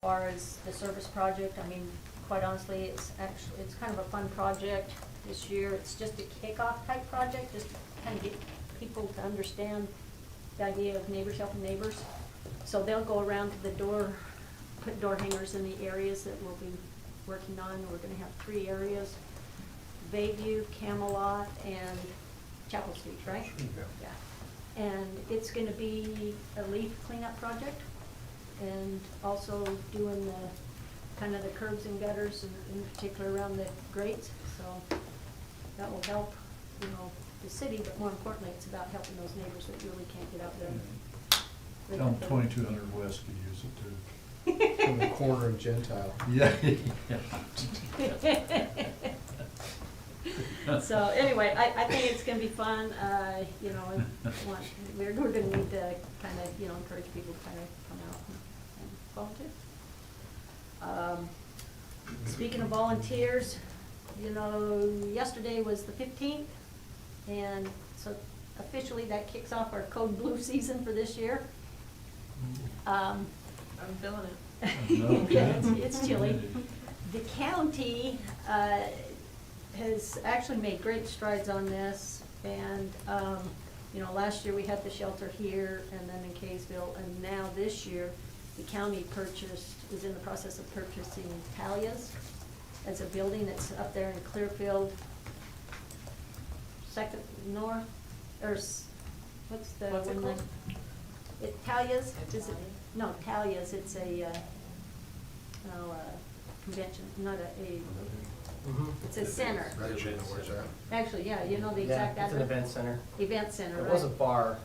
As far as the service project, I mean, quite honestly, it's kind of a fun project this year. It's just a kickoff type project, just to kind of get people to understand the idea of neighbors helping neighbors. So they'll go around to the door, put door hangers in the areas that we'll be working on. We're gonna have 3 areas: Bayview, Camelot, and Chapel Street, right? Yeah. And it's gonna be a leaf cleanup project, and also doing the kind of the curbs and gutters, and in particular around the grates. So that will help, you know, the city, but more importantly, it's about helping those neighbors that really can't get out there. Tell them 2200 West could use it too. From the corner of Gentile. Yeah. So anyway, I think it's gonna be fun, you know, and we're gonna need to kind of, you know, encourage people to kind of come out and volunteer. Speaking of volunteers, you know, yesterday was the 15th, and so officially that kicks off our Code Blue season for this year. I'm feeling it. No Yeah, kidding. it's chilly. The county has actually made great strides on this, and you know, last year we had the shelter here and then in Kaysville, and now this year the county is in the process of purchasing Talia's as a building that's up there in Clearfield, second north, or what's the What's it one called? Talia's, is it? No, Talia's, it's a, convention, not it's a center. I should know where's that. Actually, yeah, you know the exact Yeah, it's address? an event center. Event center, It right? was a bar,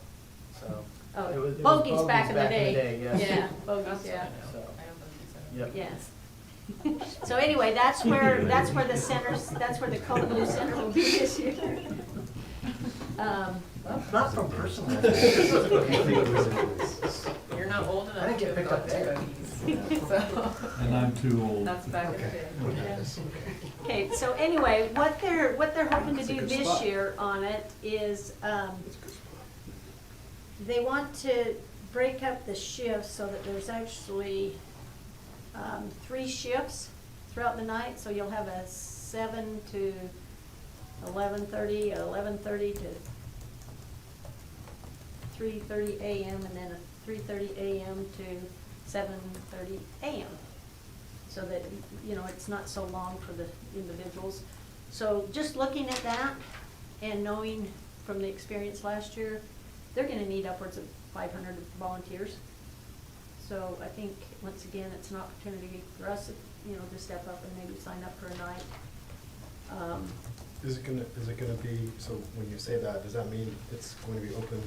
so. Oh, it was Bogey's back in the day. yes. Yeah, Bogey's, yeah, So, I am yep. yes. So anyway, that's where the centers, that's where the Code Blue Center will be this year. Not from personal. You're not old enough I didn't to get have picked gone up to there. Bogey's. So, And I'm too old. that's back in the day. Okay, so anyway, what they're hoping to It's a do good this spot. year on it is, It's a good spot. they want to break up the shifts so that there's actually 3 shifts throughout the night. So you'll have a 7 to 11:30, 11:30 to 3:30 a.m., and then a 3:30 a.m. to 7:30 a.m. So that, you know, it's not so long for the individuals. So just looking at that and knowing from the experience last year, they're gonna need upwards of 500 volunteers. So I think, once again, it's an opportunity for us, you know, to step up and maybe sign up for a night. Is it gonna be, so when you say that, does that mean it's going to be open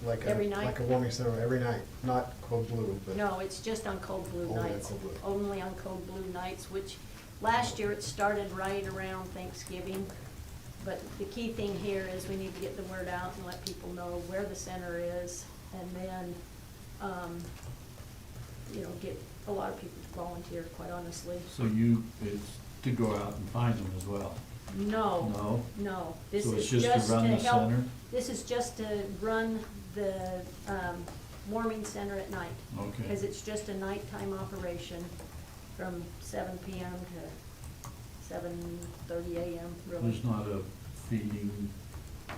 like a, Every night? like a warming center every night? Not Code Blue, but. No, it's just on Cold Blue Only on nights. Cold Blue. Only on Cold Blue nights, which last year it started right around Thanksgiving. But the key thing here is we need to get the word out and let people know where the center is, and then, you know, get a lot of people to volunteer, quite honestly. So it's to go out and find them as well? No. No? No, this So is it's just to run the help. center? This is just to run the warming center at night. Okay. Because it's just a nighttime operation from 7 p.m. to 7:30 a.m., really. There's not a feeding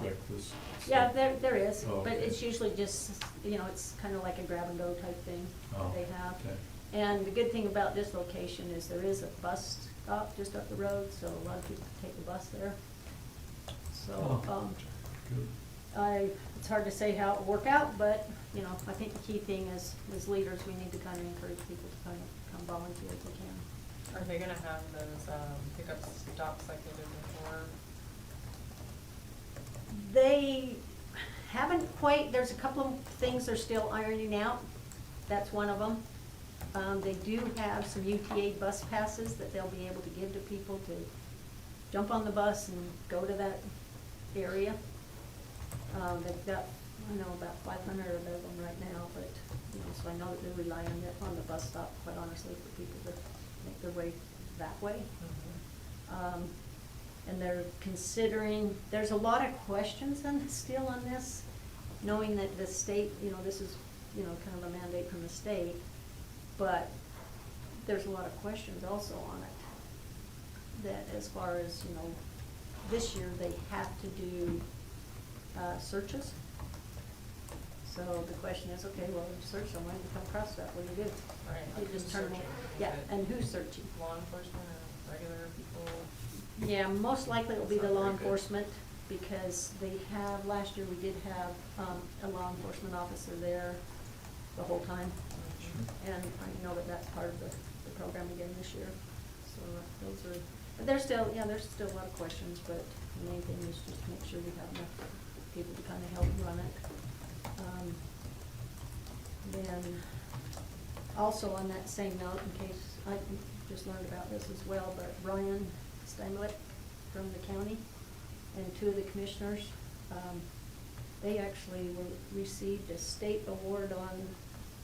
breakfast? Yeah, there is, Oh, but okay. it's usually just, you know, it's kind of like a grab-and-go type thing Oh, that they have. okay. And the good thing about this location is there is a bus stop just up the road, so a lot of people take the bus there. So, Oh, Good. it's hard to say how it will work out, but, you know, I think the key thing is, as leaders, we need to kind of encourage people to kind of come volunteer if they can. Are they gonna have those pickup stops like they did before? They haven't quite, there's a couple of things they're still ironing out. That's one of them. They do have some UTA bus passes that they'll be able to give to people to jump on the bus and go to that area. They've got, I know, about 500 of them right now, but, you know, so I know that they rely on the bus stop, quite honestly, for people to make their way that way. And they're considering, there's a lot of questions still on this, knowing that the state, you know, this is, you know, kind of a mandate from the state, but there's a lot of questions also on it. That as far as, you know, this year they have to do, searches. So the question is, okay, well, you search someone, you come across that, what do you do? Right, You like just who's turn, searching? yeah, Is it and who's searching? law enforcement or regular people? Yeah, most likely it will be That's the not law very good. enforcement, because they have, last year we did have, a law enforcement officer there the whole time. And I know that that's part of the program again this year. So those are, but there's still, yeah, there's still a lot of questions, but the main thing is just to make sure we have enough people to kind of help run it. Then, also on that same note, in case, I just learned about this as well, but Brian Steinlet from the county and two of the commissioners, they actually received a state award on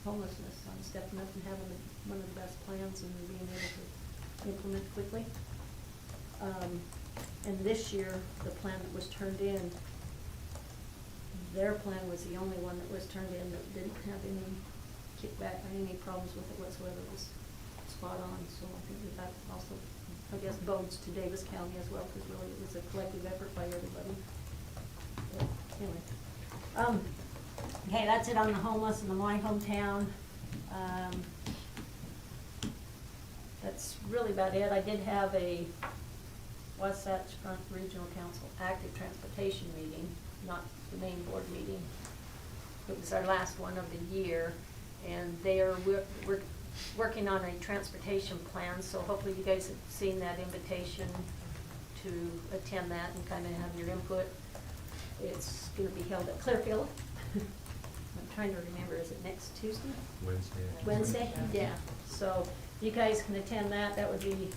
homelessness, on stepping up and having one of the best plans and being able to implement quickly. And this year, the plan that was turned in, their plan was the only one that was turned in that didn't have any kickback or any problems with it whatsoever. It was spot on, so I think that also, I guess, bodes to Davis County as well, because really it was a collective effort by everybody. But anyway, okay, that's it on the homeless in my hometown. That's really about it. I did have a Wasatch Front Regional Council active transportation meeting, not the main board meeting. It was our last one of the year, and we're working on a transportation plan, so hopefully you guys have seen that invitation to attend that and kind of have your input. It's gonna be held at Clearfield. I'm trying to remember, is it next Tuesday? Wednesday. Wednesday, yeah. So if you guys can attend that, that would be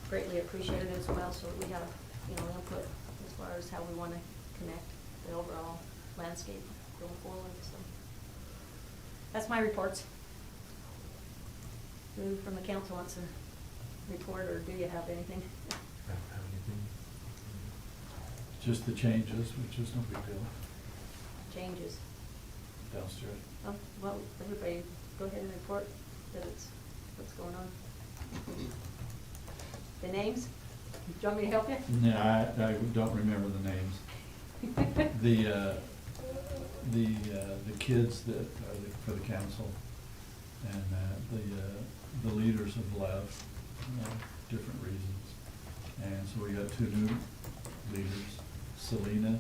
greatly appreciated as well, so we have, you know, input as far as how we want to connect the overall landscape going forward, so. That's my reports. Who from the council wants to report, or do you have anything? Have anything? Just the changes, which is no big deal, Changes. downstairs. Oh, well, everybody, go ahead and report that it's, what's going on. The names? Do you want me to help you? No, I don't remember the names. The kids that are for the council, and the leaders have left, different reasons. And so we got two new leaders, Selena.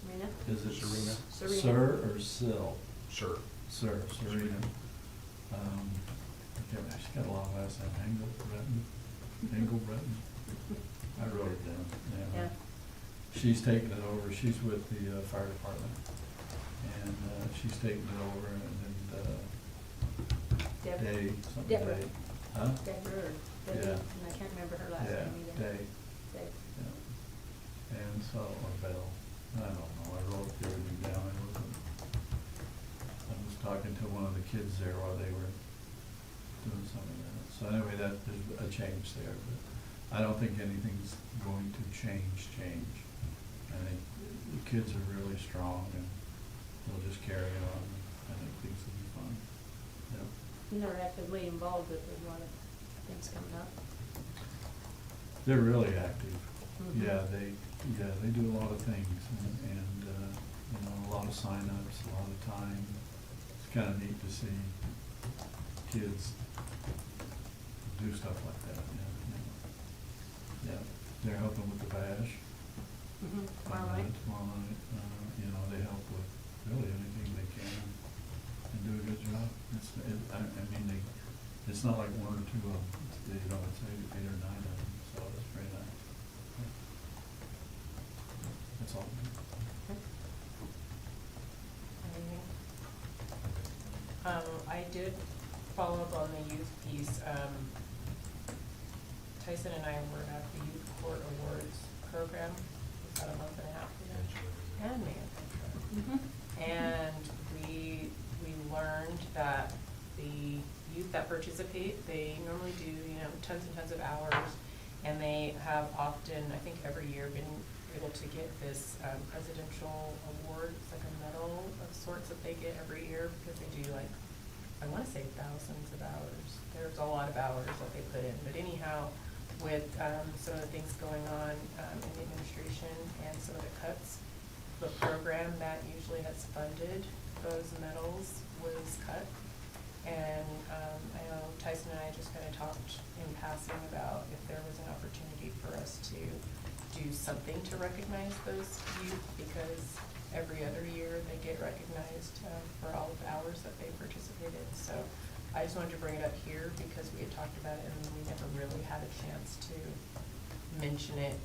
Serena? Is it Serena. Serena. Sir or Sil? Sure. Sir, Serena. She's got a long last name, Engelbreton. I wrote it down, Yeah. She's taking it over, she's with the fire department, and she's taking it over, and Deborah. Day, something Deborah. Day. Huh? Deborah, or Debbie, Yeah. and I can't remember her last Yeah, name either. Day, Day. yeah. And so, or Bell, I don't know, I wrote everything down, I was talking to one of the kids there while they were doing some of that. So anyway, there's a change there, but I don't think anything's going to change. I think the kids are really strong, and they'll just carry it on. I think things will be fun. Yep. They're actively involved with a lot of things coming up. They're really active. Mhm. Yeah, they do a lot of things, and you know, a lot of signups, a lot of time. It's kind of neat to see kids do stuff like that, yeah. They're helping with the bash. Mm-hmm. Tomorrow night. Tomorrow night, you know, they help with really anything they can and do a good job. It's not like one or two of them, you know, it's 8 or 9 of them, so it's very nice. Yeah. That's all. I did follow up on the youth piece. Tyson and I were at the Youth Court Awards program about a month and a half ago. And Mm-hmm. And we learned that the youth that participate, they normally do, you know, tons and tons of hours, and they have often, I think every year, been able to get this presidential award. It's like a medal of sorts that they get every year because they do, like, I want to say thousands of hours. There's a lot of hours that they put in. But anyhow, with some of the things going on in the administration and some of the cuts, the program that usually has funded those medals was cut. And I know Tyson and I just kind of talked in passing about if there was an opportunity for us to do something to recognize those youth, because every other year they get recognized for all of the hours that they participated. So I just wanted to bring it up here because we had talked about it and we never really had a chance to mention it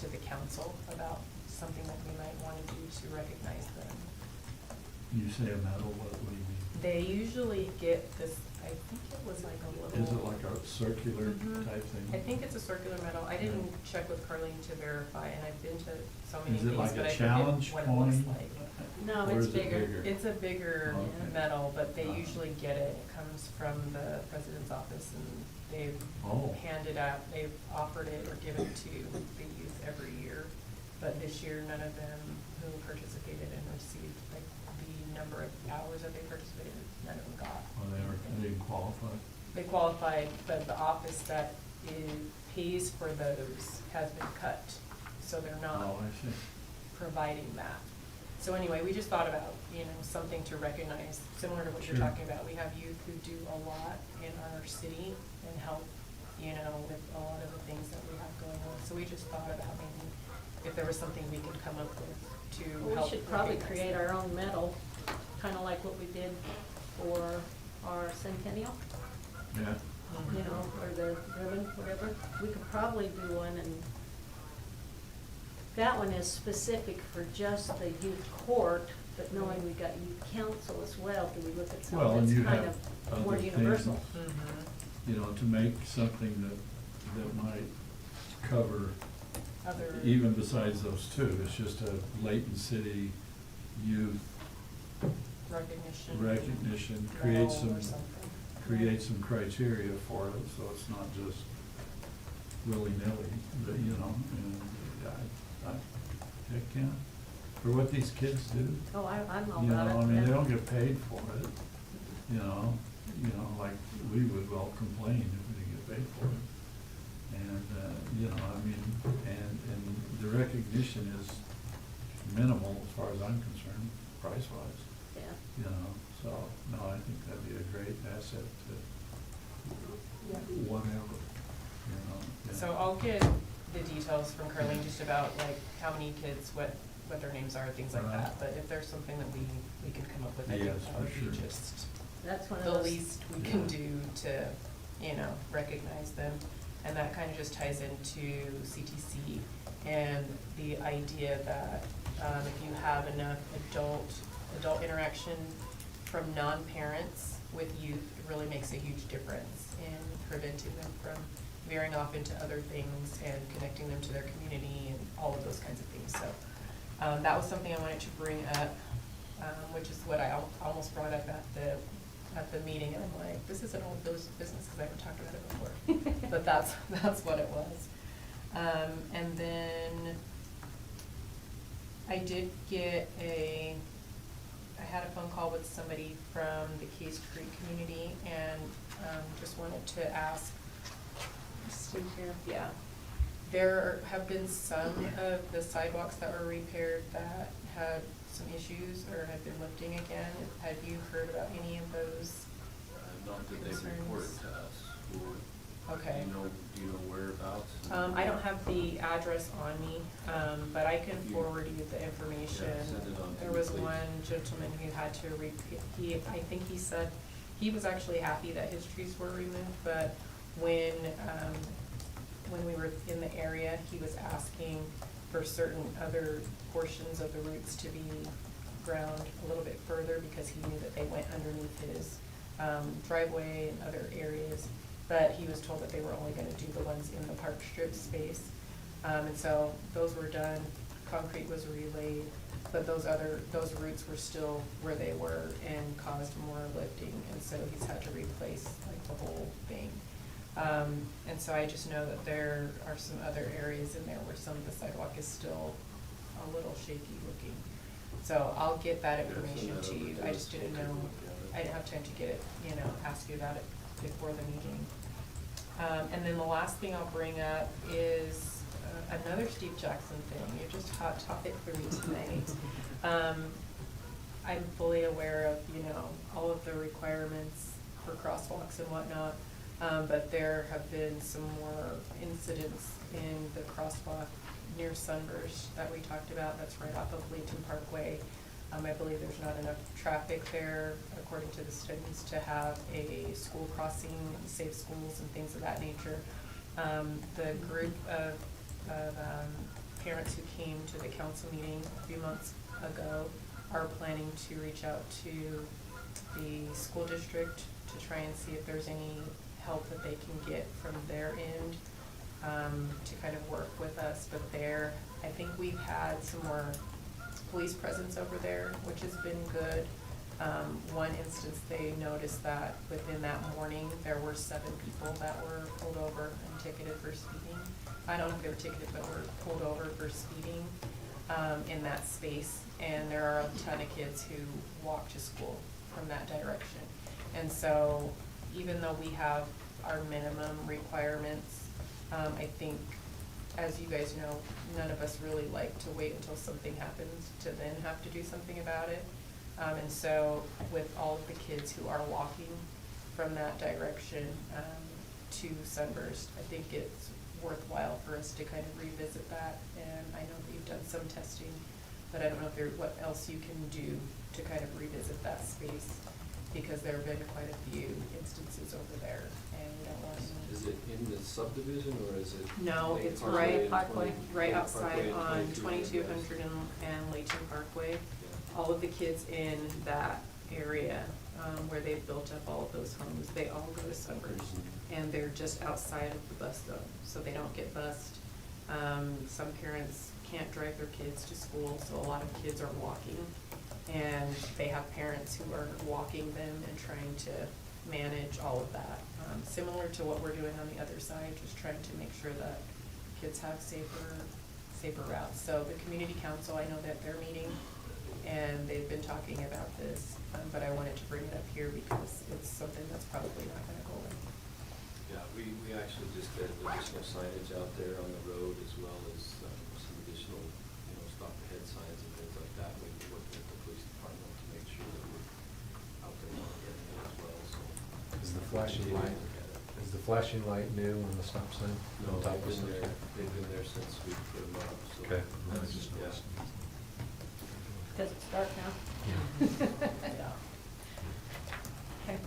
to the council about something that we might want to do to recognize them. You say a medal, what do you mean? They usually get this, I think it was like a little. Is it like a circular Mhm. type thing? I think it's a circular medal. I didn't check with Carlene to verify, and I've been to so many Is things, it like but a I challenge forget what it looks coin? like. No, Or it's is it bigger. It's a bigger Okay. medal, but they Uh-huh. usually get it. It comes from the president's office, and they've Oh. handed out, they've offered it or given it to the youth every year. But this year, none of them who participated and received like the number of hours that they participated, none of them got. Well, they didn't qualify. They qualified, but the office that pays for those has been cut, so they're not Oh, I see. providing that. So anyway, we just thought about, something to recognize, similar to what you're Sure. talking about. We have youth who do a lot in our city and help, with a lot of the things that we have going on. So we just thought about maybe if there was something we could come up with to We help. should probably recognize create them. our own medal, kind of like what we did for our centennial, Yeah. or the ribbon, whatever. We could probably do one, and that one is specific for just the youth court, but knowing we got youth council as well, do we look at Well, something and that's you kind have of more other universal? things. Mhm. To make something that might cover, Other. even besides those two, it's just a Layton City youth recognition, medal or something. create some criteria for it, so it's not just willy-nilly, but, and heck, yeah, for what these kids do. Oh, I'm all You know, about it. I mean, yeah. they don't get paid for it, like we would well complain if we didn't get paid for it. And, and the recognition is minimal as far as I'm concerned, price-wise, Yeah. so, no, I think that'd be a great asset to whatever, yeah. So I'll get the details from Carlene just about like how many kids, what their names are, things like Right. that. But if there's something that we can come up with, I think Yes, that for would be sure. just That's one of the those. least we can do to, recognize them. And that kind of just ties into CTC and the idea that if you have enough adult interaction from non-parents with youth, it really makes a huge difference in preventing them from veering off into other things and connecting them to their community and all of those kinds of things. So that was something I wanted to bring up, which is what I almost brought up at the meeting, and I'm like, this isn't old business because I haven't talked about it before. But that's what it was. And then I did get I had a phone call with somebody from the Case Creek community and just wanted to ask, Steve here. yeah, there have been some of the sidewalks that were repaired that had some issues or have been lifting again. Have you heard about any of those? Not that they've Concerns. reported to us, or, Okay. do you know whereabouts? I don't have the address on me, but I can You- forward you the information. Yeah, send it on to There me, was please. one gentleman who had to I think he said he was actually happy that his trees were removed, but when we were in the area, he was asking for certain other portions of the roots to be ground a little bit further because he knew that they went underneath his driveway and other areas. But he was told that they were only gonna do the ones in the park strip space. And so those were done, concrete was relayed, but those roots were still where they were and caused more lifting, and so he's had to replace like the whole thing. And so I just know that there are some other areas in there where some of the sidewalk is still a little shaky looking. So I'll get that information to you. I just didn't know, I didn't have time to get it, ask you about it before the meeting. And then the last thing I'll bring up is another Steve Jackson thing. You're just hot topic for me tonight. I'm fully aware of, you know, all of the requirements for crosswalks and whatnot, but there have been some more incidents in the crosswalk near Sunburst that we talked about. That's right off of Layton Parkway. I believe there's not enough traffic there, according to the studies, to have a school crossing, safe schools and things of that nature. The group of parents who came to the council meeting a few months ago are planning to reach out to the school district to try and see if there's any help that they can get from their end, to kind of work with us. But there, I think we've had some more police presence over there, which has been good. One instance, they noticed that within that morning, there were 7 people that were pulled over and ticketed for speeding. I don't know if they were ticketed, but were pulled over for speeding in that space. And there are a ton of kids who walk to school from that direction. And so even though we have our minimum requirements, I think, as you guys know, none of us really like to wait until something happens to then have to do something about it. And so with all of the kids who are walking from that direction to Sunburst, I think it's worthwhile for us to kind of revisit that. And I know that you've done some testing, but I don't know if there, what else you can do to kind of revisit that space, because there have been quite a few instances over there, and we don't want any. Is it in the subdivision or is it? No, like it's Parkway right, and Parkway. right Parkway outside and on 2200 2200 and Layton Parkway. Yeah. All of the kids in that area, where they've built up all of those homes, they all go to Sunburst. And they're just outside of the bus zone, so they don't get bused. Some parents can't drive their kids to school, so a lot of kids are walking. And they have parents who are walking them and trying to manage all of that. Similar to what we're doing on the other side, just trying to make sure that kids have safer routes. So the community council, I know that they're meeting and they've been talking about this, but I wanted to bring it up here because it's something that's probably not gonna go away. Yeah, we actually just did additional signage out there on the road, as well as some additional, you know, stop ahead signs and things like that. We've been working with the police department to make sure that we're out there monitoring it as well, so. Is the flashing Continue to light, look at it. is the flashing light new on the stop sign? No, On top they've of been there, stuff? they've been there since we put them up, so. Okay. That's just, yeah. Because it's dark now. Yeah. Okay.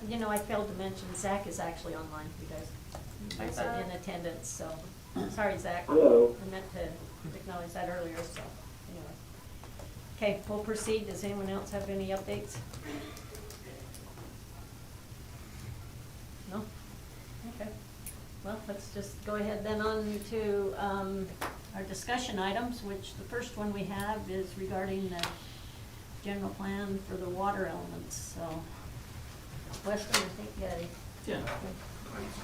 You know, I failed to mention, Zach is actually online, you guys. He's in attendance, so, sorry, Zach. Hello. I meant to acknowledge that earlier, so, anyway. Okay, we'll proceed. Does anyone else have any updates? No? Okay. Well, let's just go ahead then on to our discussion items, which the first one we have is regarding the general plan for the water elements, so. Weston, I think, Yeah.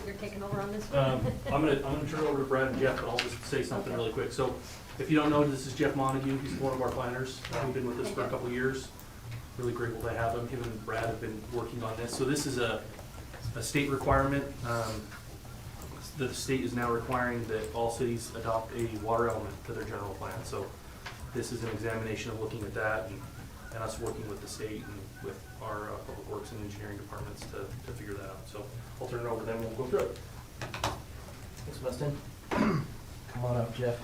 you're taking over on this one? I'm gonna turn it over to Brad and Jeff, but I'll just say something Okay. really quick. So, if you don't know, this is Jeff Montague. He's one of our planners. He's been with us for a couple of years. Really grateful to have him. Him and Brad have been working on this. So this is a state requirement. The state is now requiring that all cities adopt a water element to their general plan. So this is an examination of looking at that and us working with the state and with our public works and engineering departments to figure that out. So I'll turn it over to them and we'll go through it. Thanks, Weston. Come on up, Jeff.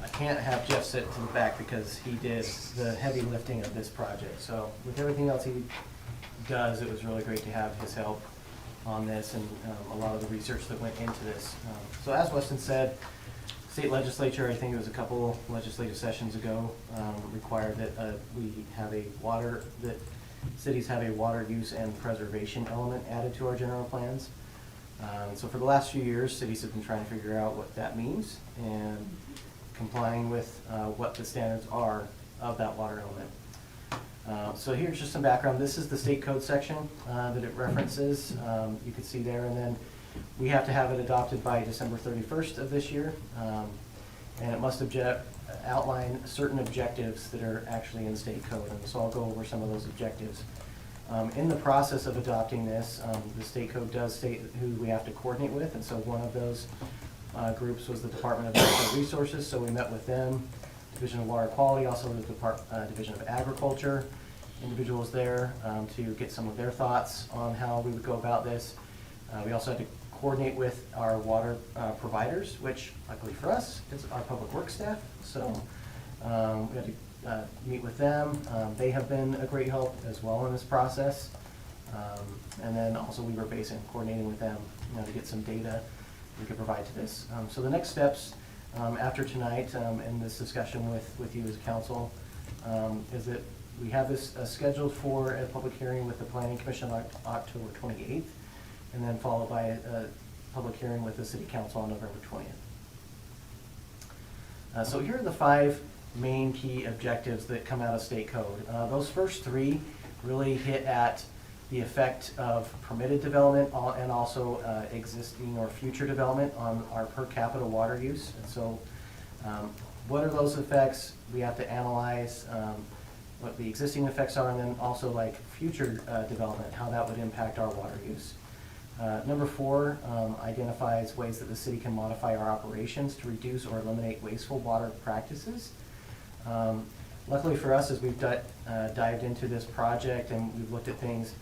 I can't have Jeff sit to the back because he did the heavy lifting of this project. So with everything else he does, it was really great to have his help on this and a lot of the research that went into this. So as Weston said, state legislature, I think it was a couple legislative sessions ago, required that we have that cities have a water use and preservation element added to our general plans. So for the last few years, cities have been trying to figure out what that means and complying with what the standards are of that water element. So here's just some background. This is the state code section that it references. You can see there, and then we have to have it adopted by December 31st of this year. And it must outline certain objectives that are actually in state code. And so I'll go over some of those objectives. In the process of adopting this, the state code does state who we have to coordinate with, and so one of those groups was the Department of Natural Resources, so we met with them, Division of Water Quality, also the Division of Agriculture, individuals there to get some of their thoughts on how we would go about this. We also had to coordinate with our water providers, which luckily for us is our public works staff. So we had to meet with them. They have been a great help as well in this process. And then also we were coordinating with them, to get some data we could provide to this. So the next steps after tonight in this discussion with you as council is that we have this scheduled for a public hearing with the Planning Commission on October 28th, and then followed by a public hearing with the City Council on November 20th. So here are the 5 main key objectives that come out of state code. Those first 3 really hit at the effect of permitted development and also existing or future development on our per capita water use. And so what are those effects? We have to analyze what the existing effects are, and then also like future development, how that would impact our water use. Number 4 identifies ways that the city can modify our operations to reduce or eliminate wasteful water practices. Luckily for us, as we've dived into this project and we've looked at things,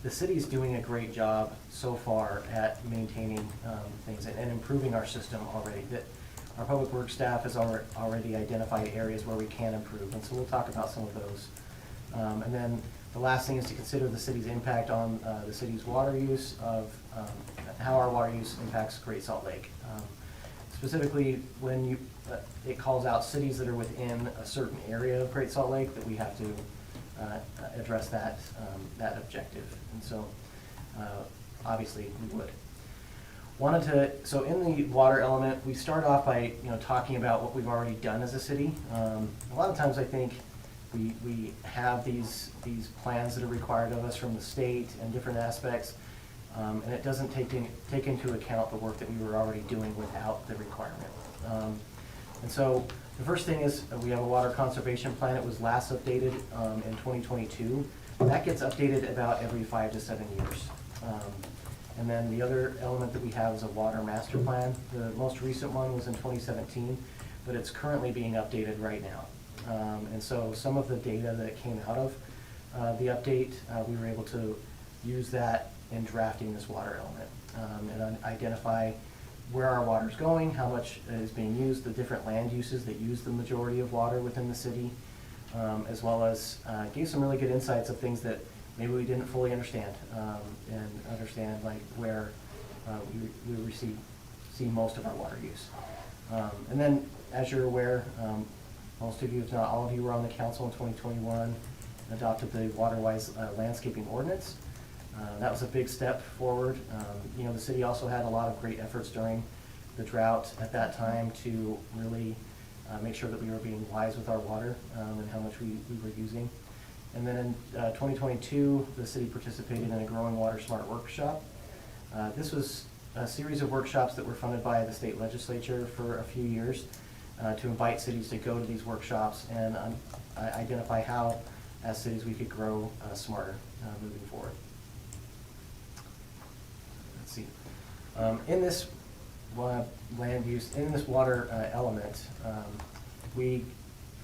the city's doing a great job so far at maintaining things and improving our system already. That our public works staff has already identified areas where we can improve, and so we'll talk about some of those. And then the last thing is to consider the city's impact on the city's water use, of how our water use impacts Great Salt Lake. Specifically, when it calls out cities that are within a certain area of Great Salt Lake, that we have to address that objective. And so obviously we would. So in the water element, we start off by talking about what we've already done as a city. A lot of times I think we have these plans that are required of us from the state and different aspects, and it doesn't take into account the work that we were already doing without the requirement. And so the first thing is we have a water conservation plan. It was last updated in 2022. That gets updated about every 5 to 7 years. And then the other element that we have is a water master plan. The most recent one was in 2017, but it's currently being updated right now. And so some of the data that came out of the update, we were able to use that in drafting this water element and identify where our water is going, how much is being used, the different land uses that use the majority of water within the city, as well as gave some really good insights of things that maybe we didn't fully understand, and understand like where we see most of our water use. And then, as you're aware, most of you, if not all of you, were on the council in 2021 and adopted the Waterwise landscaping ordinance. That was a big step forward. The city also had a lot of great efforts during the drought at that time to really make sure that we were being wise with our water and how much we were using. And then in 2022, the city participated in a Growing Water Smart workshop. This was a series of workshops that were funded by the state legislature for a few years to invite cities to go to these workshops and identify how, as cities, we could grow smarter moving forward. Let's see. In this land use, in this water element, we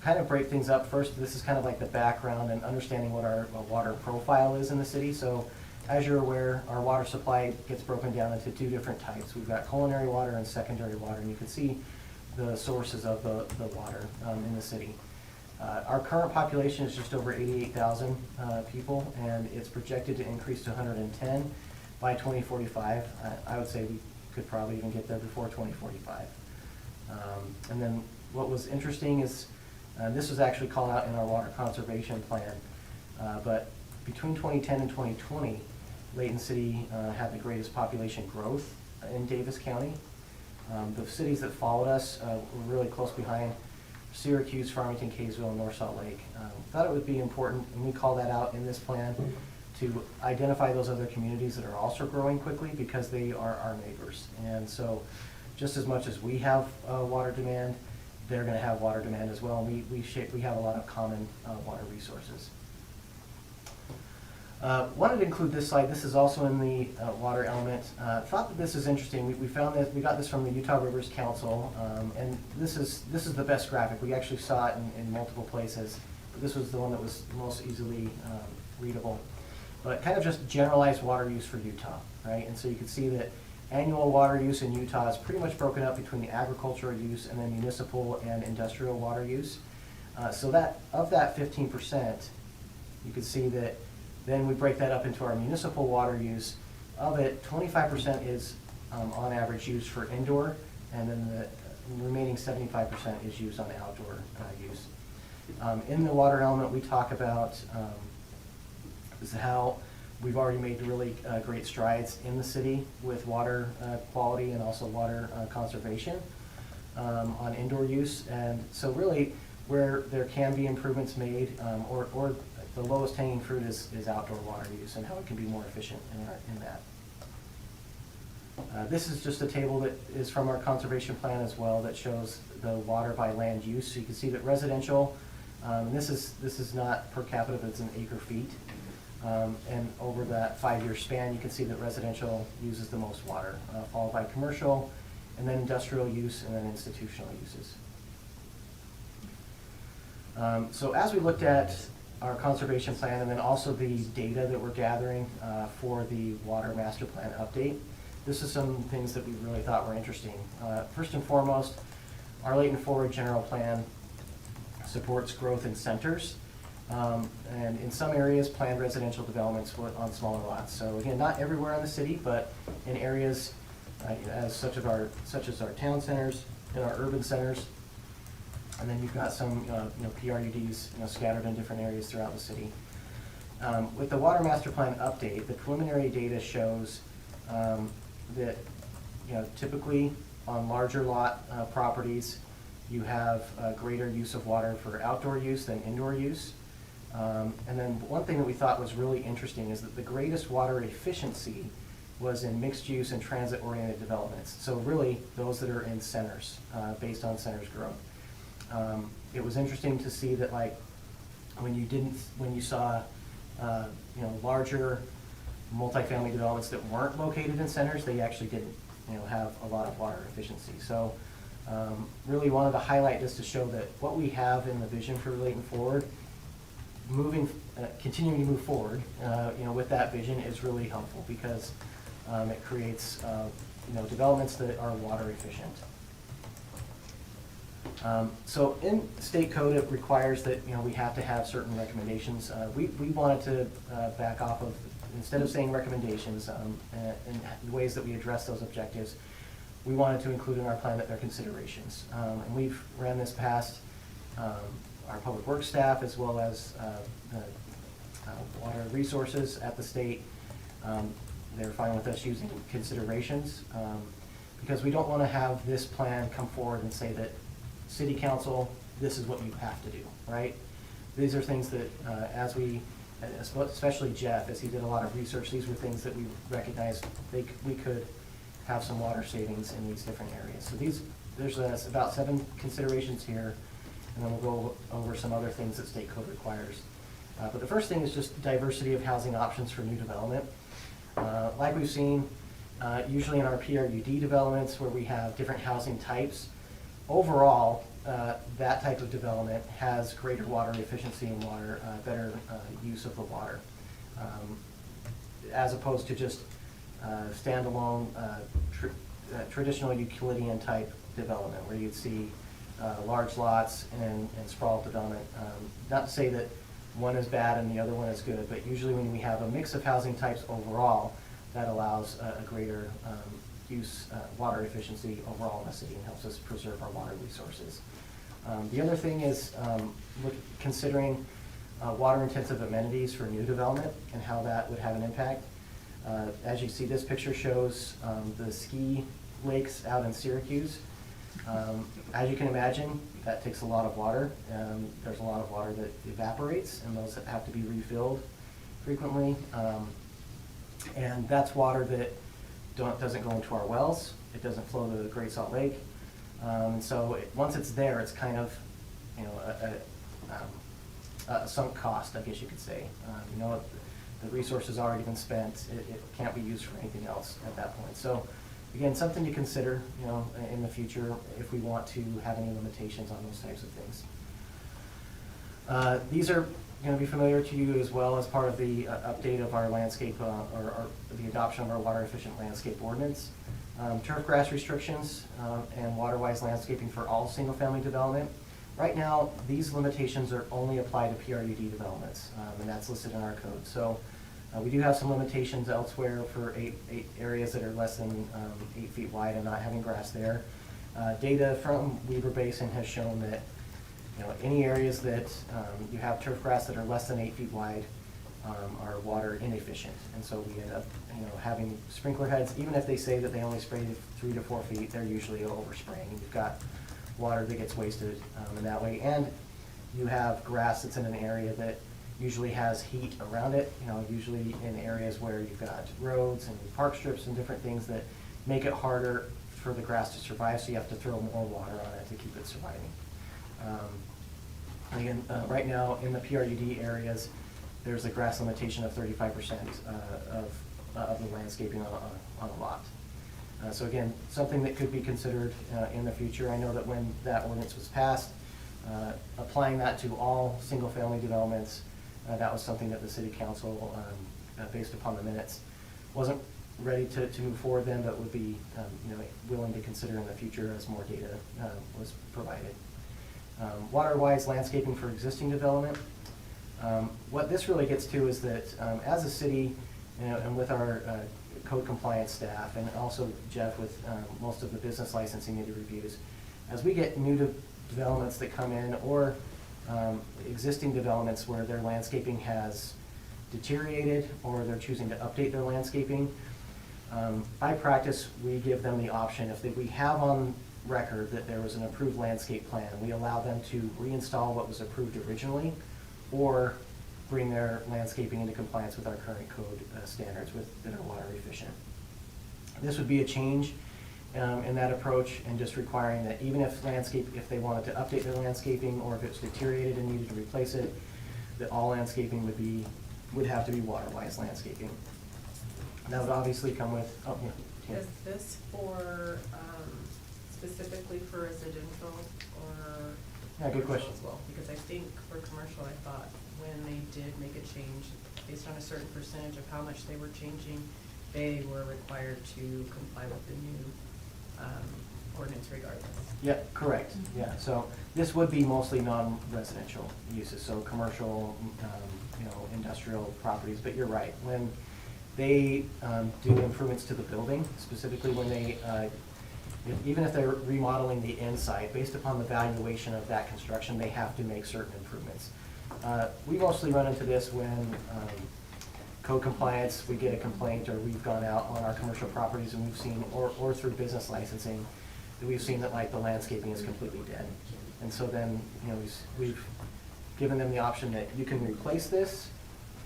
kind of break things up. First, this is kind of like the background and understanding what our water profile is in the city. So as you're aware, our water supply gets broken down into 2 different types. We've got culinary water and secondary water, and you can see the sources of the water in the city. Our current population is just over 88,000 people, and it's projected to increase to 110 by 2045. I would say we could probably even get there before 2045. And then what was interesting is, this was actually called out in our water conservation plan, but between 2010 and 2020, Layton City had the greatest population growth in Davis County. The cities that followed us were really close behind: Syracuse, Farmington, Kaysville, and North Salt Lake. Thought it would be important, and we call that out in this plan, to identify those other communities that are also growing quickly, because they are our neighbors. And so just as much as we have water demand, they're going to have water demand as well. We have a lot of common water resources. Wanted to include this slide. This is also in the water element. Thought that this is interesting. We found that we got this from the Utah Rivers Council, and this is the best graphic. We actually saw it in multiple places. This was the one that was most easily readable. But kind of just generalized water use for Utah, right? And so you can see that annual water use in Utah is pretty much broken up between the agricultural use and then municipal and industrial water use. So that of that 15%, you can see that then we break that up into our municipal water use. Of it, 25% is on average used for indoor, and then the remaining 75% is used on outdoor use. In the water element, we talk about is how we've already made really great strides in the city with water quality and also water conservation on indoor use. And so really where there can be improvements made, or the lowest hanging fruit is outdoor water use and how it can be more efficient in that. This is just a table that is from our conservation plan as well that shows the water by land use. So you can see that residential, and this is not per capita, but it's in acre feet. And over that 5-year span, you can see that residential uses the most water, followed by commercial, and then industrial use, and then institutional uses. So as we looked at our conservation plan and then also the data that we're gathering for the water master plan update, this is some things that we really thought were interesting. First and foremost, our Layton Forward General Plan supports growth in centers. And in some areas, planned residential developments on smaller lots. So again, not everywhere in the city, but in areas such as our town centers and our urban centers. And then you've got some PRUDs scattered in different areas throughout the city. With the Water Master Plan update, the preliminary data shows that typically on larger lot properties, you have greater use of water for outdoor use than indoor use. And then one thing that we thought was really interesting is that the greatest water efficiency was in mixed use and transit-oriented developments. So really, those that are in centers, based on centers growth. It was interesting to see that, like, when you saw larger multifamily developments that weren't located in centers, they actually didn't have a lot of water efficiency. So really wanted to highlight this to show that what we have in the vision for Layton Forward, continuing to move forward, with that vision is really helpful because it creates, developments that are water efficient. So in state code, it requires that we have to have certain recommendations. We wanted to back off of, instead of saying recommendations and the ways that we address those objectives, we wanted to include in our plan that they're considerations. And we've ran this past our public works staff as well as water resources at the state. They're fine with us using considerations because we don't want to have this plan come forward and say that City Council, this is what you have to do, right? These are things that especially Jeff, as he did a lot of research, these were things that we recognized we could have some water savings in these different areas. So there's about 7 considerations here, and then we'll go over some other things that state code requires. But the first thing is just diversity of housing options for new development. Like we've seen, usually in our PRUD developments where we have different housing types, overall, that type of development has greater water efficiency and better use of the water, as opposed to just standalone traditional Euclidean type development where you'd see large lots and sprawled development. Not to say that one is bad and the other one is good, but usually when we have a mix of housing types overall, that allows a greater water efficiency overall in the city and helps us preserve our water resources. The other thing is considering water-intensive amenities for new development and how that would have an impact. As you see, this picture shows the ski lakes out in Syracuse. As you can imagine, that takes a lot of water. There's a lot of water that evaporates, and those have to be refilled frequently. And that's water that doesn't go into our wells. It doesn't flow to the Great Salt Lake. So once it's there, it's kind of, a sunk cost, I guess you could say. the resource has already been spent, it can't be used for anything else at that point. So, again, something to consider, you know, in the future if we want to have any limitations on those types of things. These are going to be familiar to you as well as part of the update of our landscape, or the adoption of our water efficient landscape ordinance. Turf grass restrictions and water-wise landscaping for all single-family development. Right now, these limitations are only applied to PRUD developments, and that's listed in our code. So we do have some limitations elsewhere for eight areas that are less than 8 feet wide and not having grass there. Data from Weber Basin has shown that, you know, any areas that you have turf grass that are less than 8 feet wide are water inefficient. And so we end up, you know, having sprinkler heads, even if they say that they only spray 3 to 4 feet, they're usually overspraying. You've got water that gets wasted in that way. And you have grass that's in an area that usually has heat around it, you know, usually in areas where you've got roads and park strips and different things that make it harder for the grass to survive, so you have to throw more water on it to keep it surviving. Again, right now in the PRUD areas, there's a grass limitation of 35% of the landscaping on a lot. So again, something that could be considered in the future. I know that when that ordinance was passed, applying that to all single-family developments, that was something that the city council, based upon the minutes, wasn't ready to move forward then, but would be you know, willing to consider in the future as more data was provided. Water-wise landscaping for existing development. What this really gets to is that as a city, you know, and with our code compliance staff, and also Jeff with most of the business licensing and reviews, as we get new developments that come in, or existing developments where their landscaping has deteriorated, or they're choosing to update their landscaping, by practice, we give them the option, if we have on record that there was an approved landscape plan, we allow them to reinstall what was approved originally, or bring their landscaping into compliance with our current code standards that are water efficient. This would be a change in that approach, and just requiring that even if they wanted to update their landscaping, or if it's deteriorated and needed to replace it, that all landscaping would have to be water-wise landscaping. That would obviously come with, oh, yeah. Is this for, specifically for residential or? Yeah, good commercial question. as well? Because I think for commercial, I thought when they did make a change, based on a certain percentage of how much they were changing, they were required to comply with the new ordinance regardless. Yeah, correct. Yeah, so this would be mostly non-residential uses, so commercial, you know, industrial properties. But you're right, when they do improvements to the building, specifically when they, even if they're remodeling the inside, based upon the valuation of that construction, they have to make certain improvements. We mostly run into this when code compliance, we get a complaint, or we've gone out on our commercial properties and we've seen, or through business licensing, that we've seen that like the landscaping is completely dead. And so then, you know, we've given them the option that you can replace this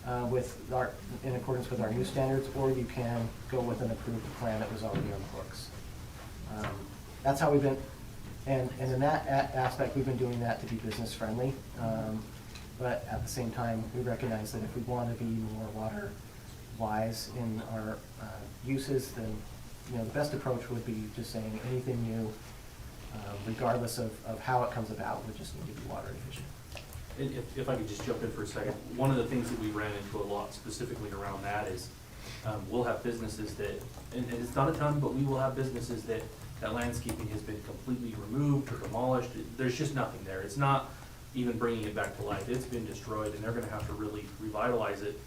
in accordance with our new standards, or you can go with an approved plan that was already on the books. That's how we've been, and in that aspect, we've been doing that to be business friendly. But at the same time, we recognize that if we want to be more water wise in our uses, then, you know, the best approach would be just saying anything new, regardless of how it comes about, would just need to be water efficient. If I could just jump in for a second, one of the things that we ran into a lot specifically around that is we'll have businesses that, and it's not a ton, but we will have businesses that landscaping has been completely removed or demolished. There's just nothing there. It's not even bringing it back to life. It's been destroyed, and they're gonna have to really revitalize it.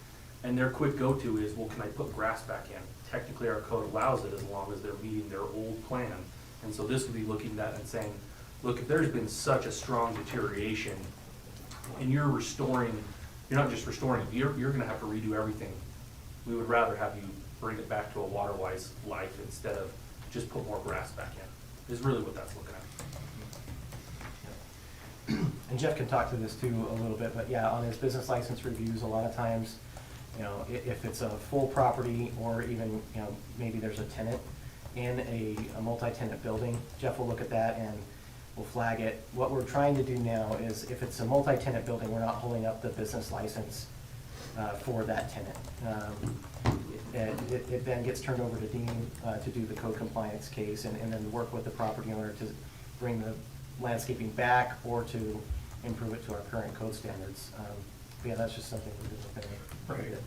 And their quick go-to is, well, can I put grass back in? Technically, our code allows it as long as they're meeting their old plan. And so this would be looking at that and saying, look, if there's been such a strong deterioration, and you're not just restoring it, you're gonna have to redo everything. We would rather have you bring it back to a water-wise life instead of just put more grass back in, is really what that's looking at. And Jeff can talk to this too a little bit, but yeah, on his business license reviews, a lot of times, you know, if it's a full property, or even, you know, maybe there's a tenant in a multi-tenant building, Jeff will look at that and we'll flag it. What we're trying to do now is, if it's a multi-tenant building, we're not holding up the business license for that tenant. And it then gets turned over to Dean to do the code compliance case and then work with the property owner to bring the landscaping back or to improve it to our current code standards. Yeah, that's just something we do with it. Right.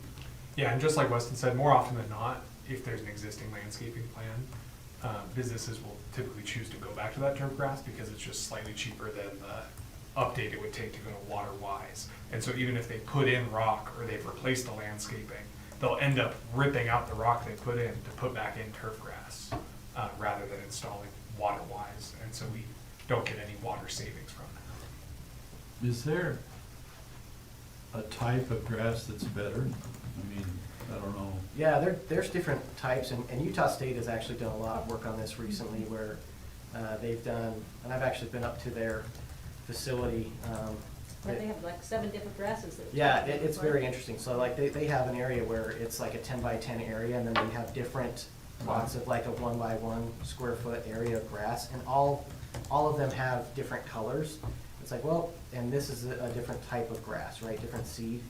Yeah, and just like Weston said, more often than not, if there's an existing landscaping plan, businesses will typically choose to go back to that turf grass because it's just slightly cheaper than the update it would take to go to water wise. And so even if they put in rock or they've replaced the landscaping, they'll end up ripping out the rock they put in to put back in turf grass rather than installing water wise. And so we don't get any water savings from that. Is there a type of grass that's better? I mean, I don't know. Yeah, there's different types, and Utah State has actually done a lot of work on this recently where they've done, and I've actually been up to their facility. But they have like 7 different grasses that. Yeah, it's very interesting. So like they have an area where it's like a 10 by 10 area, and then they have different plots of like a 1 by 1 square foot area of grass, and all of them have different colors. It's like, well, and this is a different type of grass, right? Different seed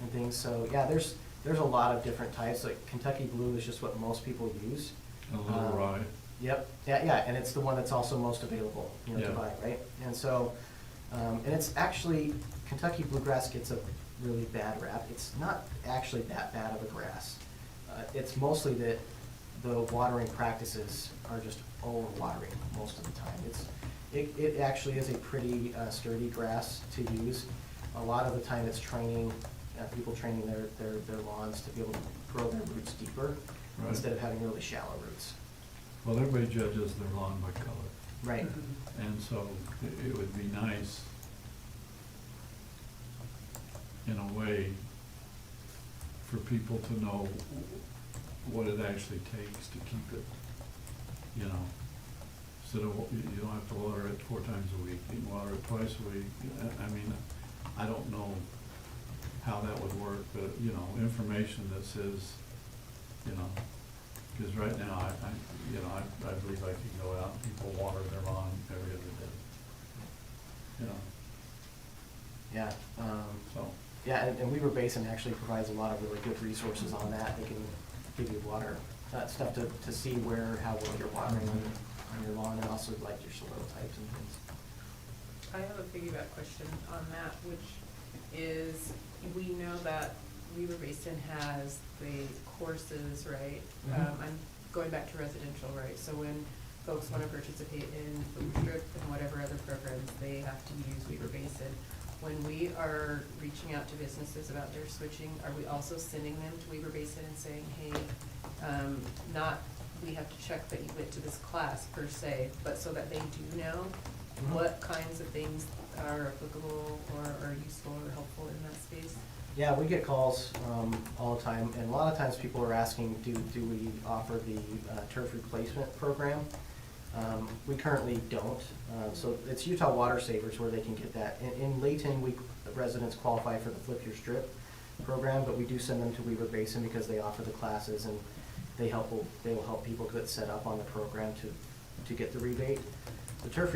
and things. So yeah, there's a lot of different types. Like Kentucky Blue is just what most people use. A little rye. Yep. Yeah, and it's the one that's also most available, to Yeah. buy, right? And so, and it's actually, Kentucky bluegrass gets a really bad rap. It's not actually that bad of a grass. It's mostly that the watering practices are just over-watering most of the time. It actually is a pretty sturdy grass to use. A lot of the time it's training, people training their lawns to be able to grow their roots deeper Right. instead of having really shallow roots. Well, everybody judges their lawn by color. Right. And so it would be nice, in a way, for people to know what it actually takes to keep it, instead of, you don't have to water it 4 times a week, you can water it twice a week. I mean, I don't know how that would work, but, information that says, because right now, I believe I could go out and people water their lawn every other day. Yeah. So, Yeah, and Weaver Basin actually provides a lot of really good resources on that. They can give you water, stuff to see how well you're watering on your lawn, and also like your soil types and things. I have a piggyback question on that, which is, we know that Weaver Basin has the courses, right? Mhm. I'm going back to residential, right? So when folks want to participate in food trip and whatever other programs, they have to use Weaver Basin. When we are reaching out to businesses about their switching, are we also sending them to Weaver Basin and saying, hey, not, we have to check that you went to this class per se, but so that they do know Mhm. what kinds of things are applicable or are useful or helpful in that space? Yeah, we get calls all the time, and a lot of times people are asking, do we offer the turf replacement program? We currently don't. So it's Utah Water Savers where they can get that. In Layton, residents qualify for the Flip Your Strip program, but we do send them to Weaver Basin because they offer the classes and they will help people get set up on the program to get the rebate. The turf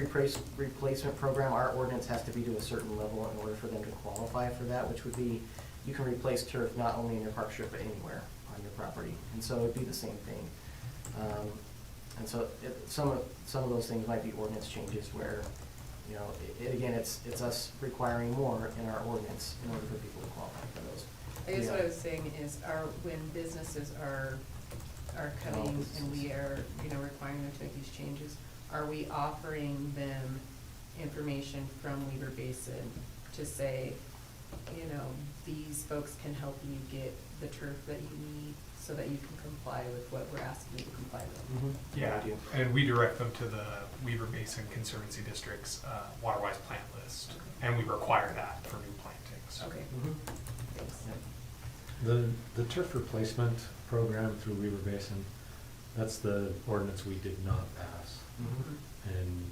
replacement program, our ordinance has to be to a certain level in order for them to qualify for that, which would be, you can replace turf not only in your park strip, but anywhere on your property. And so it'd be the same thing. And so some of those things might be ordinance changes where, again, it's us requiring more in our ordinance in order for people to qualify for those. I guess Yeah. what I was saying is, when businesses are coming and we are, requiring them to make these changes, are we offering them information from Weaver Basin to say, these folks can help you get the turf that you need so that you can comply with what we're asking you to comply with? Mm-hmm. Yeah, we do. and we direct them to the Weaver Basin Conservancy District's water-wise plant list, and we require that for new plantings. Okay, Mhm. thanks. Yep. The turf replacement program through Weaver Basin, that's the ordinance we did not pass. Mhm. And,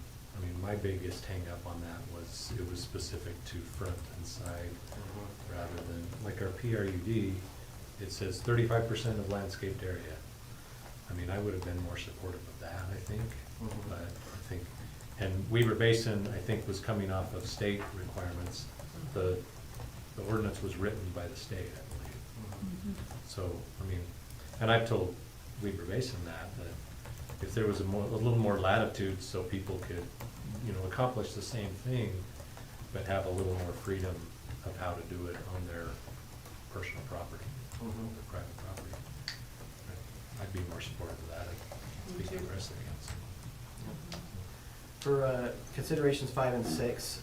my biggest hang-up on that was it was specific to front and side rather than, like our PRUD, it says 35% of landscaped area. I would have been more supportive of that, I think, Mhm. but I think, and Weaver Basin, I think, was coming off of state requirements. The ordinance was written by the state, I believe. So, I mean, and I've told Weber Mason that if there was a little more latitude so people could, you know, accomplish the same thing, but have a little more freedom of how to do it on their personal property, their private property, I'd be more supportive of that. I'd Me speak to too. the rest of the council. For considerations 5 and 6,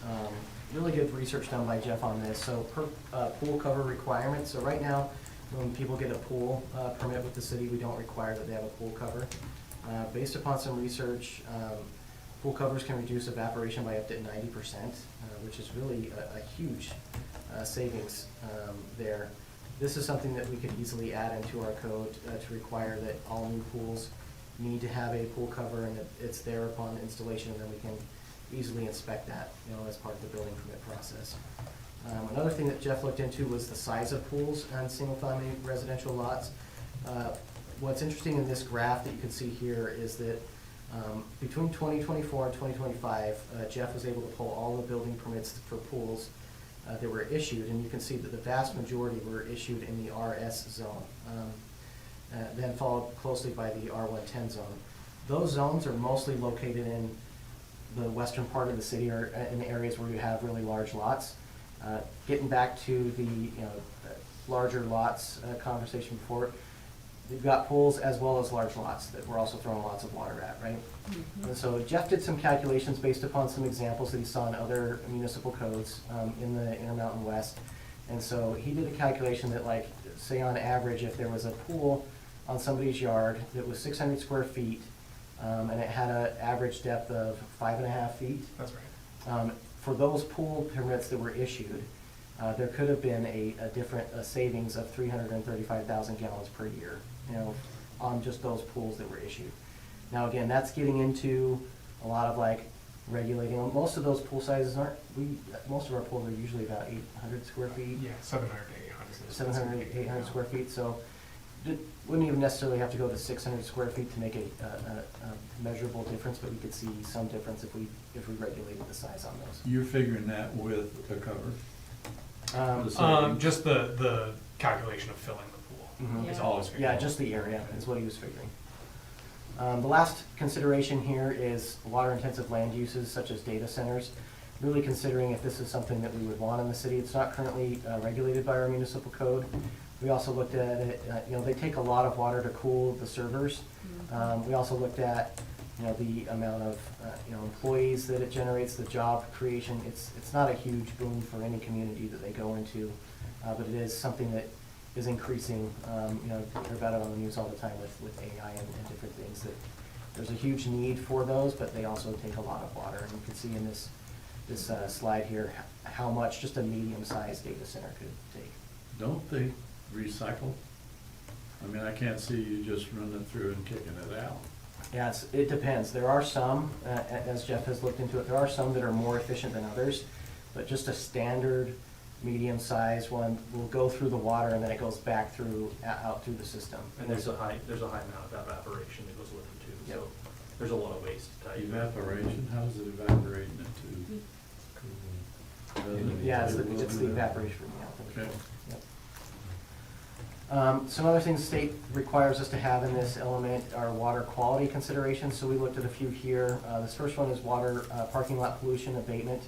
really good research done by Jeff on this. So per pool cover requirements, so right now, when people get a pool permit with the city, we don't require that they have a pool cover. Based upon some research, pool covers can reduce evaporation by up to 90%, which is really a huge savings there. This is something that we could easily add into our code to require that all new pools need to have a pool cover, and it's there upon installation, and then we can easily inspect that, you know, as part of the building permit process. Another thing that Jeff looked into was the size of pools on single-family residential lots. What's interesting in this graph that you can see here is that between 2024 and 2025, Jeff was able to pull all the building permits for pools that were issued, and you can see that the vast majority were issued in the RS zone, then followed closely by the R110 zone. Those zones are mostly located in the western part of the city, or in areas where you have really large lots. Getting back to the larger lots conversation before, we've got pools as well as large lots that we're also throwing lots of water at, right? And so Jeff did some calculations based upon some examples that he saw in other municipal codes in the Intermountain West. And so he did a calculation that, like, say on average, if there was a pool on somebody's yard that was 600 square feet, and it had an average depth of 5.5 feet, That's right. for those pool permits that were issued, there could have been a savings of 335,000 gallons per year, you know, on just those pools that were issued. Now, again, that's getting into a lot of like regulating. Most of those pool sizes most of our pools are usually about 800 square feet. Yeah, 700 to 800. 700, 800 square feet, so wouldn't even necessarily have to go to 600 square feet to make a measurable difference, but we could see some difference if we regulated the size on those. You're figuring that with a cover? The savings? Just the calculation of filling the pool Mhm. is Yeah. all it's Yeah, just the area is what he was figuring. The last consideration here is water-intensive land uses such as data centers. Really considering if this is something that we would want in the city. It's not currently regulated by our municipal code. We also looked at it, you know, they take a lot of water to cool the servers. We also looked at, you know, the amount of, you know, employees that it generates, the job creation. It's not a huge boom for any community that they go into, but it is something that is increasing. You know, you hear about it on the news all the time with AI and different things, that there's a huge need for those, but they also take a lot of water. And you can see in this slide here how much just a medium-sized data center could take. Don't they recycle? I mean, I can't see you just running it through and kicking it out. Yeah, it depends. There are some, as Jeff has looked into it, there are some that are more efficient than others, but just a standard medium-sized one will go through the water and then it goes back through, out through the system. And there's a high amount of evaporation that goes with it too, so Yep. there's a lot of waste tied to it. Evaporation, how's it evaporating into? Yeah, it's the evaporation from the outlet. Okay. Yep. Some other things the state requires us to have in this element are water quality considerations, so we looked at a few here. This first one is water parking lot pollution abatement.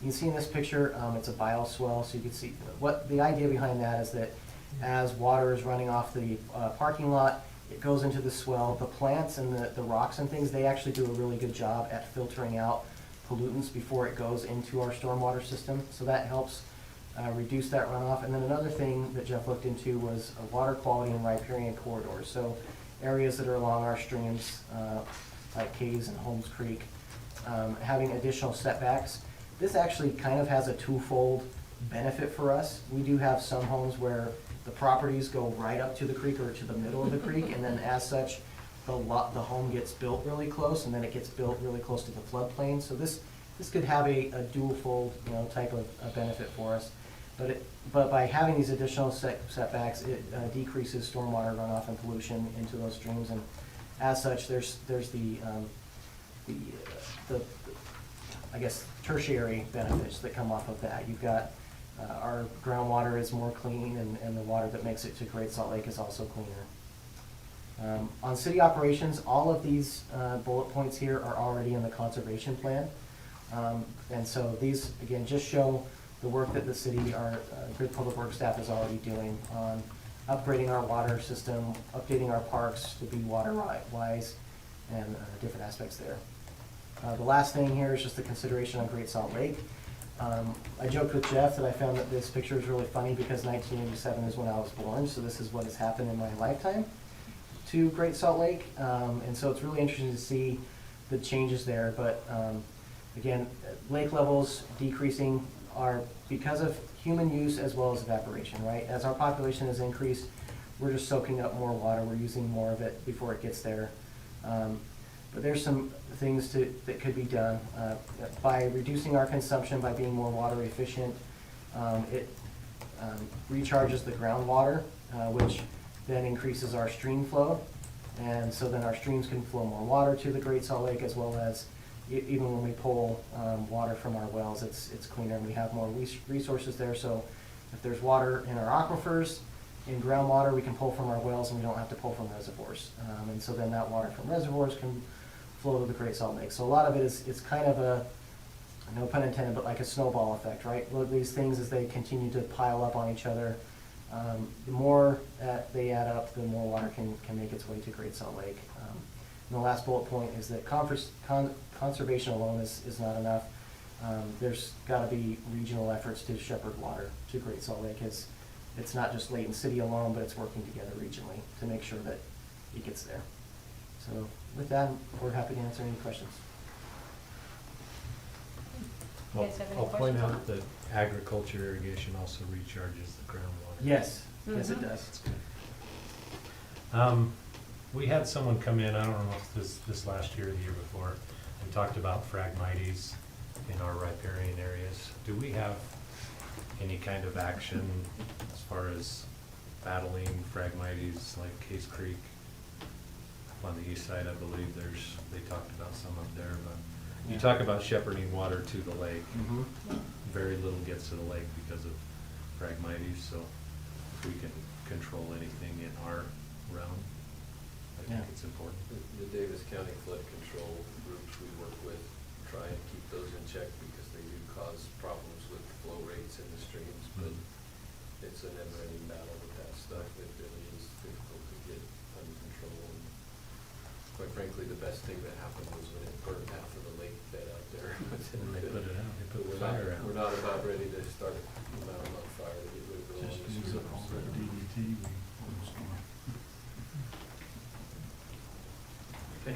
You can see in this picture, it's a bioswale, so you can see what the idea behind that is that as water is running off the parking lot, it goes into the swell. The plants and the rocks and things, they actually do a really good job at filtering out pollutants before it goes into our stormwater system, so that helps reduce that runoff. And then another thing that Jeff looked into was water quality in riparian corridors, so areas that are along our streams, like Caves and Holmes Creek, having additional setbacks. This actually kind of has a twofold benefit for us. We do have some homes where the properties go right up to the creek or to the middle of the creek, and then as such, the home gets built really close, and then it gets built really close to the floodplain. So this could have a dual-fold, you know, type of benefit for us. But by having these additional setbacks, it decreases stormwater runoff and pollution into those streams, and as such, there's the I guess tertiary benefits that come off of that. You've got our groundwater is more clean, and the water that makes it to Great Salt Lake is also cleaner. On city operations, all of these bullet points here are already in the conservation plan. And so these, again, just show the work that the city, our Grid Public Works staff is already doing on upgrading our water system, updating our parks to be water-wise, and different aspects there. The last thing here is just the consideration on Great Salt Lake. I joked with Jeff that I found that this picture is really funny because 1987 is when I was born, so this is what has happened in my lifetime to Great Salt Lake. And so it's really interesting to see the changes there, but again, lake levels decreasing are because of human use as well as evaporation, right? As our population has increased, we're just soaking up more water, we're using more of it before it gets there. But there's some things that could be done. By reducing our consumption, by being more water efficient, it recharges the groundwater, which then increases our stream flow. And so then our streams can flow more water to the Great Salt Lake, as well as even when we pull water from our wells, it's cleaner and we have more resources there. So if there's water in our aquifers, in groundwater, we can pull from our wells and we don't have to pull from reservoirs. And so then that water from reservoirs can flow to the Great Salt Lake. So a lot of it is kind of a, no pun intended, but like a snowball effect, right? Look, these things, as they continue to pile up on each other, the more they add up, the more water can make its way to Great Salt Lake. And the last bullet point is that conservation alone is not enough. There's got to be regional efforts to shepherd water to Great Salt Lake. It's not just Layton City alone, but it's working together regionally to make sure that it gets there. So with that, we're happy to answer any questions. You guys have any I'll point questions? out that agriculture irrigation also recharges the groundwater. Yes, yes it Mhm. does. That's good. We had someone come in, I don't know if this last year or the year before, and talked about Phragmites in our riparian areas. Do we have any kind of action as far as battling Phragmites like Case Creek? Up on the east side, I believe they talked about some up there, but you talk about shepherding water to the lake. Mhm. Very little gets to the lake because of Phragmites, so if we can control anything in our realm, I think Yeah. it's important. The Davis County flood control groups we work with try and keep those in check because they do cause problems with flow rates in the streams, but it's a never-ending battle with that stuff. It really is difficult to get under control. And quite frankly, the best thing that happened was when it burned half of the lake bed out there. And they put it out, they put We're fire out. We're not about ready to start a mountain on fire to get rid of the Just longest use up streams, all so. that DDT we used on. Okay.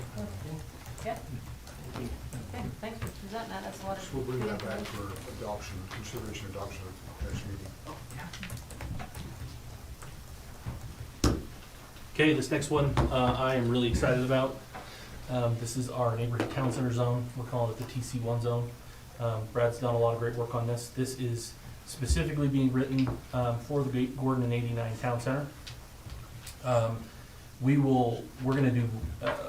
Yeah, Thank you. okay, thanks for presenting that, that's a lot of. So we'll bring good that back information. for adoption, consideration adoption at next meeting. Okay, this next one, I am really excited about. This is our neighborhood town center zone. We're calling it the TC1 zone. Brad's done a lot of great work on this. This is specifically being written for the Gordon and 89 Town Center. We're gonna do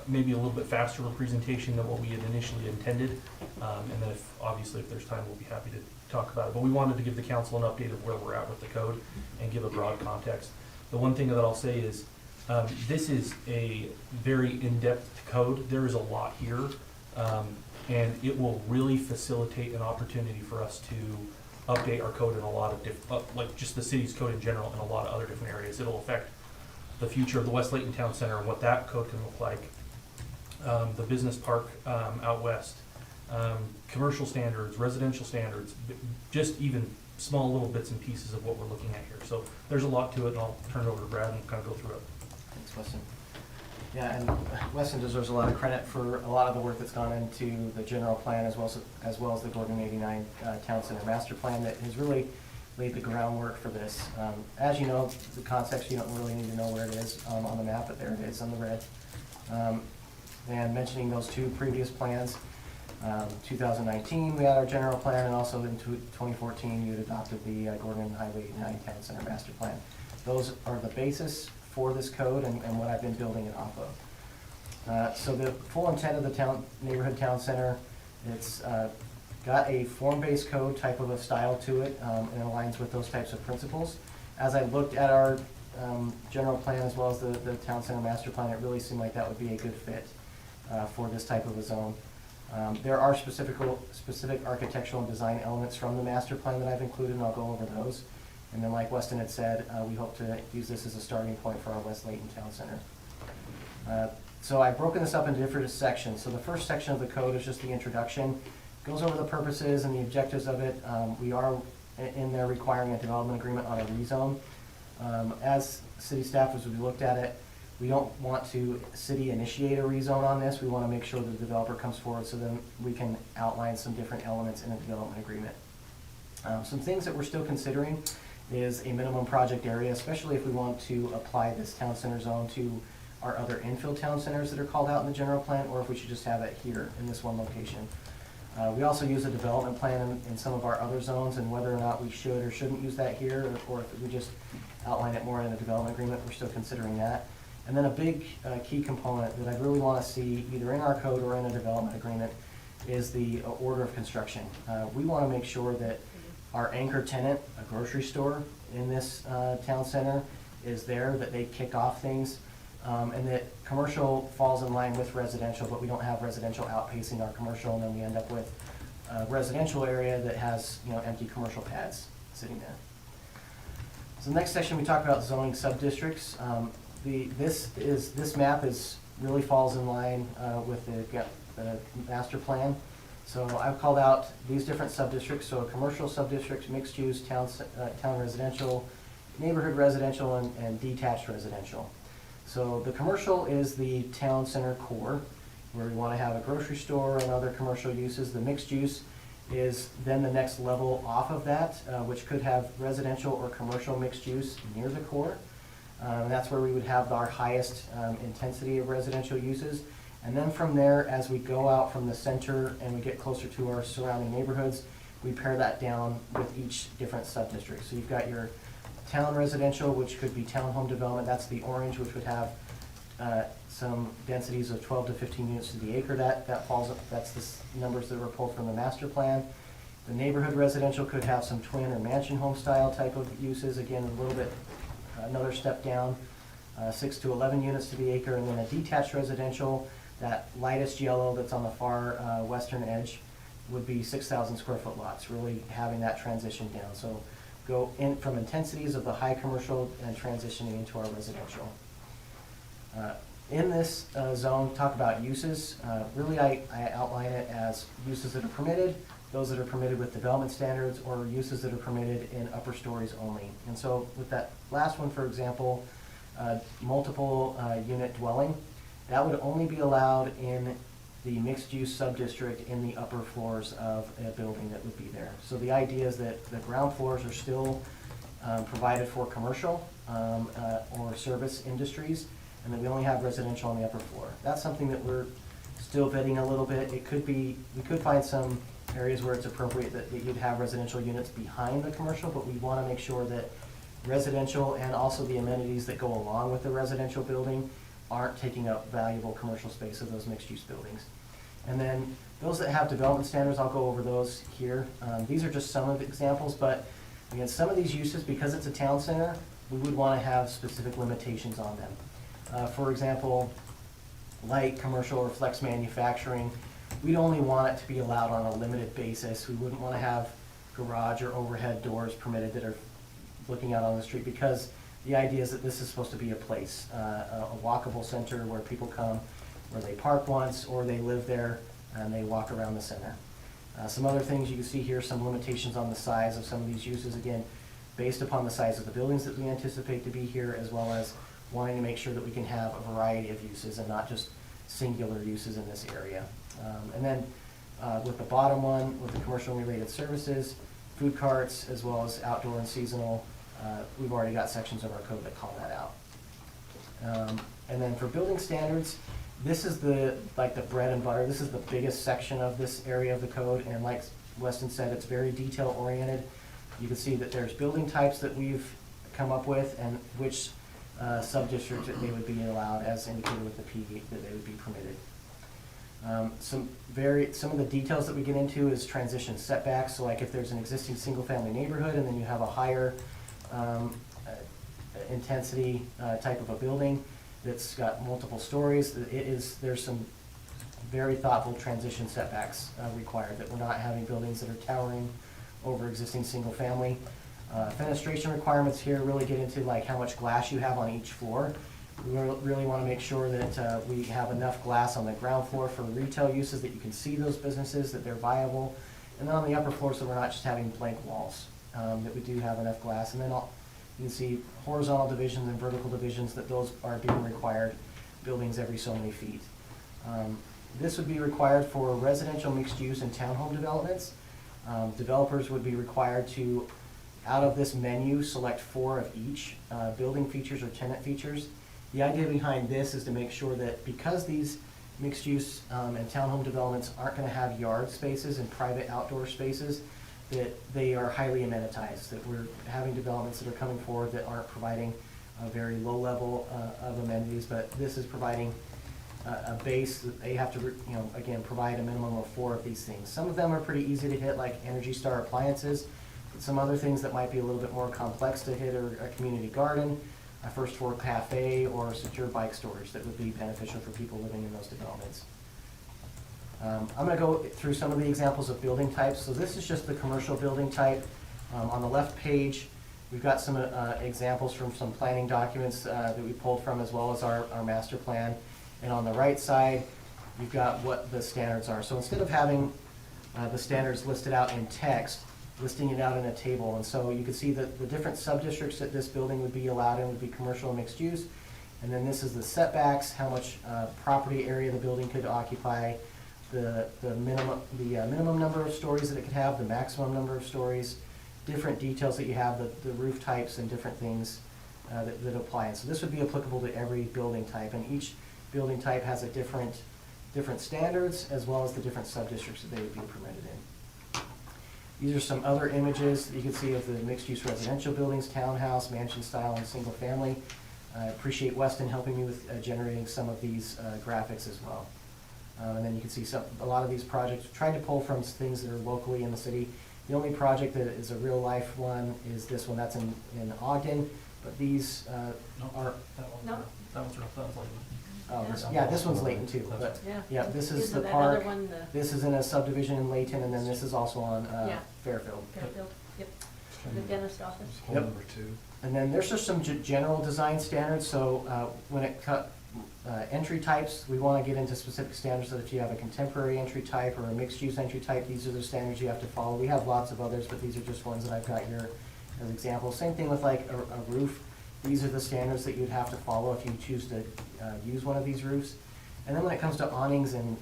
maybe a little bit faster of a presentation than what we had initially intended. And then obviously if there's time, we'll be happy to talk about it. But we wanted to give the council an update of where we're at with the code and give a broad context. The one thing that I'll say is, this is a very in-depth code. There is a lot here. And it will really facilitate an opportunity for us to update our code in a lot of different, like just the city's code in general in a lot of other different areas. It'll affect the future of the West Layton Town Center and what that code can look like. The business park out west, commercial standards, residential standards, just even small little bits and pieces of what we're looking at here. So there's a lot to it, and I'll turn it over to Brad and kind of go through it. Thanks, Weston. Yeah, and Weston deserves a lot of credit for a lot of the work that's gone into the general plan as well as the Gordon 89 Town Center Master Plan that has really laid the groundwork for this. As you know, the context, you don't really need to know where it is on the map, but there it is on the red. And mentioning those two previous plans, 2019 we had our general plan, and also in 2014 you had adopted the Gordon Highway 89 Town Center Master Plan. Those are the basis for this code and what I've been building it off of. So the full intent of the neighborhood town center, it's got a form-based code type of a style to it, and aligns with those types of principles. As I looked at our general plan as well as the town center master plan, it really seemed like that would be a good fit for this type of a zone. There are specific architectural and design elements from the master plan that I've included, and I'll go over those. And then like Weston had said, we hope to use this as a starting point for our West Layton Town Center. So I've broken this up into different sections. So the first section of the code is just the introduction. Goes over the purposes and the objectives of it. We are in there requiring a development agreement on a rezone. As city staff, as we looked at it, we don't want to city initiate a rezone on this. We want to make sure the developer comes forward so then we can outline some different elements in a development agreement. Some things that we're still considering is a minimum project area, especially if we want to apply this town center zone to our other infill town centers that are called out in the general plan, or if we should just have it here in this one location. We also use a development plan in some of our other zones, and whether or not we should or shouldn't use that here, or if we just outline it more in a development agreement, we're still considering that. And then a big key component that I really want to see either in our code or in a development agreement is the order of construction. We want to make sure that our anchor tenant, a grocery store in this town center, is there, that they kick off things, and that commercial falls in line with residential, but we don't have residential outpacing our commercial, and then we end up with a residential area that has, you know, empty commercial pads sitting there. So the next section we talk about zoning sub-districts. This map really falls in line with the master plan. So I've called out these different sub-districts. So a commercial sub-district, mixed use, town residential, neighborhood residential, and detached residential. So the commercial is the town center core, where we want to have a grocery store and other commercial uses. The mixed use is then the next level off of that, which could have residential or commercial mixed use near the core. That's where we would have our highest intensity of residential uses. And then from there, as we go out from the center and we get closer to our surrounding neighborhoods, we pare that down with each different sub-district. So you've got your town residential, which could be townhome development. That's the orange, which would have some densities of 12 to 15 units to the acre. That's the numbers that were pulled from the master plan. The neighborhood residential could have some twin or mansion home style type of uses. Again, a little bit, another step down, 6 to 11 units to the acre. And then a detached residential, that lightest yellow that's on the far western edge, would be 6,000 square foot lots, really having that transition down. So go in from intensities of the high commercial and transitioning into our residential. In this zone, talk about uses. Really, I outline it as uses that are permitted, those that are permitted with development standards, or uses that are permitted in upper stories only. And so with that last one, for example, multiple unit dwelling, that would only be allowed in the mixed-use sub-district in the upper floors of a building that would be there. So the idea is that the ground floors are still provided for commercial or service industries, and then we only have residential on the upper floor. That's something that we're still vetting a little bit. It could be, we could find some areas where it's appropriate that you'd have residential units behind the commercial, but we want to make sure that residential and also the amenities that go along with the residential building aren't taking up valuable commercial space of those mixed-use buildings. And then those that have development standards, I'll go over those here. These are just some of the examples, but again, some of these uses, because it's a town center, we would want to have specific limitations on them. For example, light commercial or flex manufacturing, we'd only want it to be allowed on a limited basis. We wouldn't want to have garage or overhead doors permitted that are looking out on the street, because the idea is that this is supposed to be a place, a walkable center where people come, where they park once, or they live there and they walk around the center. Some other things you can see here, some limitations on the size of some of these uses, again, based upon the size of the buildings that we anticipate to be here, as well as wanting to make sure that we can have a variety of uses and not just singular uses in this area. And then with the bottom one, with the commercial and related services, food carts, as well as outdoor and seasonal, we've already got sections of our code that call that out. And then for building standards, this is the bread and butter. This is the biggest section of this area of the code, and like Weston said, it's very detail oriented. You can see that there's building types that we've come up with and which sub-districts that they would be allowed, as indicated with the P that they would be permitted. Some of the details that we get into is transition setbacks. So like if there's an existing single-family neighborhood and then you have a higher intensity type of a building that's got multiple stories, there's some very thoughtful transition setbacks required, that we're not having buildings that are towering over existing single-family. Fenestration requirements here really get into like how much glass you have on each floor. We really want to make sure that we have enough glass on the ground floor for retail uses, that you can see those businesses, that they're viable. And then on the upper floor, so we're not just having blank walls, that we do have enough glass. And then you can see horizontal divisions and vertical divisions, that those are being required, buildings every so many feet. This would be required for residential mixed use and townhome developments. Developers would be required to, out of this menu, select 4 of each, building features or tenant features. The idea behind this is to make sure that because these mixed use and townhome developments aren't going to have yard spaces and private outdoor spaces, that they are highly amenitized, that we're having developments that are coming forward that aren't providing a very low level of amenities, but this is providing a base that they have to, again, provide a minimum of 4 of these things. Some of them are pretty easy to hit, like Energy Star appliances, but some other things that might be a little bit more complex to hit are a community garden, a first floor cafe, or secure bike storage that would be beneficial for people living in those developments. I'm going to go through some of the examples of building types. So this is just the commercial building type. On the left page, we've got some examples from some planning documents that we pulled from, as well as our master plan. And on the right side, you've got what the standards are. So instead of having the standards listed out in text, listing it out in a table. And so you can see that the different sub-districts that this building would be allowed in would be commercial and mixed use. And then this is the setbacks, how much property area the building could occupy, the minimum number of stories that it could have, the maximum number of stories, different details that you have, the roof types and different things that apply. And so this would be applicable to every building type, and each building type has a different standards, as well as the different sub-districts that they would be permitted in. These are some other images that you can see of the mixed-use residential buildings, townhouse, mansion style, and single family. I appreciate Weston helping me with generating some of these graphics as well. And then you can see a lot of these projects, trying to pull from things that are locally in the city. The only project that is a real life one is this one, that's in Ogden, but these are. No. That one's Layton. Oh, this one's Layton too, but yeah, this is the that park. other one, This is in a subdivision in Layton, and then this is also on Yeah. Fairfield. Fairfield, yep, the dentist office. Hole Yep. number 2. And then there's just some general design standards. So when it entry types, we want to get into specific standards. That if you have a contemporary entry type or a mixed-use entry type, these are the standards you have to follow. We have lots of others, but these are just ones that I've got here as examples. Same thing with like a roof. These are the standards that you'd have to follow if you choose to use one of these roofs. And then when it comes to awnings and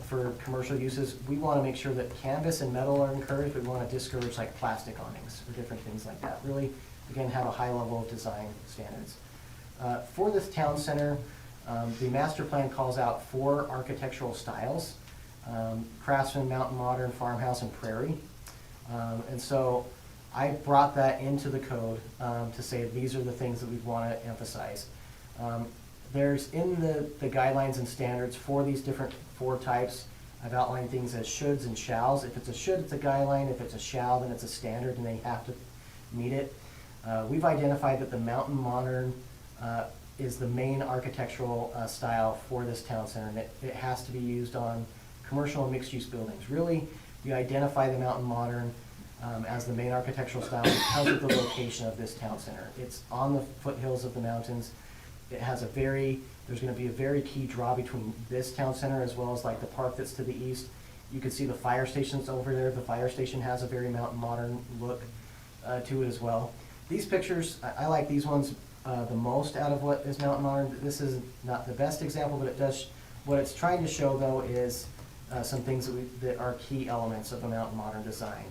for commercial uses, we want to make sure that canvas and metal are encouraged. We want to discourage like plastic awnings or different things like that. Really, again, have a high level of design standards. For this town center, the master plan calls out 4 architectural styles: craftsman, mountain, modern, farmhouse, and prairie. And so I brought that into the code to say these are the things that we want to emphasize. There's in the guidelines and standards for these different 4 types, I've outlined things as shoulds and shalls. If it's a should, it's a guideline. If it's a shall, then it's a standard, and they have to meet it. We've identified that the mountain modern is the main architectural style for this town center, and it has to be used on commercial and mixed-use buildings. Really, you identify the mountain modern as the main architectural style because of the location of this town center. It's on the foothills of the mountains. It has there's going to be a very key draw between this town center as well as like the park that's to the east. You can see the fire station's over there. The fire station has a very mountain modern look to it as well. These pictures, I like these ones the most out of what is mountain modern. This is not the best example, but it does, what it's trying to show though is some things that are key elements of a mountain modern design.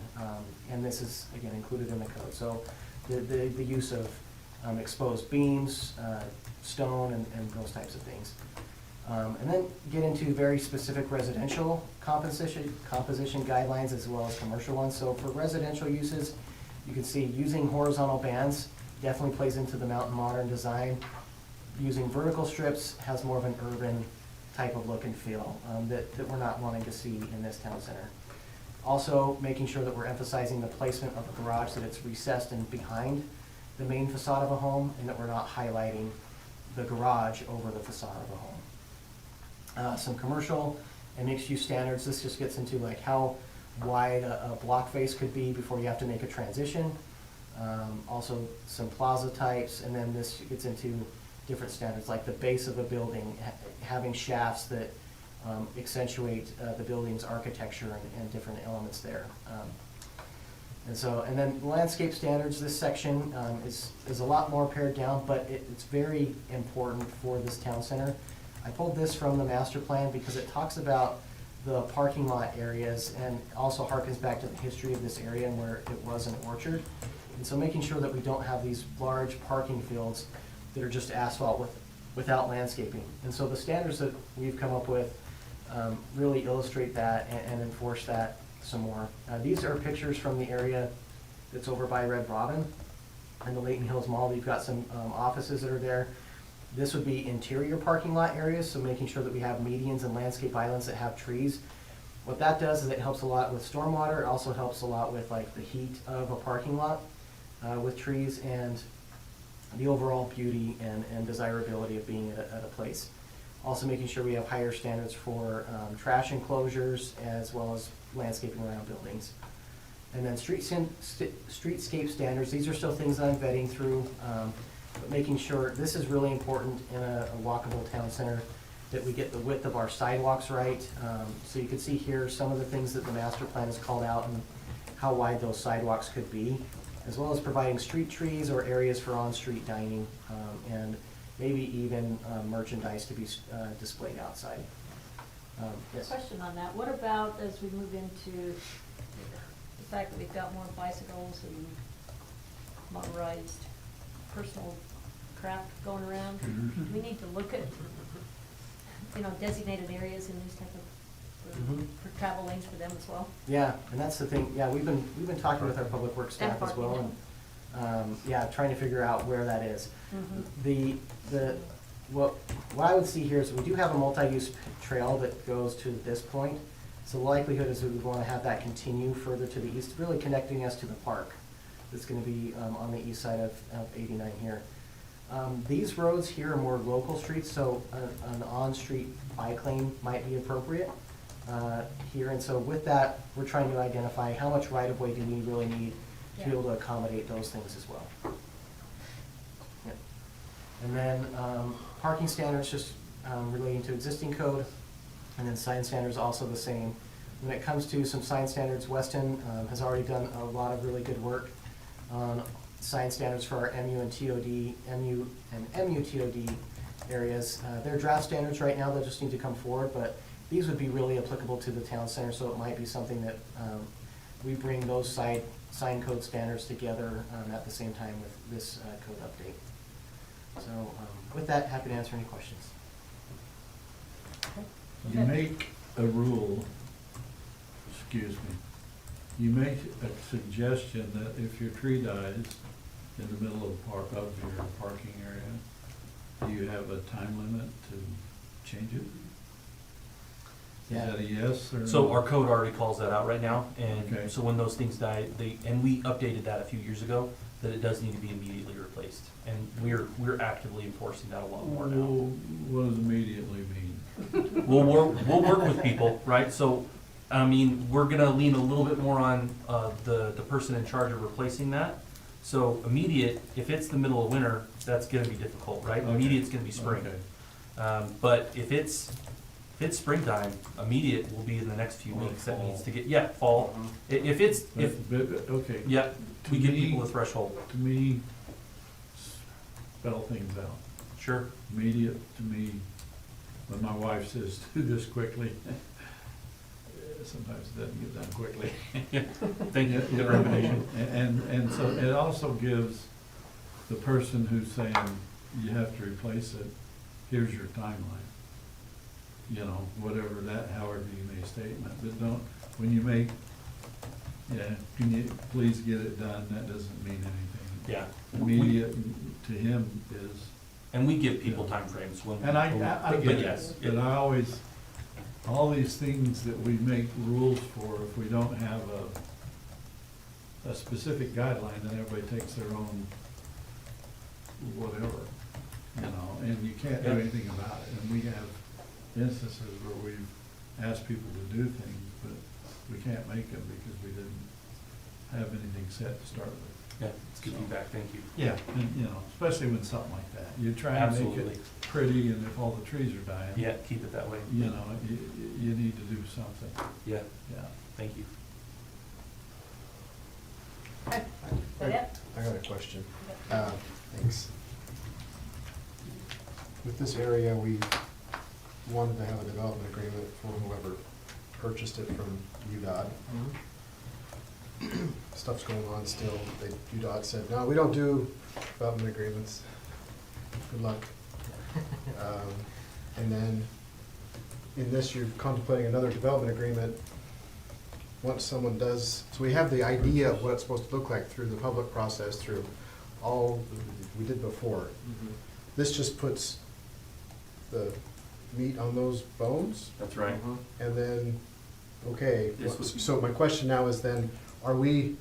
And this is, again, included in the code. So the use of exposed beams, stone, and those types of things. And then get into very specific residential composition guidelines as well as commercial ones. So for residential uses, you can see using horizontal bands definitely plays into the mountain modern design. Using vertical strips has more of an urban type of look and feel that we're not wanting to see in this town center. Also, making sure that we're emphasizing the placement of the garage, that it's recessed and behind the main facade of a home, and that we're not highlighting the garage over the facade of a home. Some commercial and mixed-use standards. This just gets into like how wide a block face could be before you have to make a transition. Also some plaza types, and then this gets into different standards, like the base of a building, having shafts that accentuate the building's architecture and different elements there. And then landscape standards, this section is a lot more pared down, but it's very important for this town center. I pulled this from the master plan because it talks about the parking lot areas and also harkens back to the history of this area and where it was an orchard. And so making sure that we don't have these large parking fields that are just asphalt without landscaping. And so the standards that we've come up with really illustrate that and enforce that some more. These are pictures from the area that's over by Red Robin and the Layton Hills Mall. We've got some offices that are there. This would be interior parking lot areas, so making sure that we have medians and landscape islands that have trees. What that does is it helps a lot with stormwater. It also helps a lot with like the heat of a parking lot with trees and the overall beauty and desirability of being at a place. Also making sure we have higher standards for trash enclosures as well as landscaping around buildings. And then streetscape standards, these are still things that I'm vetting through, but making sure, this is really important in a walkable town center, that we get the width of our sidewalks right. So you can see here some of the things that the master plan has called out and how wide those sidewalks could be, as well as providing street trees or areas for on-street dining, and maybe even merchandise to be displayed outside. Yes? Question on that, what about as we move into the fact that we've got more bicycles and motorized personal craft going around? Do we need to look at, designated areas in these type of, for travel lanes for them as well? Yeah, and that's the thing, yeah, we've been talking with our public works staff as well, and, trying to figure out where that is. What I would see here is we do have a multi-use trail that goes to this point, so the likelihood is that we want to have that continue further to the east, really connecting us to the park. That's going to be on the east side of 89 here. These roads here are more local streets, so an on-street bike lane might be appropriate here. And so with that, we're trying to identify how much right-of-way do we really need to be able to accommodate those things as well. Yep. And then parking standards just relating to existing code, and then sign standards also the same. When it comes to some sign standards, Weston has already done a lot of really good work on sign standards for our MU and MUTOD areas. They're draft standards right now, they'll just need to come forward, but these would be really applicable to the town center, so it might be something that we bring those sign code standards together at the same time with this code update. So with that, happy to answer any questions. You make a rule, excuse me, you make a suggestion that if your tree dies in the middle of your parking area, do you have a time limit to change it? Is that a yes or no? So our code already calls that out right now, and Okay. so when those things die, and we updated that a few years ago, that it does need to be immediately replaced. And we're actively enforcing that a lot more now. Well, what does immediately mean? We'll work with people, right? So, I mean, we're gonna lean a little bit more on the person in charge of replacing that. So immediate, if it's the middle of winter, that's gonna be difficult, right? Okay. Immediate's gonna be spring. Okay. But if it's springtime, immediate will be in the next few Or weeks. That fall. needs to get, fall. If it's, Okay. yeah, we To give me- people a threshold. To me, spell things out. Sure. Immediate, to me, when my wife says, do this quickly, sometimes it doesn't get done quickly. Thank you. Good recommendation. And so it also gives the person who's saying you have to replace it, here's your timeline. Whatever that, however you may statement, but don't, when you make, can you please get it done, that doesn't mean anything. Yeah. Immediate to him is And we give people Yeah. timeframes when. And I but get yes, it, but I always, all these things that we make rules for, if we don't have a specific guideline, then everybody takes their own whatever, you know, and you can't do Yeah. anything about it. And we have instances where we've asked people to do things, but we can't make them because we didn't have anything set to start with. Yeah, it's good feedback, thank you. Yeah, and, you know, especially when something like that, you try and make Absolutely. it pretty, and if all the trees are dying. Yeah, keep it that way. You know, you need to do something, Yeah, yeah. thank you. Okay, is that it? I got a question. Thanks. With this area, we wanted to have a development agreement for whoever purchased it from UDOT. Stuff's going on still. UDOT said, no, we don't do development agreements. Good luck. And then in this, you're contemplating another development agreement. Once someone does, so we have the idea of what it's supposed to look like through the public process, through all we did before. This just puts the meat on those bones, That's right. and then, okay, This was- so my question now is then, are we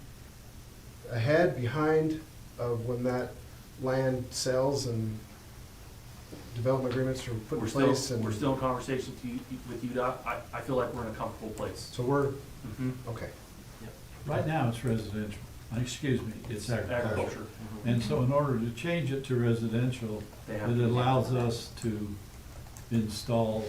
ahead, behind of when that land sells and development agreements are put in place? And We're still in conversation with UDOT. I feel like we're in a comfortable place. So we're, Mhm. okay. Right now, it's residential, excuse me, it's agriculture. Agriculture. And so in order to change it to residential, They have it to- allows us to install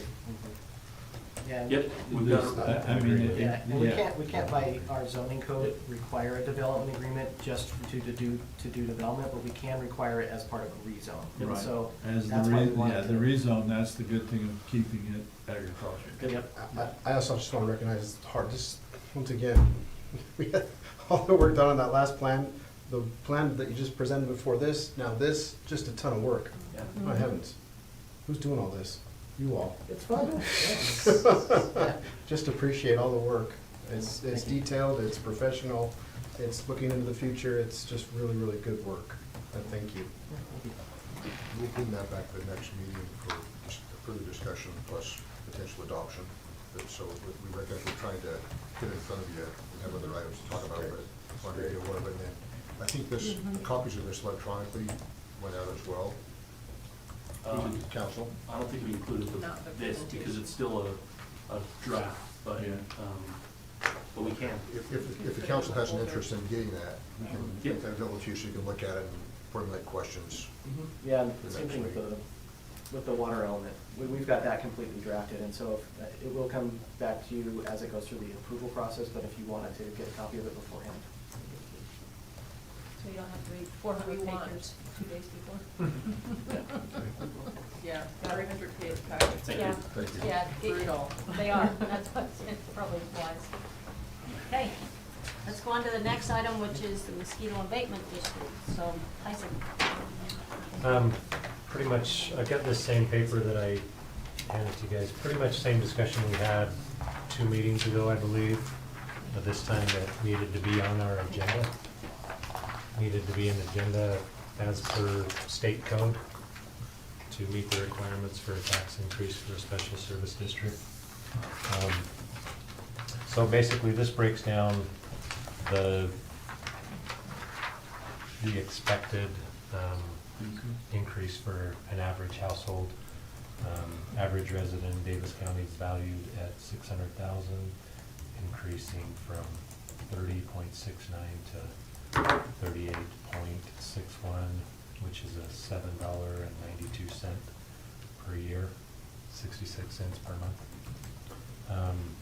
Yeah. Yep, we've this, got it. I mean, Yeah, and we yeah. can't by our zoning code require a development agreement just to do development, but we can require it as part of a rezone. And Right. so As the that's why we wanted yeah, to. the rezone, that's the good thing of keeping it agriculture. Yep. I also just want to recognize it's hard, just, once again, we had all the work done on that last plan, the plan that you just presented before this, now this, just a ton of work. Yeah. My heavens, who's doing all this? You all. It's fun. Yeah. Just appreciate all the work. It's Thank you. detailed, it's professional, it's looking into the future, it's just really, really good work. And thank you. We'll bring that back to the next meeting for further discussion plus potential adoption. So we recognize we're trying to get in front of you and have other items to talk about, but I wanted to be aware of it. And then I think this, copies of this electronically went out as well. Council? I don't think we included Not the this because it's still a draft, but, Yeah. but we can. If the council has an interest in getting that, we can Yep. make that available to you so you can look at it and formulate questions. Yeah, and same thing with the water element. We've got that completely drafted, and so it will come back to you as it goes through the approval process, but if you wanted to get a copy of it beforehand. So you don't have to read Or who 400 we want. papers 2 days before? Yeah, 300-page packets. Thank Yeah. you. Thank you. Yeah, Brutal. they are, that's what's probably wise. Okay, let's go on to the next item, which is the mosquito abatement district, so Tyson. Pretty much, I've got this same paper that I handed to you guys, pretty much same discussion we had 2 meetings ago, I believe. But this time that needed to be on our agenda. Needed to be an agenda as per state code to meet the requirements for a tax increase for a special service district. So basically, this breaks down the expected increase for an average household. Average resident in Davis County is valued at 600,000, increasing from 30.69 to 38.61, which is a $7.92 per year, 66 cents per month.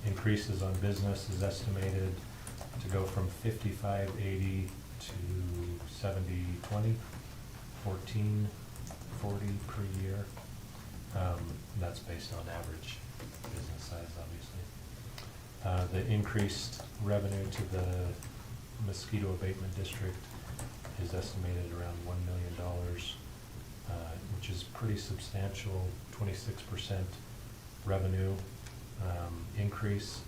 Increases on business is estimated to go from 55.80 to 70.20, 14.40 per year. That's based on average business size, obviously. The increased revenue to the mosquito abatement district is estimated around $1 million, which is pretty substantial, 26% revenue increase.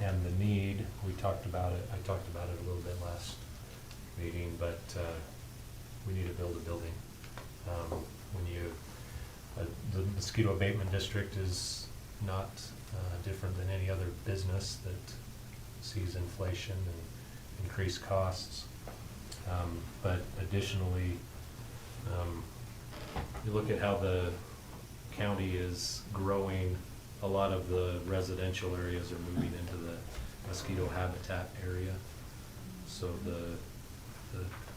And the need, we talked about it, I talked about it a little bit last meeting, but we need to build a building. when you, the mosquito abatement district is not different than any other business that sees inflation and increased costs. But additionally, you look at how the county is growing, a lot of the residential areas are moving into the mosquito habitat area. So the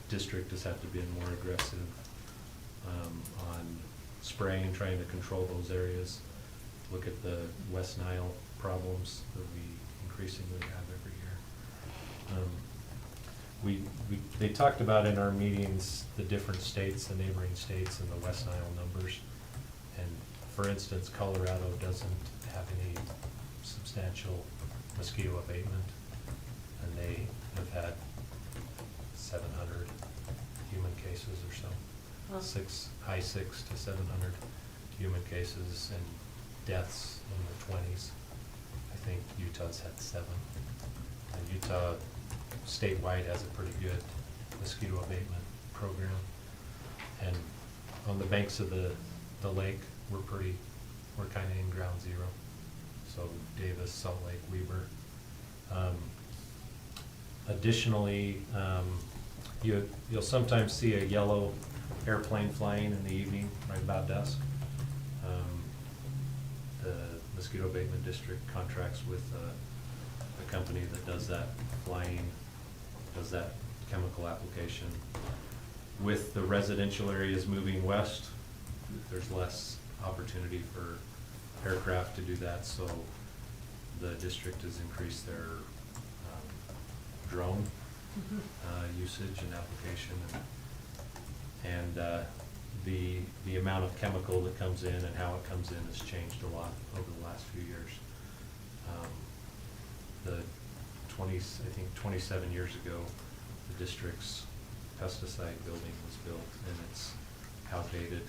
district has had to be more aggressive on spraying, trying to control those areas. Look at the West Nile problems that we increasingly have every year. They talked about in our meetings the different states, the neighboring states, and the West Nile numbers. And for instance, Colorado doesn't have any substantial mosquito abatement, and they have had 700 human cases or so. Wow. High 600 to 700 human cases and deaths in the 20s. I think Utah's had 7. And Utah statewide has a pretty good mosquito abatement program. And on the banks of the lake, we're kind of in ground zero. So Davis, Salt Lake, Weber. Additionally, you'll sometimes see a yellow airplane flying in the evening, right about dusk. The mosquito abatement district contracts with a company that does that flying, does that chemical application. With the residential areas moving west, there's less opportunity for aircraft to do that, so the district has increased their drone usage and application, and the amount of chemical that comes in and how it comes in has changed a lot over the last few years. I think 27 years ago, the district's pesticide building was built, and it's outdated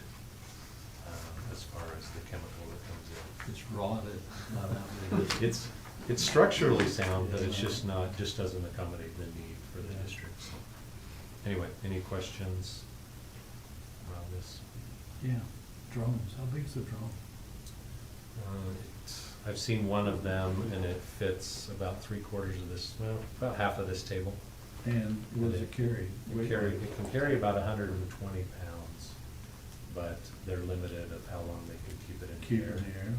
as far as the chemical that comes in. It's rotted, not outdated. It's structurally sound, but it's just doesn't accommodate the need for the district. So, anyway, any questions around this? Yeah, drones, how big is the drone? I've seen one of them, and it fits about 3/4 of this, well, about half of this table. And what does it carry? It can carry about 120 pounds, but they're limited of how long they can keep it in Keep the it air. in the air?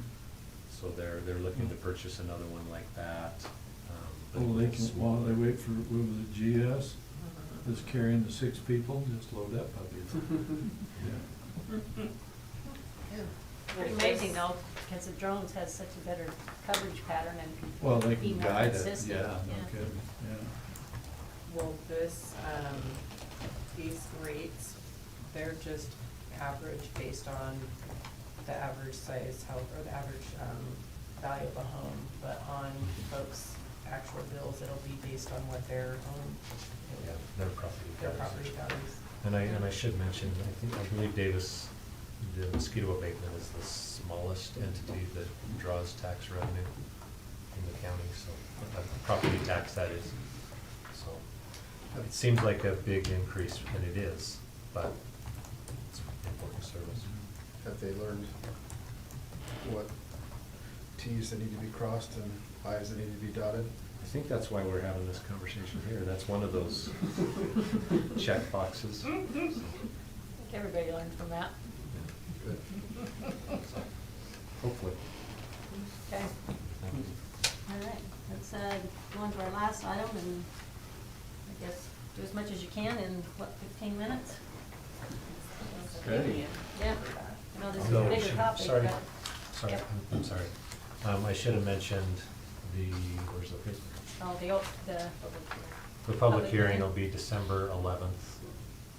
So they're looking to purchase another one like that. but Oh, they it's can, while smaller. they wait for, what was it, GS, that's carrying the 6 people, just load that puppy. Yeah. Pretty amazing though, because the drones has such a better coverage pattern and Well, they be can more guide it, consistent. yeah, no kidding, yeah. Well, these rates, they're just average based on the average size house, or the average, value of a home, but on folks' actual bills, it'll be based on what their own, Yeah, their property. their values. property values. And I should mention, I believe Davis, the mosquito abatement is the smallest entity that draws tax revenue in the county, so, property tax that is. So, it seems like a big increase, and it is, but it's an important service. Have they learned what Ts that need to be crossed and Is that need to be dotted? I think that's why we're having this conversation here. That's one of those check boxes. I think everybody learned from that. Good. Hopefully. Okay, Thank you. all right, let's go on to our last item and I guess do as much as you can in, what, 15 minutes? Okay. Yeah, I know this is So, a bigger topic, sorry. but. Sorry, Yep. I'm sorry. I should have mentioned where's the paper? Oh, The public hearing will be December 11th,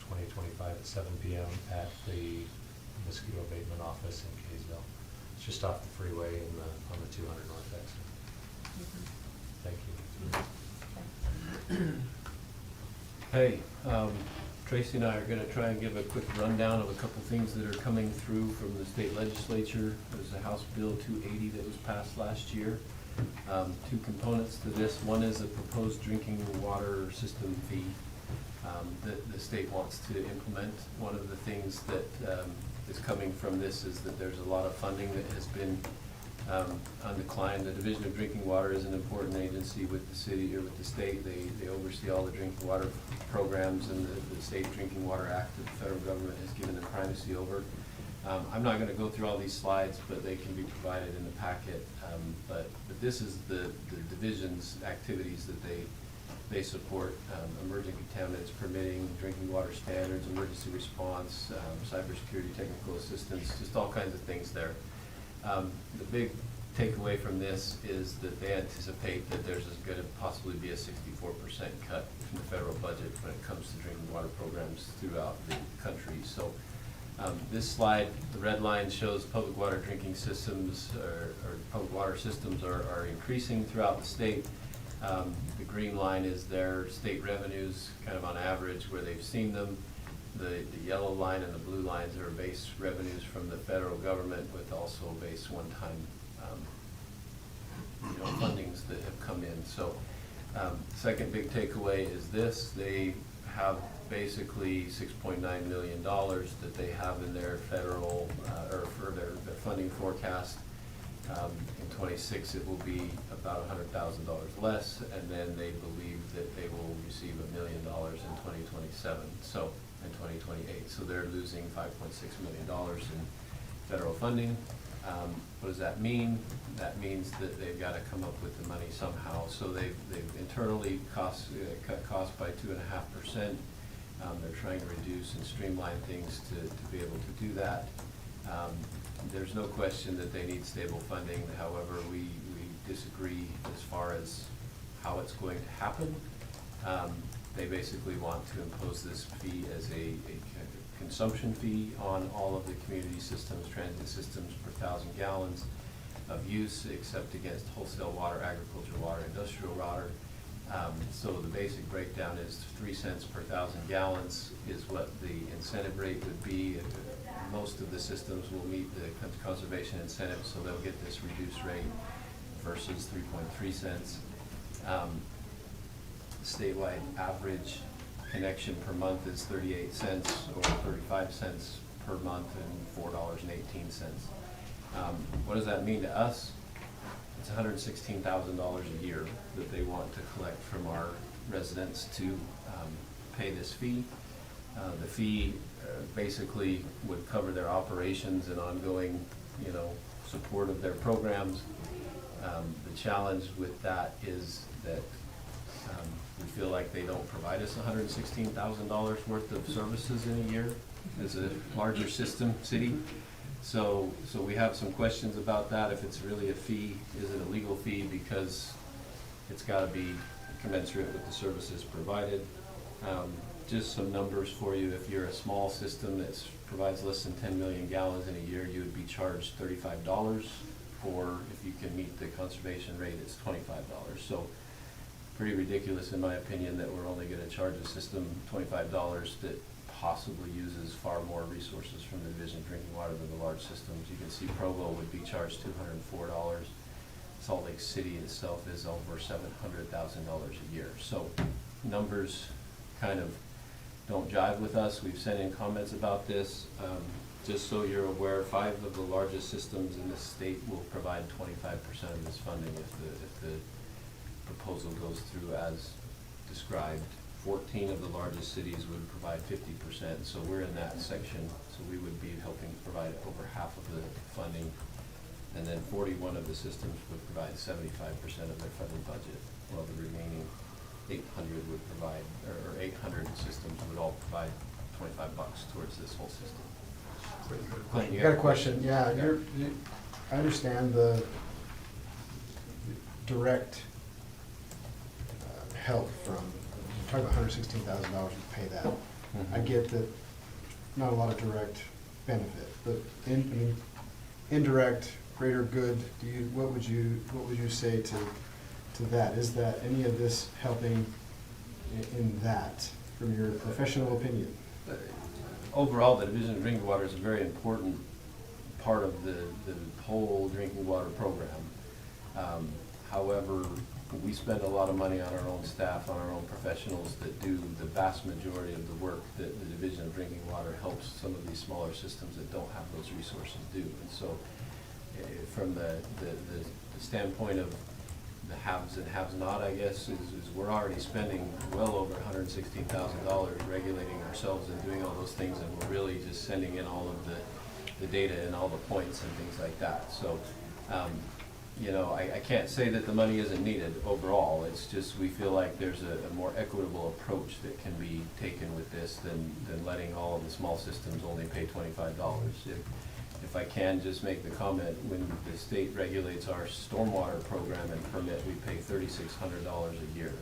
2025 at 7 p.m. at the mosquito abatement office in Kaysville. It's just off the freeway on the 200 North exit. Thank you. Hey, Tracy and I are gonna try and give a quick rundown of a couple things that are coming through from the state legislature. There's a House Bill 280 that was passed last year. Two components to this. One is a proposed drinking water system fee that the state wants to implement. One of the things that is coming from this is that there's a lot of funding that has been on decline. The Division of Drinking Water is an important agency with the city or with the state. They oversee all the drinking water programs, and the State Drinking Water Act that the federal government has given them primacy over. I'm not going to go through all these slides, but they can be provided in the packet. But this is the division's activities that they support: emerging contaminants permitting, drinking water standards, emergency response, cybersecurity, technical assistance, just all kinds of things there. The big takeaway from this is that they anticipate that there's going to possibly be a 64% cut from the federal budget when it comes to drinking water programs throughout the country. So this slide, the red line, shows public water drinking systems or public water systems are increasing throughout the state. The green line is their state revenues, kind of on average where they've seen them. The yellow line and the blue lines are base revenues from the federal government, with also base one-time fundings that have come in. So second big takeaway is this: they have basically $6.9 million that they have in their federal or for their funding forecast. In 26 it will be about $100,000 less, and then they believe that they will receive $1 million in 2027. So in 2028. So they're losing $5.6 million in federal funding. What does that mean? That means that they've got to come up with the money somehow. So they've internally cut costs by 2.5%. They're trying to reduce and streamline things to be able to do that. There's no question that they need stable funding. However, we disagree as far as how it's going to happen. They basically want to impose this fee as a consumption fee on all of the community systems, transit systems per 1,000 gallons of use, except against wholesale water, agricultural water, industrial water. So the basic breakdown is 3 cents per 1,000 gallons is what the incentive rate would be. Most of the systems will meet the conservation incentive, so they'll get this reduced rate versus 3.3 cents. Statewide average connection per month is 38 cents or 35 cents per month and $4.18. What does that mean to us? It's $116,000 a year that they want to collect from our residents to pay this fee. The fee basically would cover their operations and ongoing, support of their programs. The challenge with that is that we feel like they don't provide us $116,000 worth of services in a year as a larger system city. So we have some questions about that. If it's really a fee, is it a legal fee? Because it's got to be commensurate with the services provided. Just some numbers for you. If you're a small system that provides less than 10 million gallons in a year, you would be charged $35. Or if you can meet the conservation rate, it's $25. So pretty ridiculous, in my opinion, that we're only going to charge a system $25 that possibly uses far more resources from the Division of Drinking Water than the large systems. You can see Provo would be charged $204. Salt Lake City itself is over $700,000 a year. So numbers kind of don't jive with us. We've sent in comments about this. Just so you're aware, 5 of the largest systems in the state will provide 25% of this funding if the proposal goes through as described. 14 of the largest cities would provide 50%, so we're in that section. So we would be helping provide over half of the funding, and then 41 of the systems would provide 75% of their federal budget, while the remaining 800 would provide, or 800 systems would all provide $25 towards this whole system. Clinton, You got a question? Yeah, I understand the direct help from, you're talking about $116,000 to pay that. I get that not a lot of direct benefit, but indirect, greater good, what would you say to that? Is that any of this helping in that, from your professional opinion? Overall, the Division of Drinking Water is a very important part of the whole drinking water program. However, we spend a lot of money on our own staff, on our own professionals that do the vast majority of the work that the Division of Drinking Water helps some of these smaller systems that don't have those resources do. And so from the standpoint of the haves and haves not, I guess, is we're already spending well over $116,000 regulating ourselves and doing all those things, and we're really just sending in all of the data and all the points and things like that. So, you know, I can't say that the money isn't needed overall. It's just we feel like there's a more equitable approach that can be taken with this than letting all of the small systems only pay $25. If I can just make the comment, when the state regulates our stormwater program and permit, we pay $3,600 a year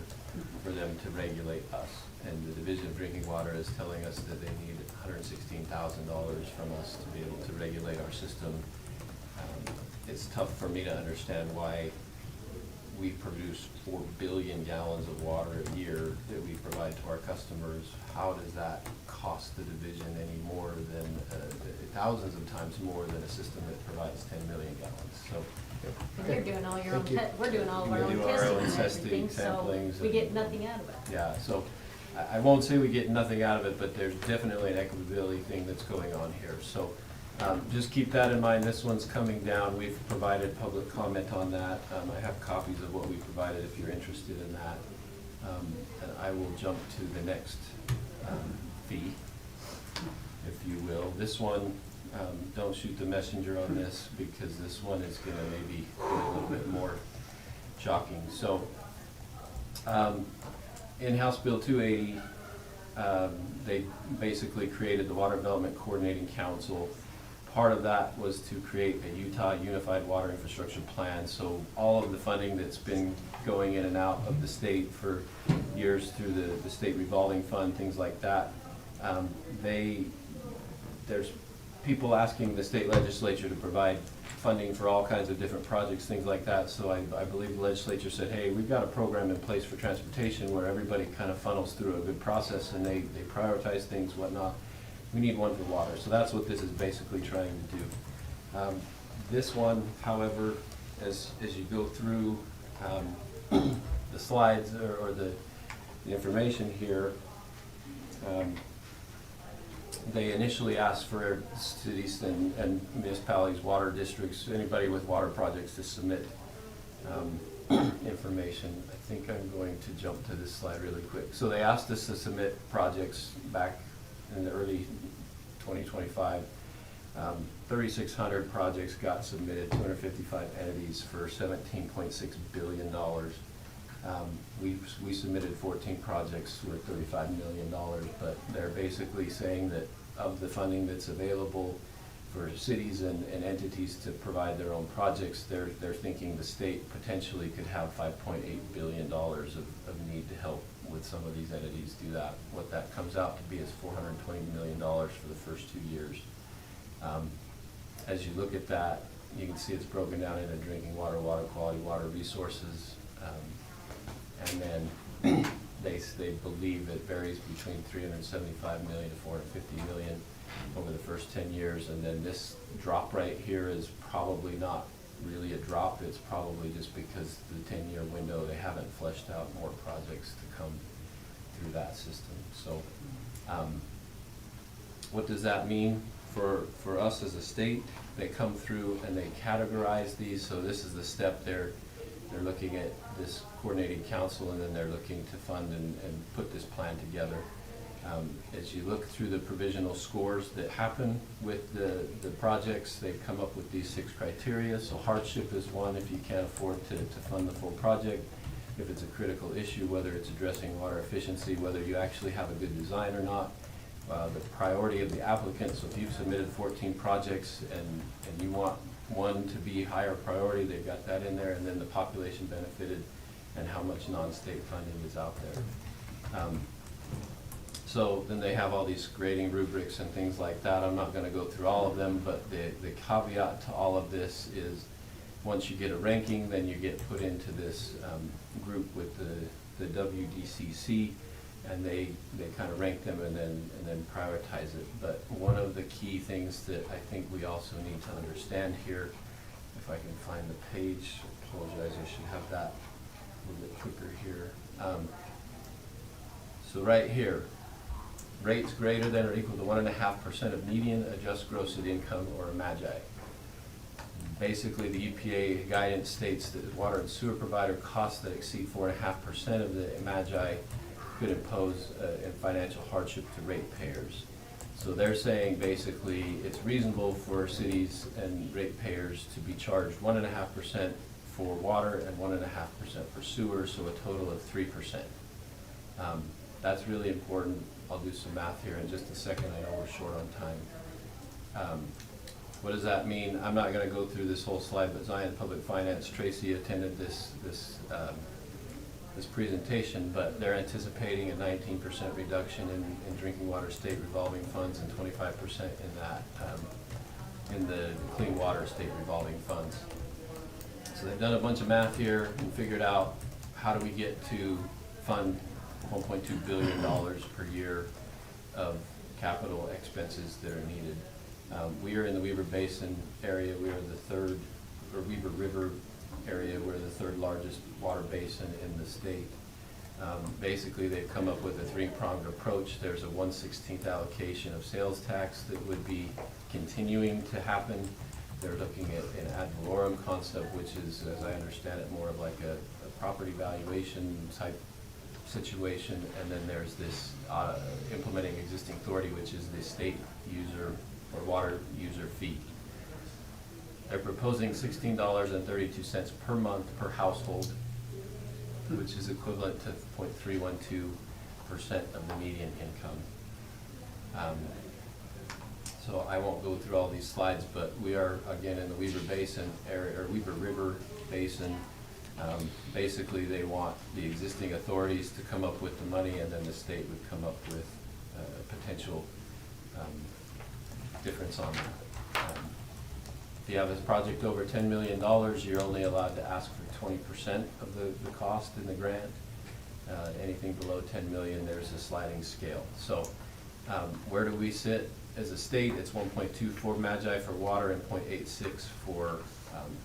for them to regulate us. And the Division of Drinking Water is telling us that they need $116,000 from us to be able to regulate our system. It's tough for me to understand why we produce 4 billion gallons of water a year that we provide to our customers. How does that cost the division any more than, thousands of times more than a system that provides 10 million gallons? So And you're doing all your own, Thank you. we're doing all of our We own do our own testing and testing, everything, so samplings, we and- get nothing out of it. yeah, so I won't say we get nothing out of it, but there's definitely an equitability thing that's going on here. So just keep that in mind. This one's coming down. We've provided public comment on that. I have copies of what we provided if you're interested in that. And I will jump to the next fee, if you will. This one, don't shoot the messenger on this, because this one is gonna maybe be a little bit more shocking. So, in House Bill 280, they basically created the Water Development Coordinating Council. Part of that was to create a Utah Unified Water Infrastructure Plan. So all of the funding that's been going in and out of the state for years through the state revolving fund, things like that, there's people asking the state legislature to provide funding for all kinds of different projects, things like that. So I believe the legislature said, hey, we've got a program in place for transportation where everybody kind of funnels through a good process and they prioritize things, whatnot. We need one for water. So that's what this is basically trying to do. This one, however, as you go through the slides or the information here, they initially asked for cities and municipalities, water districts, anybody with water projects to submit information. I think I'm going to jump to this slide really quick. So they asked us to submit projects back in the early 2025. 3,600 projects got submitted, 255 entities for $17.6 billion. We submitted 14 projects worth $35 million, but they're basically saying that of the funding that's available for cities and entities to provide their own projects, they're thinking the state potentially could have $5.8 billion of need to help with some of these entities do that. What that comes out to be is $420 million for the first 2 years. As you look at that, you can see it's broken down into drinking water, water quality, water resources, and then they believe it varies between $375 million to $450 million over the first 10 years. And then this drop right here is probably not really a drop. It's probably just because the 10-year window, they haven't fleshed out more projects to come through that system. So what does that mean for us as a state? They come through and they categorize these. So this is the step they're looking at this coordinating council, and then they're looking to fund and put this plan together. As you look through the provisional scores that happen with the projects, they've come up with these 6 criteria. So hardship is one, if you can't afford to fund the full project. If it's a critical issue, whether it's addressing water efficiency, whether you actually have a good design or not. The priority of the applicant, so if you've submitted 14 projects and you want one to be higher priority, they've got that in there, and then the population benefited and how much non-state funding is out there. So then they have all these grading rubrics and things like that. I'm not going to go through all of them, but the caveat to all of this is once you get a ranking, then you get put into this group with the WDCC, and they kind of rank them and then prioritize it. But one of the key things that I think we also need to understand here, if I can find the page, apologize, I should have that little bit quicker here. So right here, rates greater than or equal to 1.5% of median adjusted gross income or a MAGI. Basically, the EPA guidance states that water and sewer provider costs that exceed 4.5% of the MAGI could impose in financial hardship to ratepayers. So they're saying basically it's reasonable for cities and ratepayers to be charged 1.5% for water and 1.5% for sewer, so a total of 3%. That's really important. I'll do some math here in just a second. I know we're short on time. What does that mean? I'm not going to go through this whole slide, but Zion Public Finance, Tracy attended this presentation, but they're anticipating a 19% reduction in drinking water state revolving funds and 25% in that in the clean water state revolving funds. So they've done a bunch of math here and figured out how do we get to fund $1.2 billion per year of capital expenses that are needed. We are in the Weber Basin area. We are the third, or Weber River area. We're the third largest water basin in the state. Basically, they've come up with a three-pronged approach. There's a 1/16th allocation of sales tax that would be continuing to happen. They're looking at an ad valorem concept, which is, as I understand it, more of like a property valuation type situation. And then there's this implementing existing authority, which is the state user or water user fee. They're proposing $16.32 per month per household, which is equivalent to 0.312% of the median income. So I won't go through all these slides, but we are again in the Weber Basin area, or Weber River Basin. Basically, they want the existing authorities to come up with the money, and then the state would come up with a potential difference on that. If you have this project over $10 million, you're only allowed to ask for 20% of the cost in the grant. Anything below 10 million, there's a sliding scale. So where do we sit as a state? It's 1.24 MAGI for water and 0.86 for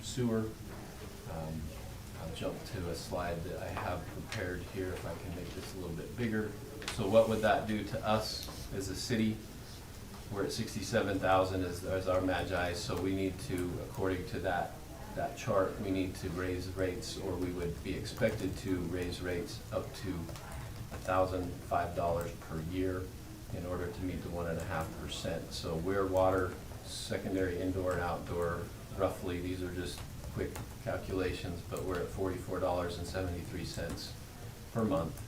sewer. I'll jump to a slide that I have prepared here if I can make this a little bit bigger. So what would that do to us as a city? We're at 67,000 as our MAGI, so we need to, according to that chart, we need to raise rates, or we would be expected to raise rates up to $1,005 per year in order to meet the 1.5%. So we're water, secondary, indoor and outdoor, roughly, these are just quick calculations, but we're at $44.73 per month.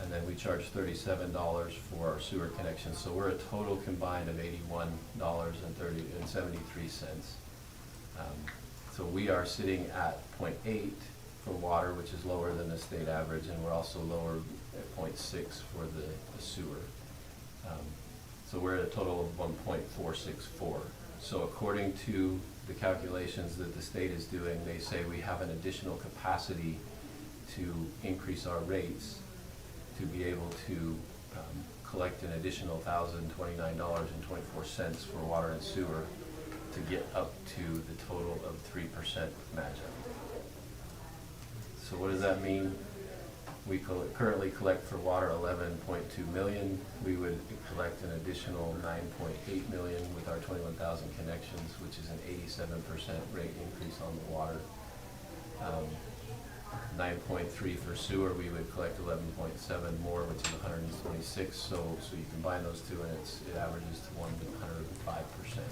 And then we charge $37 for our sewer connection. So we're a total combined of $81.73. So we are sitting at 0.8 for water, which is lower than the state average, and we're also lower at 0.6 for the sewer. So we're at a total of 1.464. So according to the calculations that the state is doing, they say we have an additional capacity to increase our rates to be able to collect an additional $1,029.24 for water and sewer to get up to the total of 3% MAGI. So what does that mean? We currently collect for water 11.2 million. We would collect an additional 9.8 million with our 21,000 connections, which is an 87% rate increase on the water. 9.3 for sewer, we would collect 11.7 more, which is 126. So you combine those two, and it averages to 105%.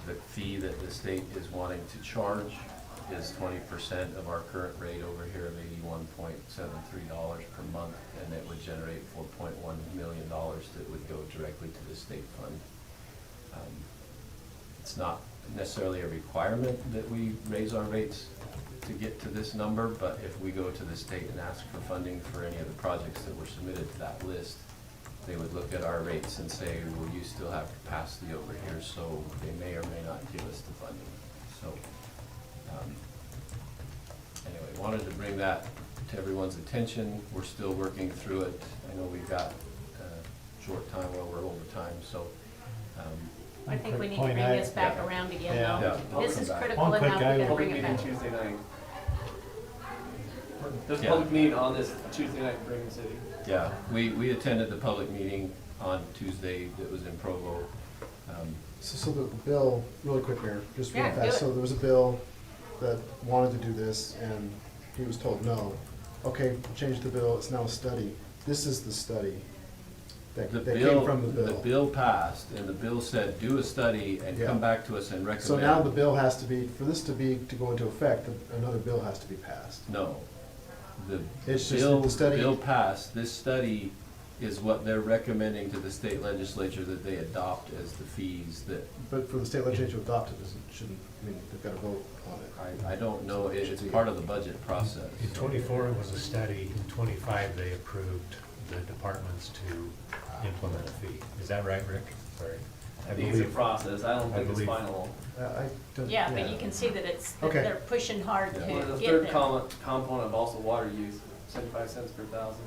The fee that the state is wanting to charge is 20% of our current rate over here of $81.73 per month, and it would generate $4.1 million that would go directly to the state fund. It's not necessarily a requirement that we raise our rates to get to this number, but if we go to the state and ask for funding for any of the projects that were submitted to that list, they would look at our rates and say, well, you still have capacity over here, so they may or may not give us the funding. So anyway, wanted to bring that to everyone's attention. We're still working through it. I know we've got a short time, well, we're over time, so I think we need to bring this back around again, though. Yeah. This is I'll come back. critical enough, we gotta Public bring it meeting back. Tuesday night. There's a Yeah. public meeting on this Tuesday night in Brigham City. Yeah, we attended the public meeting on Tuesday that was in Provo. So the bill, really quick, Mayor, just real Yeah, do fast. it. So there was a bill that wanted to do this, and he was told no. Okay, change the bill, it's now a study. This is the study that The that bill, came from the bill. the bill passed, and the bill said, do a study and Yeah. come back to us and recommend. So now the bill has to be, for this to go into effect, another bill has to be passed. No. The It's just bill, the study- bill passed, this study is what they're recommending to the state legislature that they adopt as the fees that, But for the state legislature to adopt it, shouldn't, I mean, they've got to vote on it. I don't know, it's part of the budget process. In '24, it was a study. In '25, they approved the departments to implement a fee. Is that right, Rick? Sorry. I think it's a process. I don't I think it's believe- final. I don't. Yeah, but you can see that it's, that Okay. they're pushing hard to Yeah. get Well, the there. third component of also water use, 75 cents per thousand.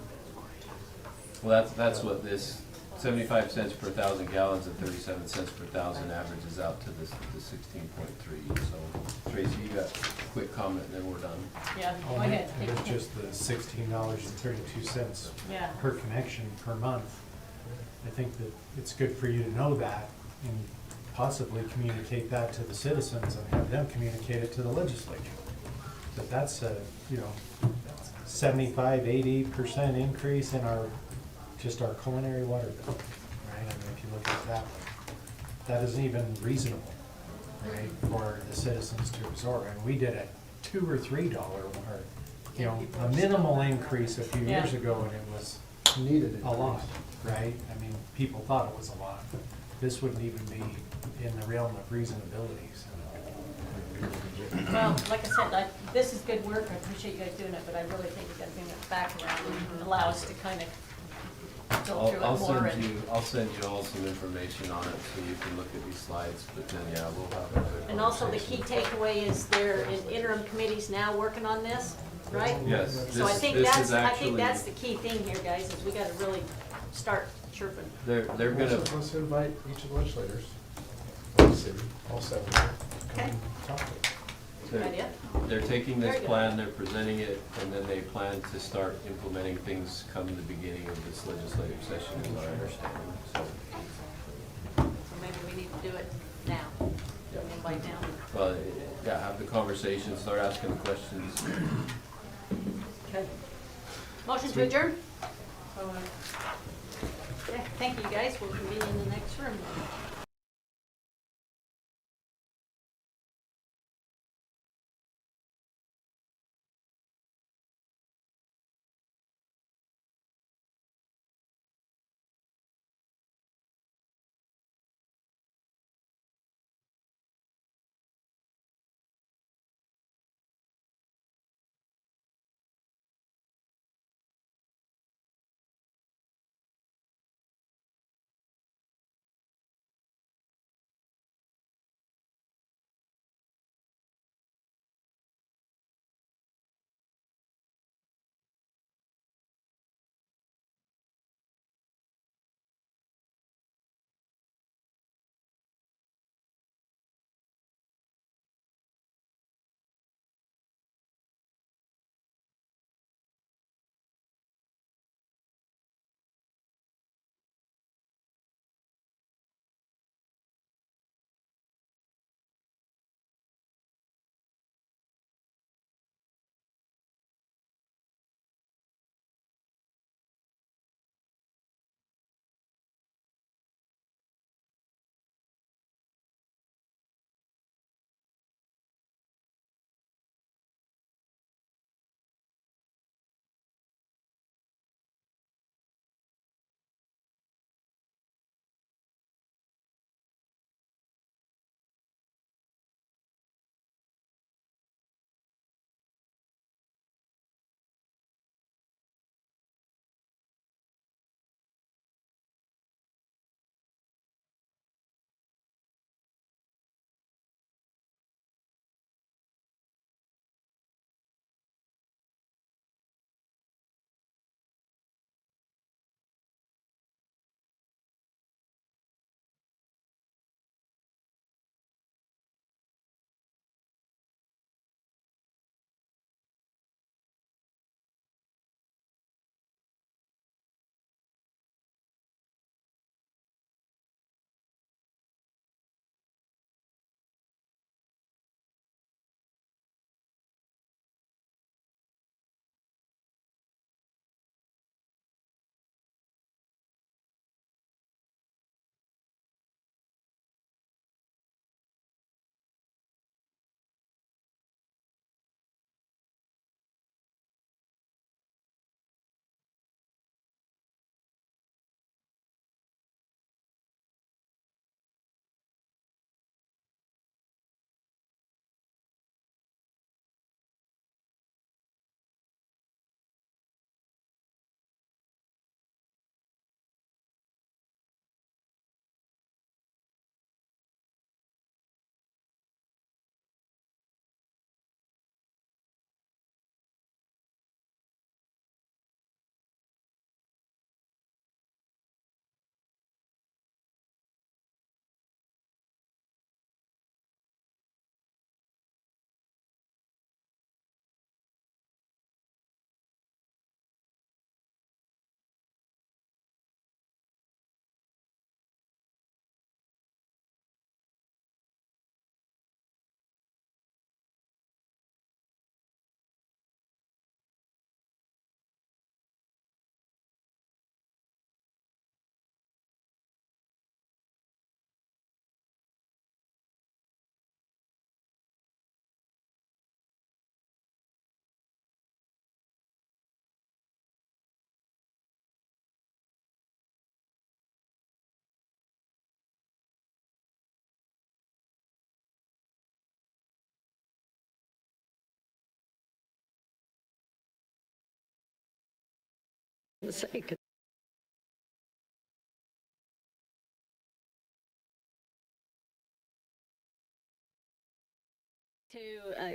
Well, that's what this 75 cents per 1,000 gallons and 37 cents per 1,000 averages out to the 16.3. So Tracy, you got a quick comment, and then we're done. Yeah, go ahead. And it's just the $16.32 Yeah. per connection per month. I think that it's good for you to know that and possibly communicate that to the citizens and have them communicate it to the legislature. That that's a, 75–80% increase in just our culinary water bill, right? I mean, if you look at it that way, that isn't even reasonable, right, for the citizens to absorb. And we did a $2 or $3 or, a minimal increase a few years Yeah. ago, and it was Needed it. a lot, right? I mean, people thought it was a lot, but this wouldn't even be in the realm of reasonability, so. Well, like I said, this is good work, I appreciate you guys doing it, but I really think we gotta bring it back around and allow us to kind of go through it more and. I'll send you all some information on it so you can look at these slides, but then, yeah, we'll have another And also the key conversation. takeaway is they're in interim committees now working on this, right? Yes, So I this think is that's, I think actually, that's the key thing here, guys, is we gotta really start chirping. they're gonna, Let's invite each of the legislators, of the city, all 7, Okay. come talk to us. Good idea. they're taking Very this good. plan, they're presenting it, and then they plan to start implementing things come the beginning of this legislative session, is our understanding, so. So maybe we need to do it now, Yeah. invite now. Well, yeah, have the conversation, start asking the questions. Okay. Motion to adjourn? Yeah, thank you, guys, we'll convene in the next room.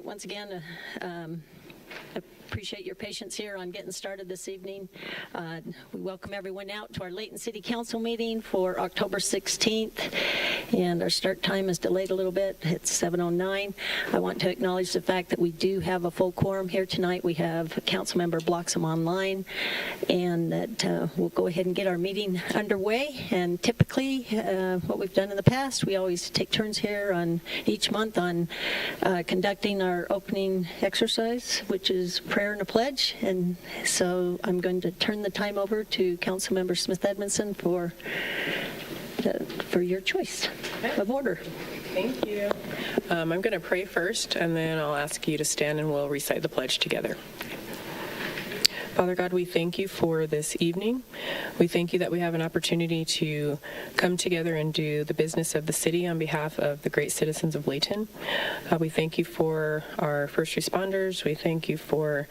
Once again, appreciate your patience here on getting started this evening. We welcome everyone out to our Layton City Council meeting for October 16th, and our start time is delayed a little bit. It's 7:09. I want to acknowledge the fact that we do have a full quorum here tonight. We have Councilmember Bloxham online, and that we'll go ahead and get our meeting underway. And typically, what we've done in the past, we always take turns here on each month on conducting our opening exercise, which is prayer and a pledge. And so I'm going to turn the time over to Councilmember Smith Edmondson for your choice of order. Thank you. I'm going to pray first, and then I'll ask you to stand and we'll recite the pledge together. Father God, we thank you for this evening. We thank you that we have an opportunity to come together and do the business of the city on behalf of the great citizens of Layton. We thank you for our first responders. We thank you for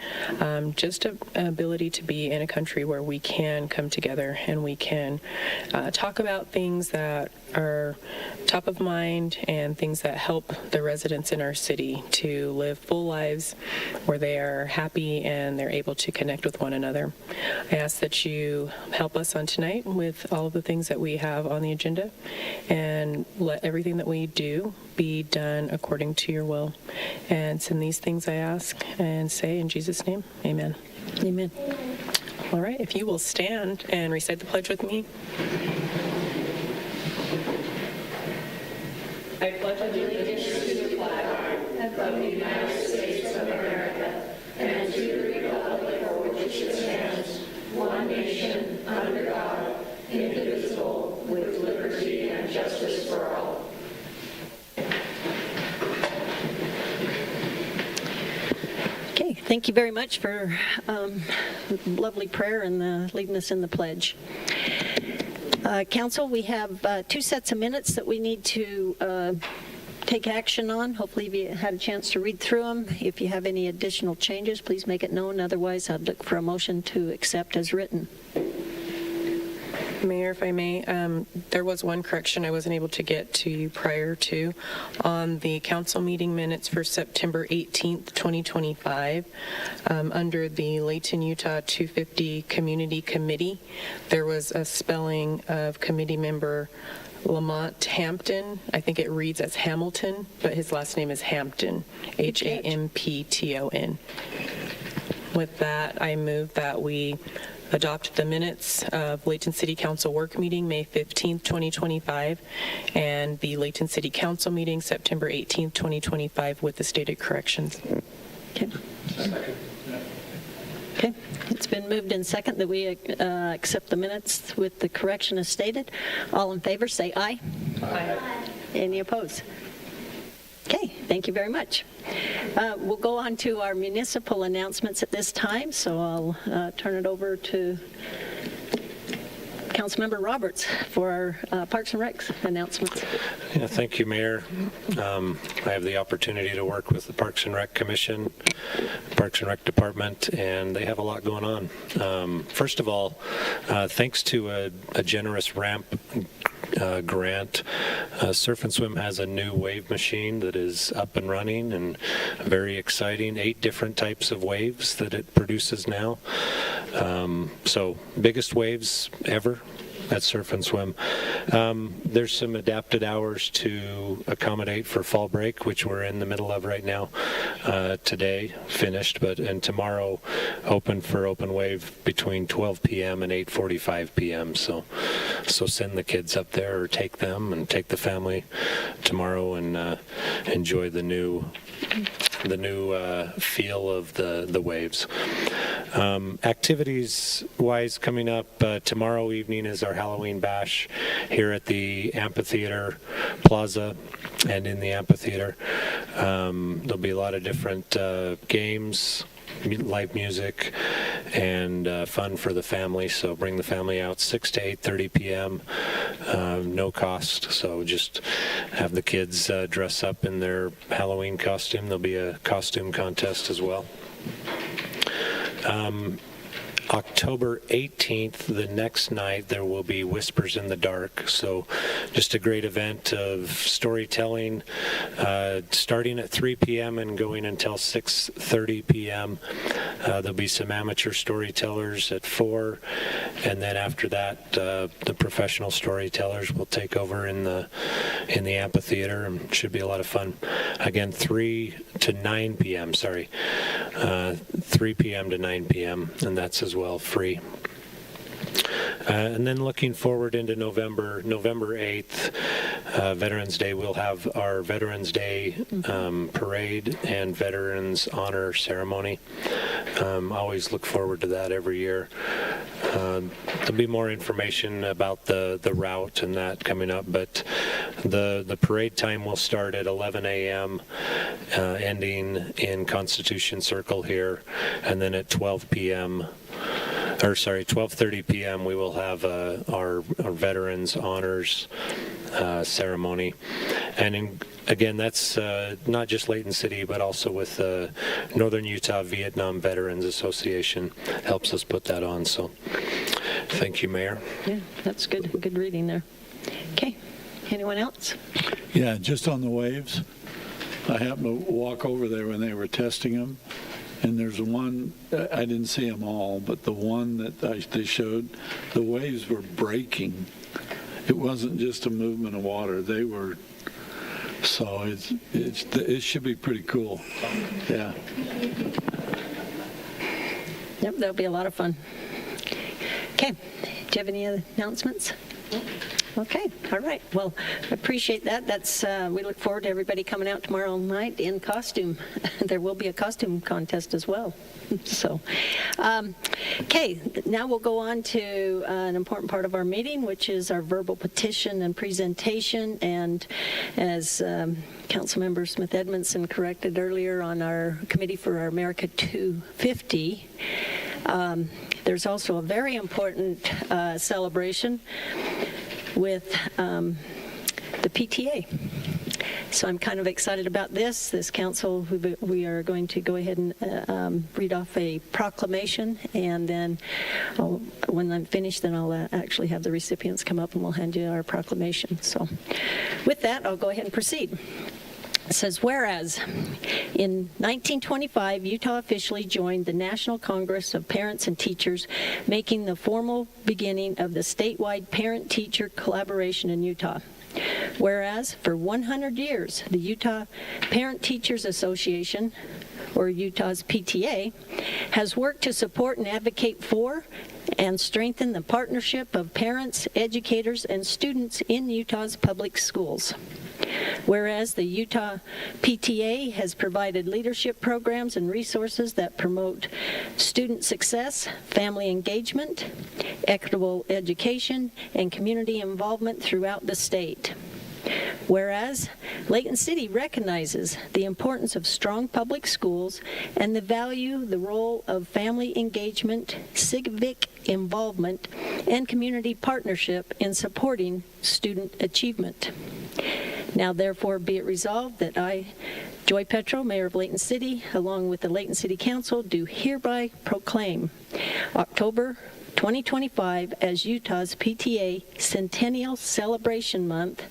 just an ability to be in a country where we can come together and we can talk about things that are top of mind and things that help the residents in our city to live full lives where they are happy and they're able to connect with one another. I ask that you help us on tonight with all of the things that we have on the agenda, and let everything that we do be done according to your will. And in these things I ask and say in Jesus' name, amen. Amen. All right, if you will stand and recite the pledge with me. I pledge allegiance to the flag of the United States of America and to the republic for which it stands, one nation, under God, indivisible, with liberty and justice for all. Okay, thank you very much for lovely prayer and leading us in the pledge. Council, we have 2 sets of minutes that we need to take action on. Hopefully you had a chance to read through them. If you have any additional changes, please make it known. Otherwise, I'd look for a motion to accept as written. Mayor, if I may, there was one correction I wasn't able to get to you prior to. On the council meeting minutes for September 18th, 2025, under the Layton, Utah 250 Community Committee, there was a spelling of committee member Lamont Hampton. I think it reads as Hamilton, but his last name is Hampton, Hampton. With that, I move that we adopt the minutes of Layton City Council work meeting May 15th, 2025, and the Layton City Council meeting September 18th, 2025 with the stated corrections. Okay. Okay. It's been moved in second that we accept the minutes with the correction as stated. All in favor, say aye. Aye. Any opposed? Okay, thank you very much. We'll go on to our municipal announcements at this time, so I'll turn it over to Councilmember Roberts for our Parks and Recs announcements. Yeah, thank you, Mayor. I have the opportunity to work with the Parks and Rec Commission, Parks and Rec Department, and they have a lot going on. First of all, thanks to a generous ramp grant, Surf and Swim has a new wave machine that is up and running and very exciting. 8 different types of waves that it produces now. So biggest waves ever at Surf and Swim. There's some adapted hours to accommodate for fall break, which we're in the middle of right now. Today finished, and tomorrow open for open wave between 12 p.m. and 8:45 p.m. So send the kids up there or take them and take the family tomorrow and enjoy the new feel of the waves. Activities wise, coming up tomorrow evening is our Halloween bash here at the amphitheater plaza and in the amphitheater. There'll be a lot of different games, live music, and fun for the family. So bring the family out 6 to 8:30 p.m. No cost. So just have the kids dress up in their Halloween costume. There'll be a costume contest as well. October 18th, the next night, there will be Whispers in the Dark. So just a great event of storytelling, starting at 3 p.m. and going until 6:30 p.m. There'll be some amateur storytellers at 4, and then after that, the professional storytellers will take over in the amphitheater, and should be a lot of fun. Again, 3 to 9 p.m. 3 p.m. to 9 p.m. and that's as well free. And then looking forward into November 8th, Veterans Day, we'll have our Veterans Day parade and Veterans Honor Ceremony. Always look forward to that every year. There'll be more information about the route and that coming up, but the parade time will start at 11 a.m., ending in Constitution Circle here, and then at 12:30 p.m. we will have our Veterans Honors ceremony. And again, that's not just Layton City, but also with Northern Utah Vietnam Veterans Association helps us put that on. So thank you, Mayor. Yeah, that's good. Good reading there. Okay. Anyone else? Yeah, just on the waves. I happened to walk over there when they were testing them. And there's one, I didn't see them all, but the one that they showed, the waves were breaking. It wasn't just a movement of water. They were, so it should be pretty cool. Yeah. Yep, that'll be a lot of fun. Okay. Do you have any other announcements? Okay, all right. Well, I appreciate that. That's we look forward to everybody coming out tomorrow night in costume. There will be a costume contest as well. So, okay, now we'll go on to an important part of our meeting, which is our verbal petition and presentation. And as Councilmember Smith Edmondson corrected earlier on our Committee for our America 250, there's also a very important celebration with the PTA. So I'm kind of excited about this. This council, we are going to go ahead and read off a proclamation, and then when I'm finished, then I'll actually have the recipients come up and we'll hand you our proclamation. So with that, I'll go ahead and proceed. It says, whereas in 1925, Utah officially joined the National Congress of Parents and Teachers, making the formal beginning of the statewide parent-teacher collaboration in Utah. Whereas for 100 years, the Utah Parent Teachers Association, or Utah's PTA, has worked to support and advocate for and strengthen the partnership of parents, educators, and students in Utah's public schools. Whereas the Utah PTA has provided leadership programs and resources that promote student success, family engagement, equitable education, and community involvement throughout the state. Whereas Layton City recognizes the importance of strong public schools and the role of family engagement, civic involvement, and community partnership in supporting student achievement. Now, therefore, be it resolved that I, Joy Petro, Mayor of Layton City, along with the Layton City Council, do hereby proclaim October 2025 as Utah's PTA Centennial Celebration Month,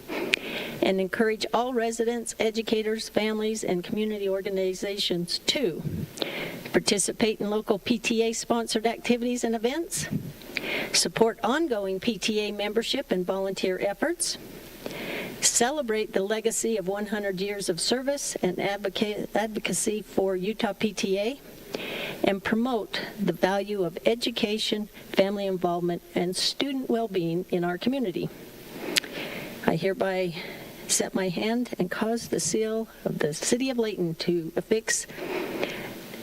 and encourage all residents, educators, families, and community organizations to participate in local PTA-sponsored activities and events, support ongoing PTA membership and volunteer efforts, celebrate the legacy of 100 years of service and advocacy for Utah PTA, and promote the value of education, family involvement, and student well-being in our community. I hereby set my hand and cause the seal of the City of Layton to affix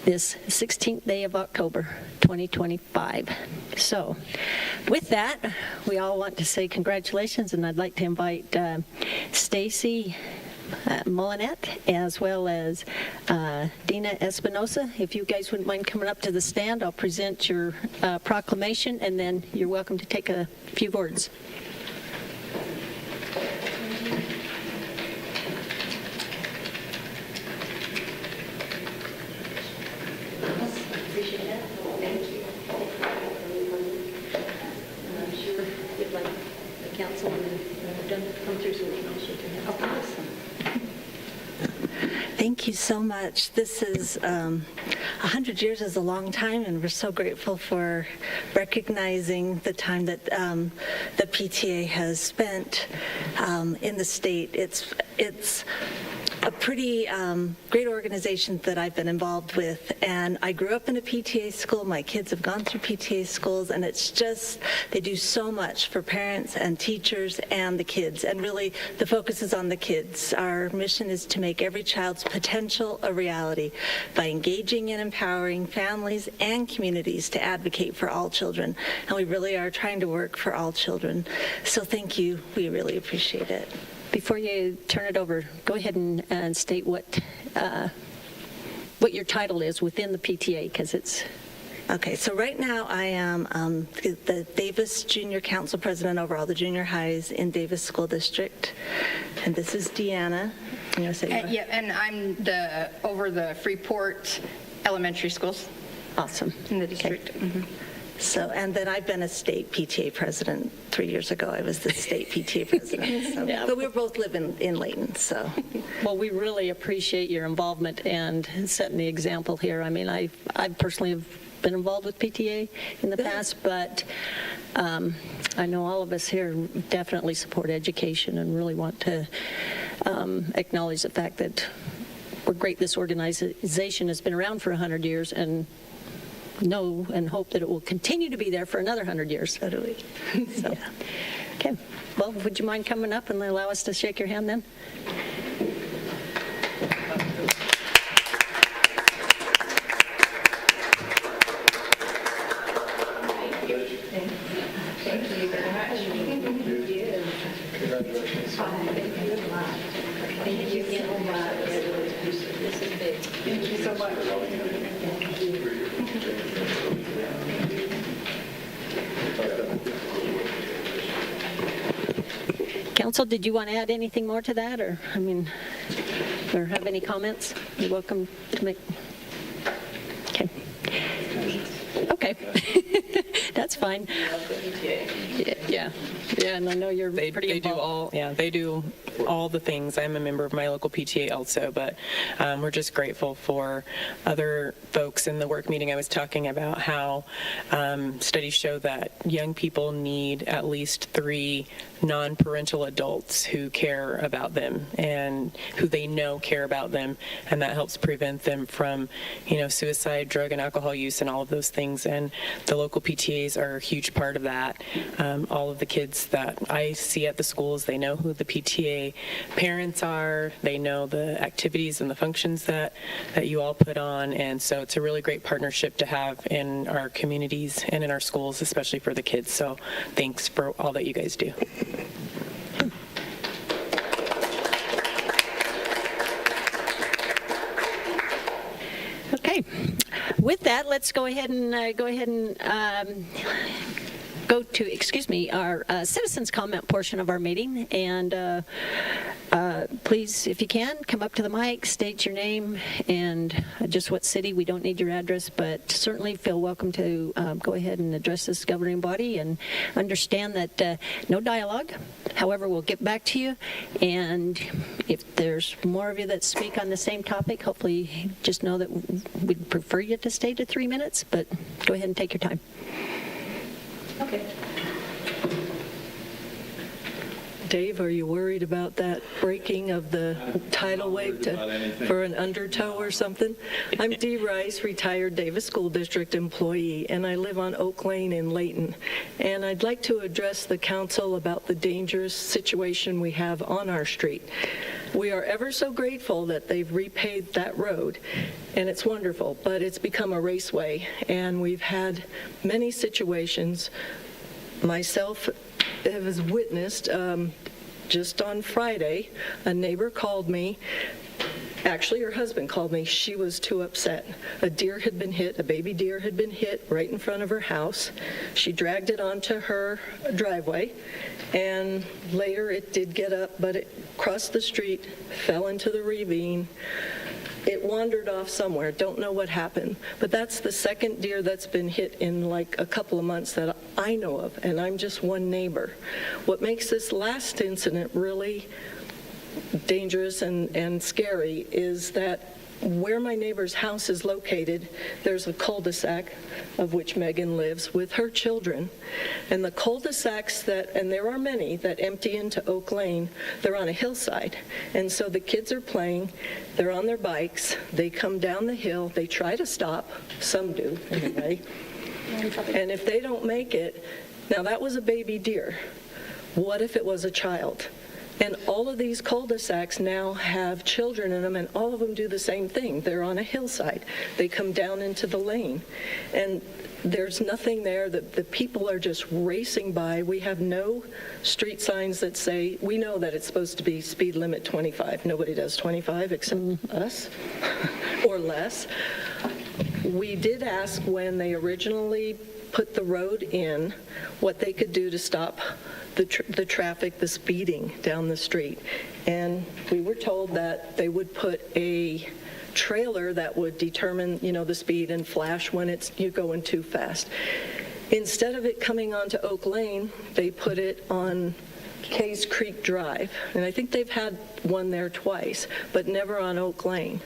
this 16th day of October, 2025. So, with that, we all want to say congratulations, and I'd like to invite Stacy Molinet, as well as Dina Espinosa. If you guys wouldn't mind coming up to the stand, I'll present your proclamation, and then you're welcome to take a few words. Appreciate that. Thank you. Thank you so much. This is, 100 years is a long time, and we're so grateful for recognizing the time that the PTA has spent in the state. It's a pretty great organization that I've been involved with, and I grew up in a PTA school. My kids have gone through PTA schools, and it's just, they do so much for parents and teachers and the kids, and really the focus is on the kids. Our mission is to make every child's potential a reality by engaging and empowering families and communities to advocate for all children, and we really are trying to work for all children. So thank you. We really appreciate it. Before you turn it over, go ahead and state what your title is within the PTA, because it's... Okay, so right now I am the Davis Junior Council President over all the junior highs in Davis School District. And this is Deanna. You want to say more? Yeah, and I'm over the Freeport Elementary Schools. Awesome. In the district. Okay. Mm-hmm. So, and then I've been a state PTA president 3 years ago. I was the state PTA president. So. Yeah. But we both live in Layton, so. Well, we really appreciate your involvement and setting the example here. I mean, I personally have been involved with PTA in the past, but I know all of us here definitely support education and really want to acknowledge the fact that we're great. This organization has been around for 100 years, and know and hope that it will continue to be there for another 100 years. So do we. So, yeah. Okay. Well, would you mind coming up and allow us to shake your hand then? Council, did you want to add anything more to that, or have any comments? You're welcome to make. Okay. Okay. That's fine. Yeah, and I know you're pretty involved. They do all the things. I'm a member of my local PTA also, but we're just grateful for other folks. In the work meeting, I was talking about how studies show that young people need at least 3 non-parental adults who care about them and who they know care about them, and that helps prevent them from, suicide, drug and alcohol use, and all of those things. And the local PTAs are a huge part of that. All of the kids that I see at the schools, they know who the PTA parents are. They know the activities and the functions that you all put on, and so it's a really great partnership to have in our communities and in our schools, especially for the kids. So thanks for all that you guys do. Okay. With that, let's go ahead and go to, our citizens comment portion of our meeting. And please, if you can, come up to the mic, state your name and just what city. We don't need your address, but certainly feel welcome to go ahead and address this governing body, and understand that no dialogue. However, we'll get back to you. And if there's more of you that speak on the same topic, hopefully just know that we'd prefer you to stay to 3 minutes, but go ahead and take your time. Okay. Dave, are you worried about that breaking of the tidal wave for an undertow or something? I'm Dee Rice, retired Davis School District employee, and I live on Oak Lane in Layton. And I'd like to address the council about the dangerous situation we have on our street. We are ever so grateful that they've repaved that road, and it's wonderful, but it's become a raceway, and we've had many situations. Myself has witnessed, just on Friday, a neighbor called me. Actually, her husband called me. She was too upset. A deer had been hit, a baby deer had been hit right in front of her house. She dragged it onto her driveway, and later it did get up, but it crossed the street, fell into the ravine. It wandered off somewhere. Don't know what happened. But that's the second deer that's been hit in like a couple of months that I know of, and I'm just one neighbor. What makes this last incident really dangerous and scary is that where my neighbor's house is located, there's a cul-de-sac of which Megan lives with her children. And the cul-de-sacs and there are many that empty into Oak Lane, they're on a hillside. And so the kids are playing, they're on their bikes, they come down the hill, they try to stop, some do anyway. And if they don't make it, now that was a baby deer. What if it was a child? And all of these cul-de-sacs now have children in them, and all of them do the same thing. They're on a hillside. They come down into the lane. And there's nothing there. The people are just racing by. We have no street signs that say, we know that it's supposed to be speed limit 25. Nobody does 25 except us, or less. We did ask when they originally put the road in what they could do to stop the traffic, the speeding down the street. And we were told that they would put a trailer that would determine, the speed and flash when you're going too fast. Instead of it coming onto Oak Lane, they put it on Case Creek Drive. And I think they've had one there twice, but never on Oak Lane.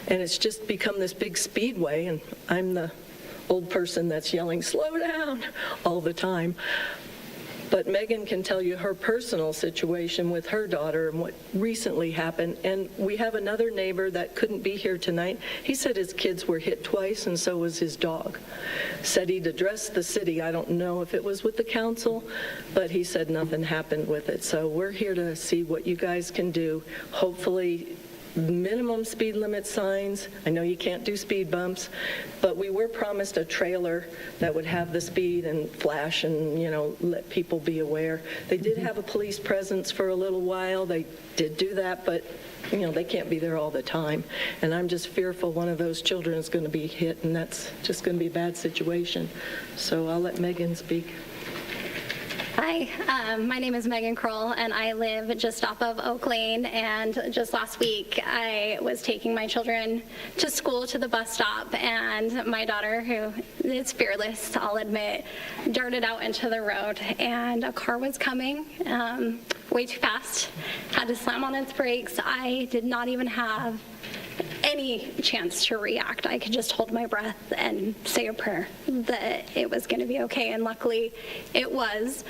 And it's just become this big speedway, and I'm the old person that's yelling, slow down, all the time. But Megan can tell you her personal situation with her daughter and what recently happened. And we have another neighbor that couldn't be here tonight. He said his kids were hit twice, and so was his dog. Said he'd addressed the city. I don't know if it was with the council, but he said nothing happened with it. So we're here to see what you guys can do. Hopefully, minimum speed limit signs. I know you can't do speed bumps, but we were promised a trailer that would have the speed and flash and, let people be aware. They did have a police presence for a little while. They did do that, but, they can't be there all the time. And I'm just fearful one of those children is going to be hit, and that's just going to be a bad situation. So I'll let Megan speak. Hi, my name is Megan Kroll, and I live just off of Oak Lane. And just last week, I was taking my children to school to the bus stop, and my daughter, who is fearless, I'll admit, darted out into the road, and a car was coming way too fast, had to slam on its brakes. I did not even have any chance to react. I could just hold my breath and say a prayer that it was going to be okay, and luckily it was.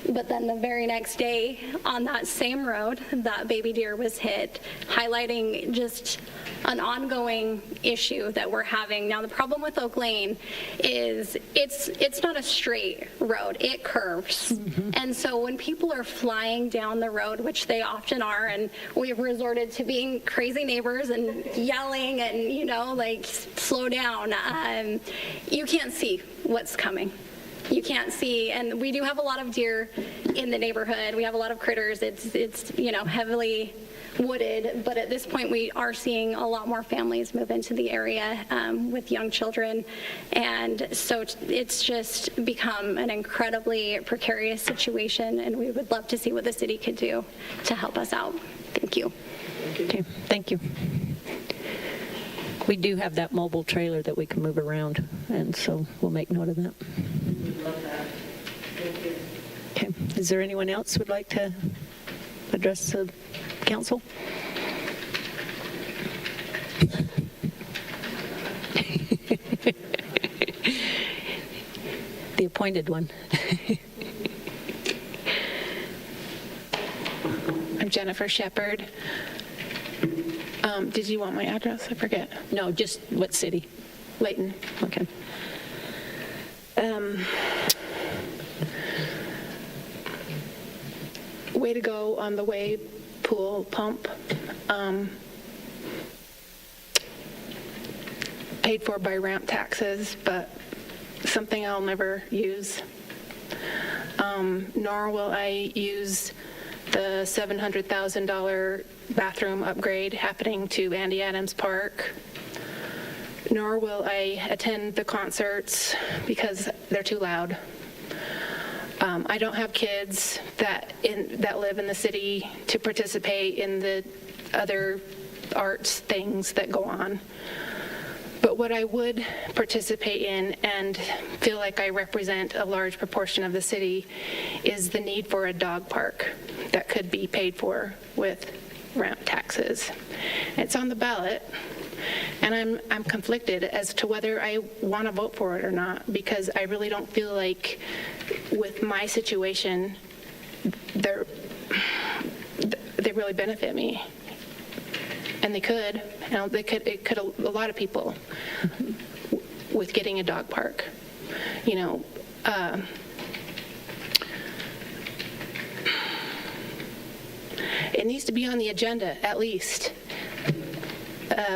But then the very next day on that same road, that baby deer was hit, highlighting just an ongoing issue that we're having. Now, the problem with Oak Lane is it's not a straight road, it curves. And so when people are flying down the road, which they often are, and we've resorted to being crazy neighbors and yelling and, slow down, you can't see what's coming. You can't see, and we do have a lot of deer in the neighborhood. We have a lot of critters. It's heavily wooded, but at this point we are seeing a lot more families move into the area with young children, and so it's just become an incredibly precarious situation, and we would love to see what the city could do to help us out. Thank you. Okay, thank you. We do have that mobile trailer that we can move around, and so we'll make note of that. Okay, is there anyone else who would like to address the council? The appointed one. I'm Jennifer Shepard. Did you want my address? I forget. No, just what city? Layton. Okay. Way to go on the wave pool pump. Paid for by ramp taxes, but something I'll never use. Nor will I use the $700,000 bathroom upgrade happening to Andy Adams Park. Nor will I attend the concerts because they're too loud. I don't have kids that live in the city to participate in the other arts things that go on. But what I would participate in and feel like I represent a large proportion of the city is the need for a dog park that could be paid for with ramp taxes. It's on the ballot, and I'm conflicted as to whether I want to vote for it or not, because I really don't feel like with my situation, they really benefit me. And they could, it could a lot of people with getting a dog park. You know, it needs to be on the agenda at least.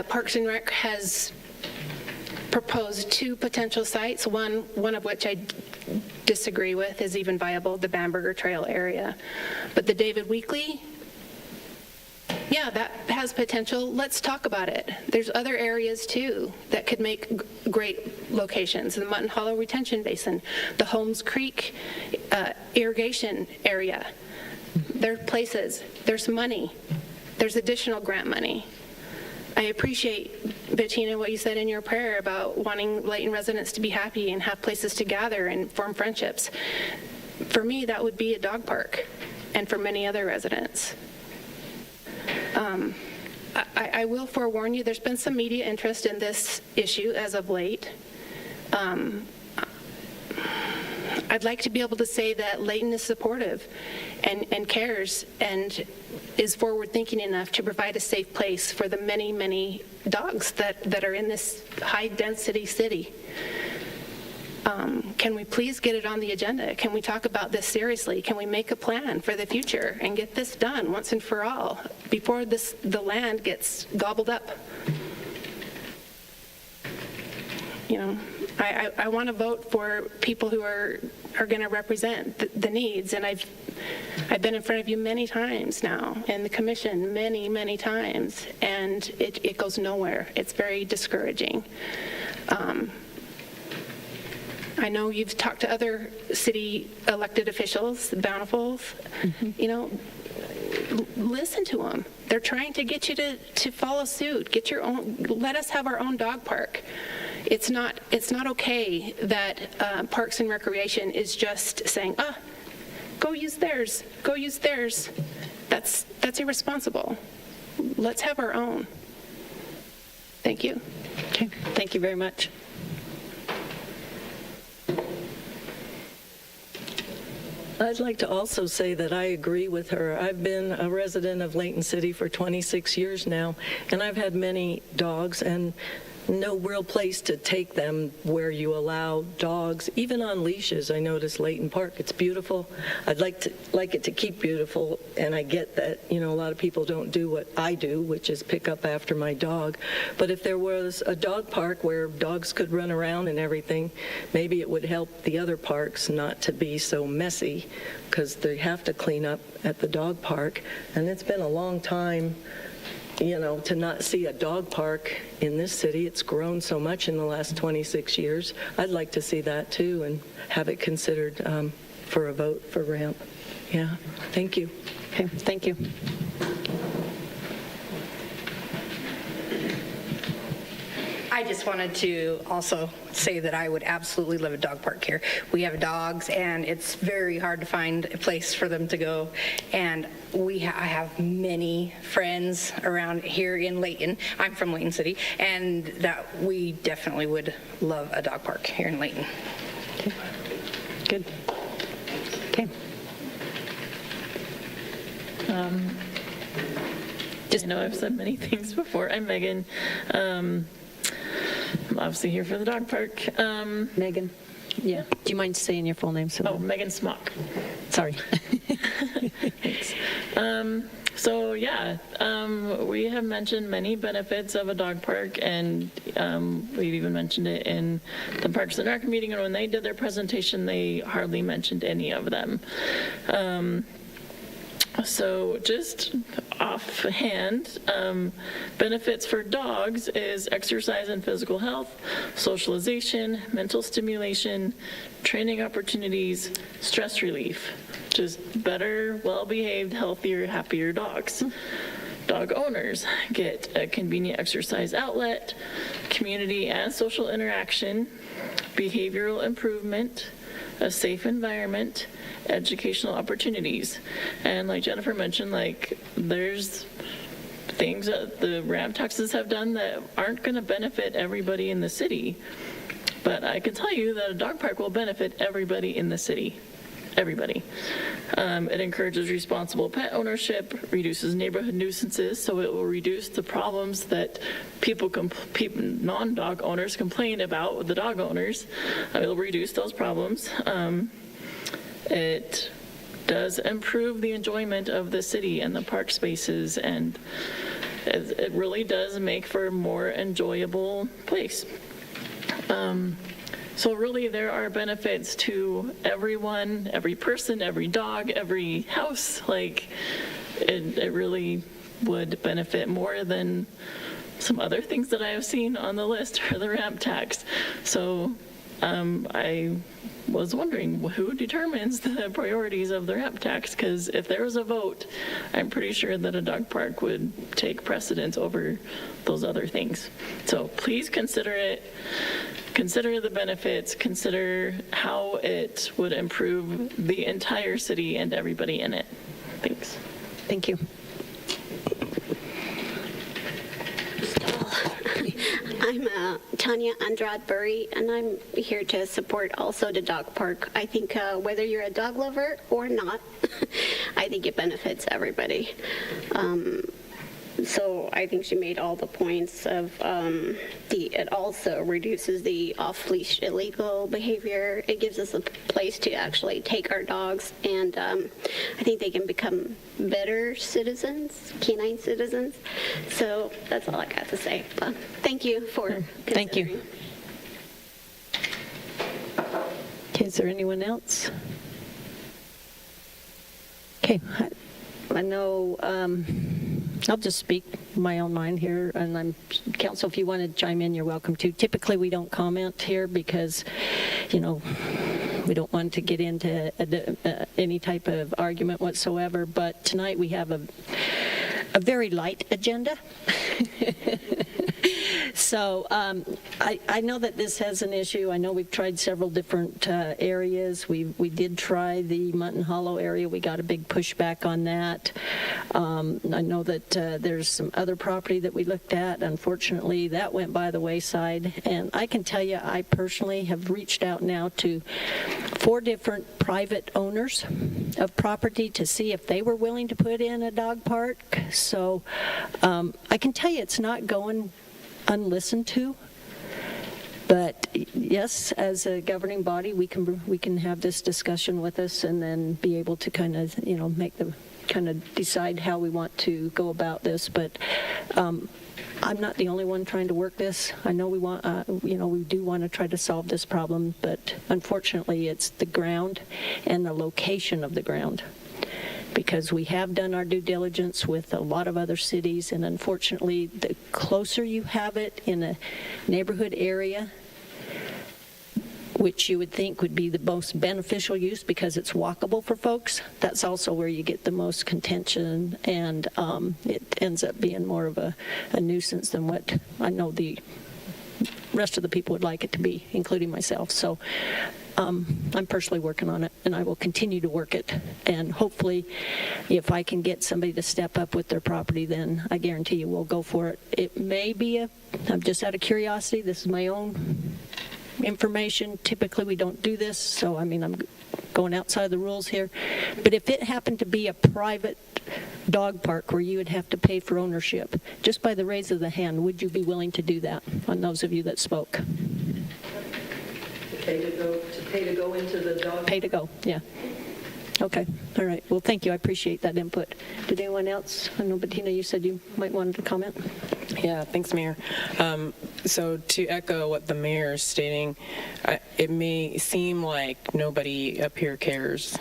Parks and Rec has proposed 2 potential sites, one of which I disagree with is even viable, the Bamberger Trail area. But the David Weekley, yeah, that has potential. Let's talk about it. There's other areas too that could make great locations. The Mutton Hollow Retention Basin, the Holmes Creek irrigation area. There are places, there's money, there's additional grant money. I appreciate, Bettina, what you said in your prayer about wanting Layton residents to be happy and have places to gather and form friendships. For me, that would be a dog park, and for many other residents. I will forewarn you, there's been some media interest in this issue as of late. I'd like to be able to say that Layton is supportive and cares and is forward-thinking enough to provide a safe place for the many, many dogs that are in this high-density city. Can we please get it on the agenda? Can we talk about this seriously? Can we make a plan for the future and get this done once and for all before the land gets gobbled up? You know, I want to vote for people who are going to represent the needs, and I've been in front of you many times now, and the commission many, many times, and it goes nowhere. It's very discouraging. I know you've talked to other city elected officials, the Bountifuls. You know, listen to them. They're trying to get you to follow suit. Get your own. Let us have our own dog park. It's not okay that Parks and Recreation is just saying, go use theirs. Go use theirs. That's irresponsible. Let's have our own. Thank you. Okay. Thank you very much. I'd like to also say that I agree with her. I've been a resident of Layton City for 26 years now, and I've had many dogs and no real place to take them where you allow dogs, even on leashes. I noticed Layton Park, it's beautiful. I'd like it to keep beautiful, and I get that, you know, a lot of people don't do what I do, which is pick up after my dog. But if there was a dog park where dogs could run around and everything, maybe it would help the other parks not to be so messy, because they have to clean up at the dog park. And it's been a long time, you know, to not see a dog park in this city. It's grown so much in the last 26 years. I'd like to see that too and have it considered for a vote for ramp. Yeah, thank you. Okay, thank you. I just wanted to also say that I would absolutely love a dog park here. We have dogs, and it's very hard to find a place for them to go. And I have many friends around here in Layton. I'm from Layton City, and that we definitely would love a dog park here in Layton. Okay. Good. Okay. I know I've said many things before. I'm Megan. I'm obviously here for the dog park. Megan. Yeah. Do you mind saying your full name? Megan Smock. Sorry. Thanks. So yeah, we have mentioned many benefits of a dog park, and we've even mentioned it in the Parks and Rec meeting, and when they did their presentation, they hardly mentioned any of them. So just offhand, benefits for dogs is exercise and physical health, socialization, mental stimulation, training opportunities, stress relief. Just better, well-behaved, healthier, happier dogs. Dog owners get a convenient exercise outlet, community and social interaction, behavioral improvement, a safe environment, educational opportunities. And like Jennifer mentioned, like there's things that the ramp taxes have done that aren't going to benefit everybody in the city. But I can tell you that a dog park will benefit everybody in the city. Everybody. It encourages responsible pet ownership, reduces neighborhood nuisances, so it will reduce the problems that non-dog owners complain about with the dog owners. It will reduce those problems. It does improve the enjoyment of the city and the park spaces, and it really does make for a more enjoyable place. So really there are benefits to everyone, every person, every dog, every house. Like it really would benefit more than some other things that I have seen on the list for the ramp tax. So I was wondering who determines the priorities of the ramp tax, because if there was a vote, I'm pretty sure that a dog park would take precedence over those other things. So please consider it. Consider the benefits, consider how it would improve the entire city and everybody in it. Thanks. Thank you. I'm Tanya Andrade-Burry, and I'm here to support also the dog park. I think whether you're a dog lover or not, I think it benefits everybody. So I think she made all the points of it also reduces the off-leash illegal behavior. It gives us a place to actually take our dogs, and I think they can become better citizens, canine citizens. So that's all I got to say. But thank you for Thank you. Okay, is there anyone else? Okay, I know I'll just speak my own mind here, and council, if you want to chime in, you're welcome to. Typically, we don't comment here because, we don't want to get into any type of argument whatsoever, but tonight we have a very light agenda. So I know that this has an issue. I know we've tried several different areas. We did try the Mutton Hollow area. We got a big pushback on that. I know that there's some other property that we looked at. Unfortunately, that went by the wayside. And I can tell you, I personally have reached out now to 4 different private owners of property to see if they were willing to put in a dog park. So I can tell you it's not going unlistened to, but yes, as a governing body, we can have this discussion with us and then be able to kind of decide how we want to go about this. But I'm not the only one trying to work this. I know we want, we do want to try to solve this problem, but unfortunately, it's the ground and the location of the ground. Because we have done our due diligence with a lot of other cities, and unfortunately, the closer you have it in a neighborhood area, which you would think would be the most beneficial use because it's walkable for folks, that's also where you get the most contention, and it ends up being more of a nuisance than what I know the rest of the people would like it to be, including myself. So I'm personally working on it, and I will continue to work it. And hopefully, if I can get somebody to step up with their property, then I guarantee you we'll go for it. It may be I'm just out of curiosity, this is my own information. Typically, we don't do this, so I'm going outside the rules here. But if it happened to be a private dog park where you would have to pay for ownership, just by the raise of the hand, would you be willing to do that, on those of you that spoke? Pay to go into the dog? Pay to go, yeah. Okay, all right. Well, thank you. I appreciate that input. Did anyone else? I know, Bettina, you said you might want to comment. Yeah, thanks, Mayor. So to echo what the mayor is stating, it may seem like nobody up here cares.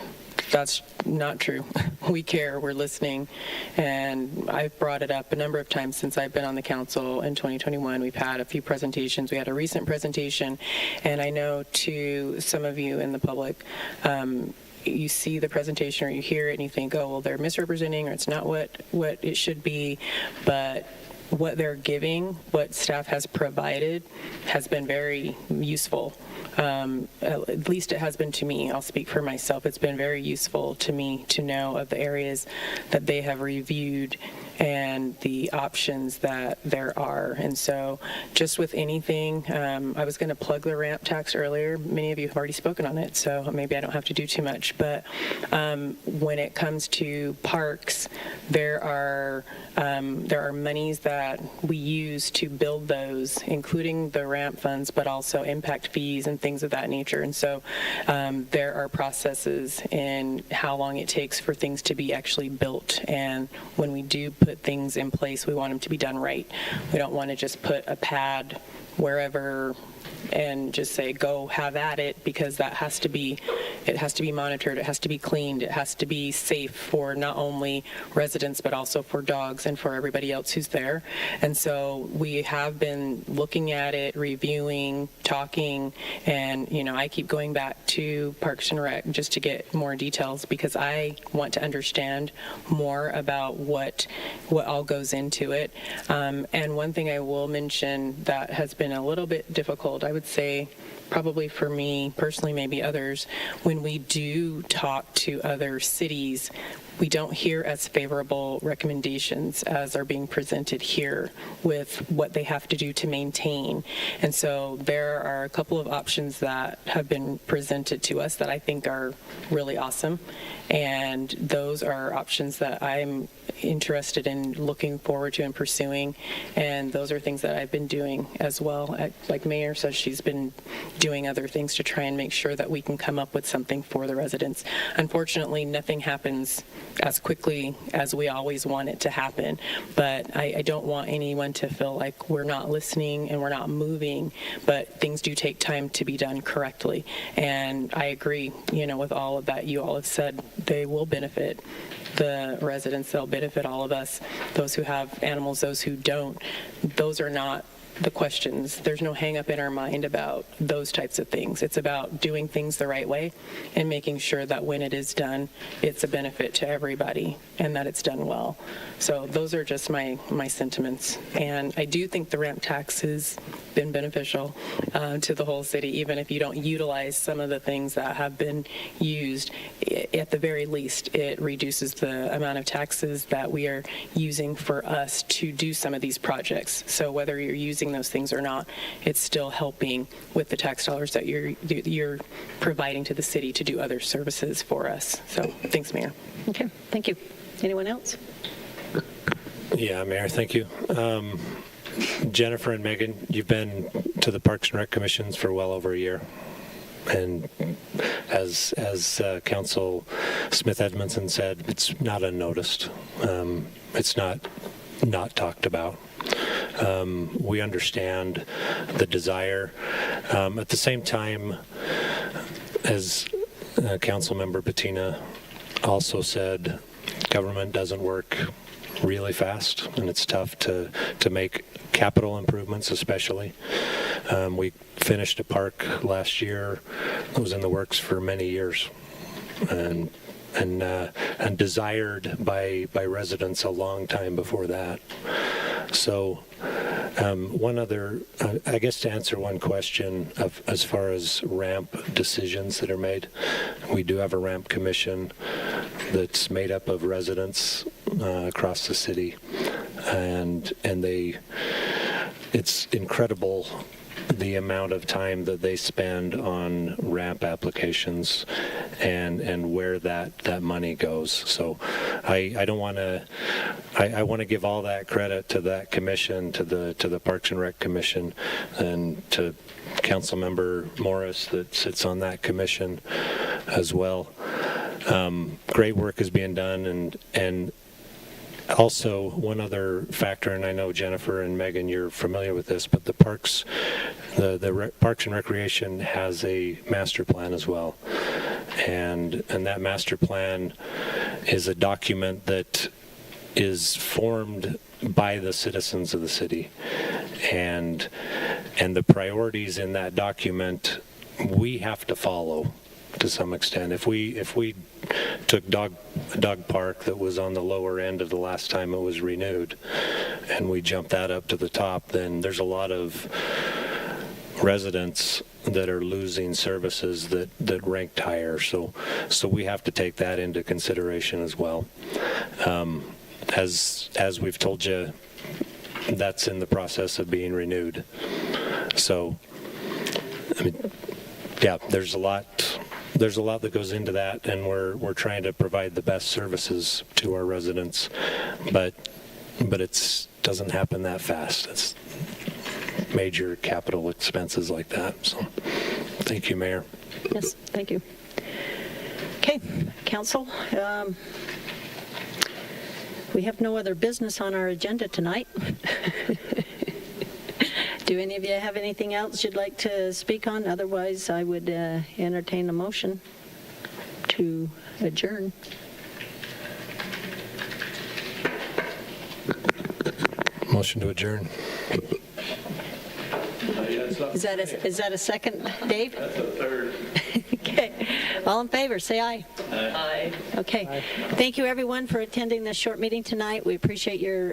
That's not true. We care, we're listening, and I've brought it up a number of times since I've been on the council in 2021. We've had a few presentations. We had a recent presentation, and I know to some of you in the public, you see the presentation or you hear it and you think, oh, well, they're misrepresenting or it's not what it should be, but what they're giving, what staff has provided, has been very useful. At least it has been to me. I'll speak for myself. It's been very useful to me to know of the areas that they have reviewed and the options that there are. And so just with anything, I was going to plug the ramp tax earlier. Many of you have already spoken on it, so maybe I don't have to do too much. But when it comes to parks, there are monies that we use to build those, including the ramp funds, but also impact fees and things of that nature. And so there are processes in how long it takes for things to be actually built. And when we do put things in place, we want them to be done right. We don't want to just put a pad wherever and just say, go have at it, because that has to be monitored, it has to be cleaned, it has to be safe for not only residents, but also for dogs and for everybody else who's there. And so we have been looking at it, reviewing, talking, and, I keep going back to Parks and Rec just to get more details, because I want to understand more about what all goes into it. And one thing I will mention that has been a little bit difficult, I would say, probably for me personally, maybe others, when we do talk to other cities, we don't hear as favorable recommendations as are being presented here with what they have to do to maintain. And so there are a couple of options that have been presented to us that I think are really awesome. And those are options that I'm interested in looking forward to and pursuing. And those are things that I've been doing as well. Like Mayor says, she's been doing other things to try and make sure that we can come up with something for the residents. Unfortunately, nothing happens as quickly as we always want it to happen. But I don't want anyone to feel like we're not listening and we're not moving, but things do take time to be done correctly. And I agree, with all of that you all have said. They will benefit the residents, they'll benefit all of us, those who have animals, those who don't. Those are not the questions. There's no hang up in our mind about those types of things. It's about doing things the right way and making sure that when it is done, it's a benefit to everybody and that it's done well. So those are just my sentiments. And I do think the ramp tax has been beneficial to the whole city, even if you don't utilize some of the things that have been used. At the very least, it reduces the amount of taxes that we are using for us to do some of these projects. So whether you're using those things or not, it's still helping with the tax dollars that you're providing to the city to do other services for us. So thanks, Mayor. Okay, thank you. Anyone else? Yeah, Mayor, thank you. Jennifer and Megan, you've been to the Parks and Rec Commissions for well over a year. And as Council Smith Edmondson said, it's not unnoticed. It's not talked about. We understand the desire. At the same time, as Councilmember Bettina also said, government doesn't work really fast, and it's tough to make capital improvements, especially. We finished a park last year that was in the works for many years, and desired by residents a long time before that. So one other, I guess to answer one question of as far as ramp decisions that are made, we do have a ramp commission that's made up of residents across the city, and it's incredible the amount of time that they spend on ramp applications and where that money goes. So I don't want to, I want to give all that credit to that commission, to the Parks and Rec Commission, and to Councilmember Morris that sits on that commission as well. Great work is being done, and also, one other factor, and I know Jennifer and Megan, you're familiar with this, but the Parks and Recreation has a master plan as well, and that master plan is a document that is formed by the citizens of the city, and the priorities in that document we have to follow to some extent. If we took dog park that was on the lower end of the last time it was renewed, and we jump that up to the top, then there's a lot of residents that are losing services that ranked higher. So we have to take that into consideration as well. as we've told you, that's in the process of being renewed. So, I mean, yeah, there's a lot that goes into that, and we're trying to provide the best services to our residents, but it doesn't happen that fast. It's major capital expenses like that. So, thank you, Mayor. Yes, thank you. Okay, council, we have no other business on our agenda tonight. Do any of you have anything else you'd like to speak on? Otherwise, I would entertain a motion to adjourn. Motion to adjourn. Is that a second, Dave? That's a third. Okay. All in favor, say aye. Aye. Okay. Thank you, everyone, for attending this short meeting tonight. We appreciate your